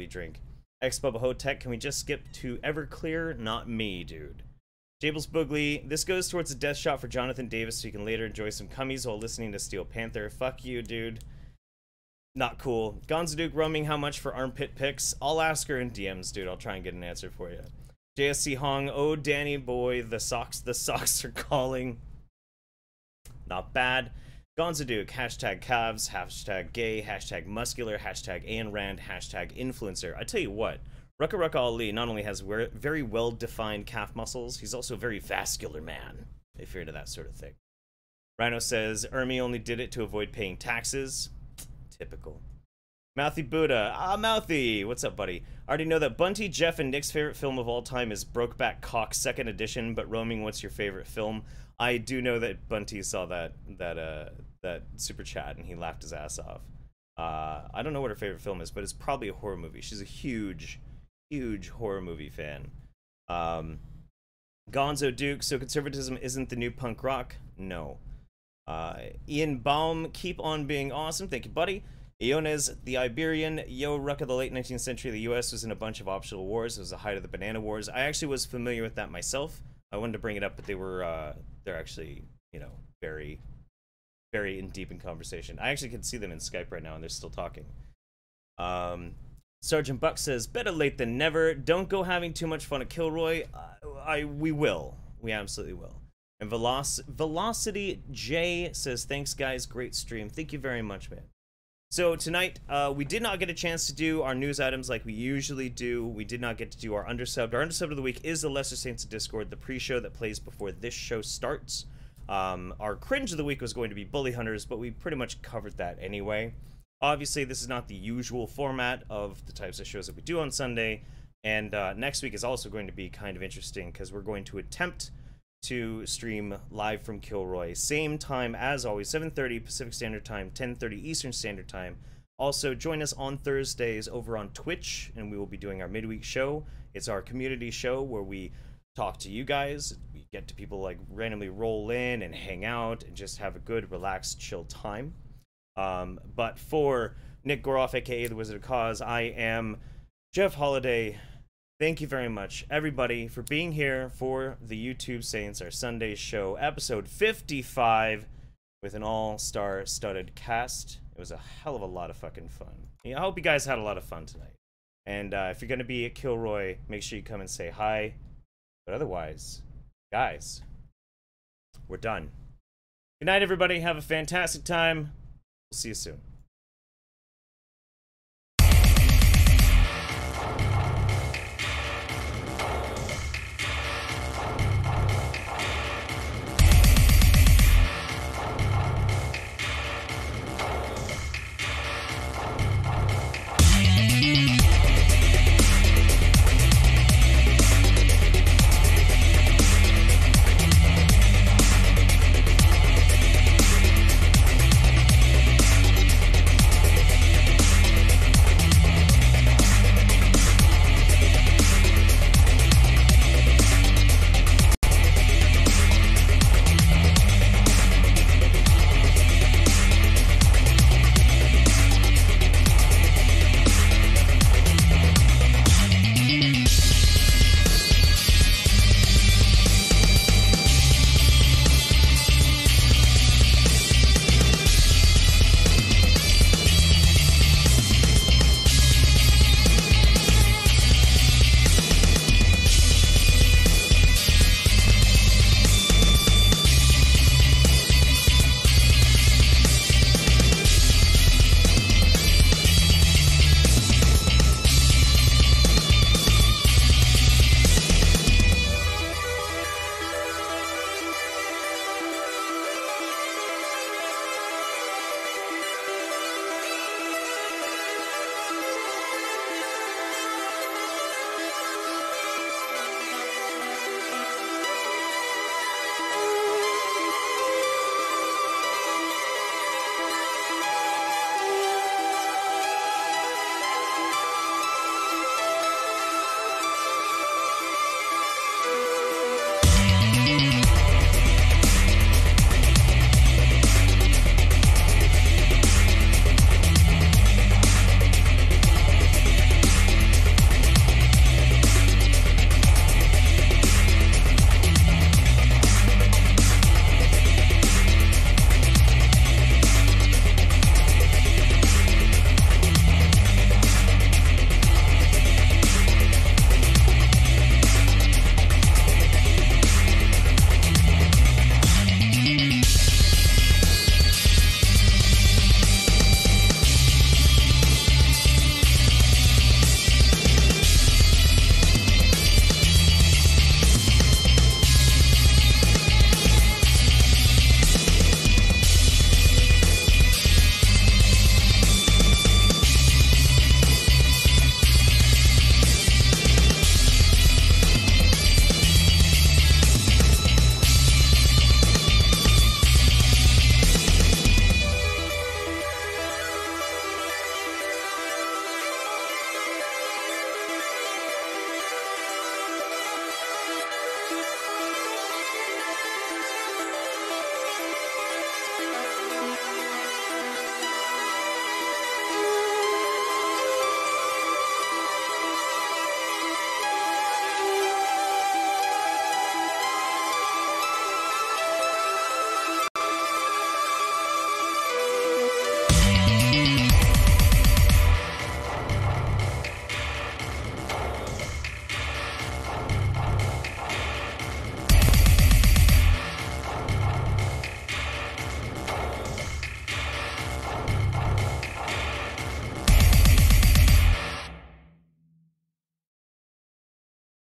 Speaker 2: drink. Ex-Bubba Hotech, can we just skip to Everclear? Not me, dude. Jables Boogly, this goes towards a death shot for Jonathan Davis so you can later enjoy some cummies while listening to Steel Panther. Fuck you, dude. Not cool. Gonzo Duke roaming how much for armpit pics? I'll ask her in DMs, dude. I'll try and get an answer for you. JSC Hong, oh Danny boy, the socks are calling. Not bad. Gonzo Duke, hashtag calves, hashtag gay, hashtag muscular, hashtag Ayn Rand, hashtag influencer. I tell you what, Rucka Rucka Ali not only has very well-defined calf muscles, he's also a very vascular man, if you're into that sort of thing. Rhino says, Ermey only did it to avoid paying taxes. Typical. Mouthy Buddha. Mouthy! What's up, buddy? I already know that Bunty, Jeff, and Nick's favorite film of all time is Brokeback Cock 2nd edition, but Roaming, what's your favorite film? I do know that Bunty saw that super chat and he laughed his ass off. I don't know what her favorite film is, but it's probably a horror movie. She's a huge horror movie fan. Gonzo Duke, so conservatism isn't the new punk rock? No. Ian Baum, keep on being awesome. Thank you, buddy. Iones the Iberian, yo, Rucka, the late 19th century, the US was in a bunch of optional wars. It was the height of the banana wars. I actually was familiar with that myself. I wanted to bring it up, but they're actually, you know, very, very in deep in conversation. I actually can see them in Skype right now, and they're still talking. Sergeant Buck says, better late than never. Don't go having too much fun at Kilroy. We will. We absolutely will. And Velocity J says, thanks, guys. Great stream. Thank you very much, man. So tonight, we did not get a chance to do our news items like we usually do. We did not get to do our undersubbed. Our undersubbed of the week is the Lesser Saints of Discord, the pre-show that plays before this show starts. Our cringe of the week was going to be Bully Hunters, but we pretty much covered that anyway. Obviously, this is not the usual format of the types of shows that we do on Sunday. And next week is also going to be kind of interesting because we're going to attempt to stream live from Kilroy, same time as always, 7:30 Pacific Standard Time, 10:30 Eastern Standard Time. Also, join us on Thursdays over on Twitch, and we will be doing our midweek show. It's our community show where we talk to you guys. We get to people like randomly roll in and hang out and just have a good, relaxed, chill time. But for Nick Goroff, aka The Wizard of Cause, I am Jeff Holiday. Thank you very much, everybody, for being here for the YouTube Saints, our Sunday show, episode 55, with an all-star studded cast. It was a hell of a lot of fucking fun. I hope you guys had a lot of fun tonight. And if you're going to be at Kilroy, make sure you come and say hi. But otherwise, guys, we're done. Good night, everybody. Have a fantastic time. We'll see you soon.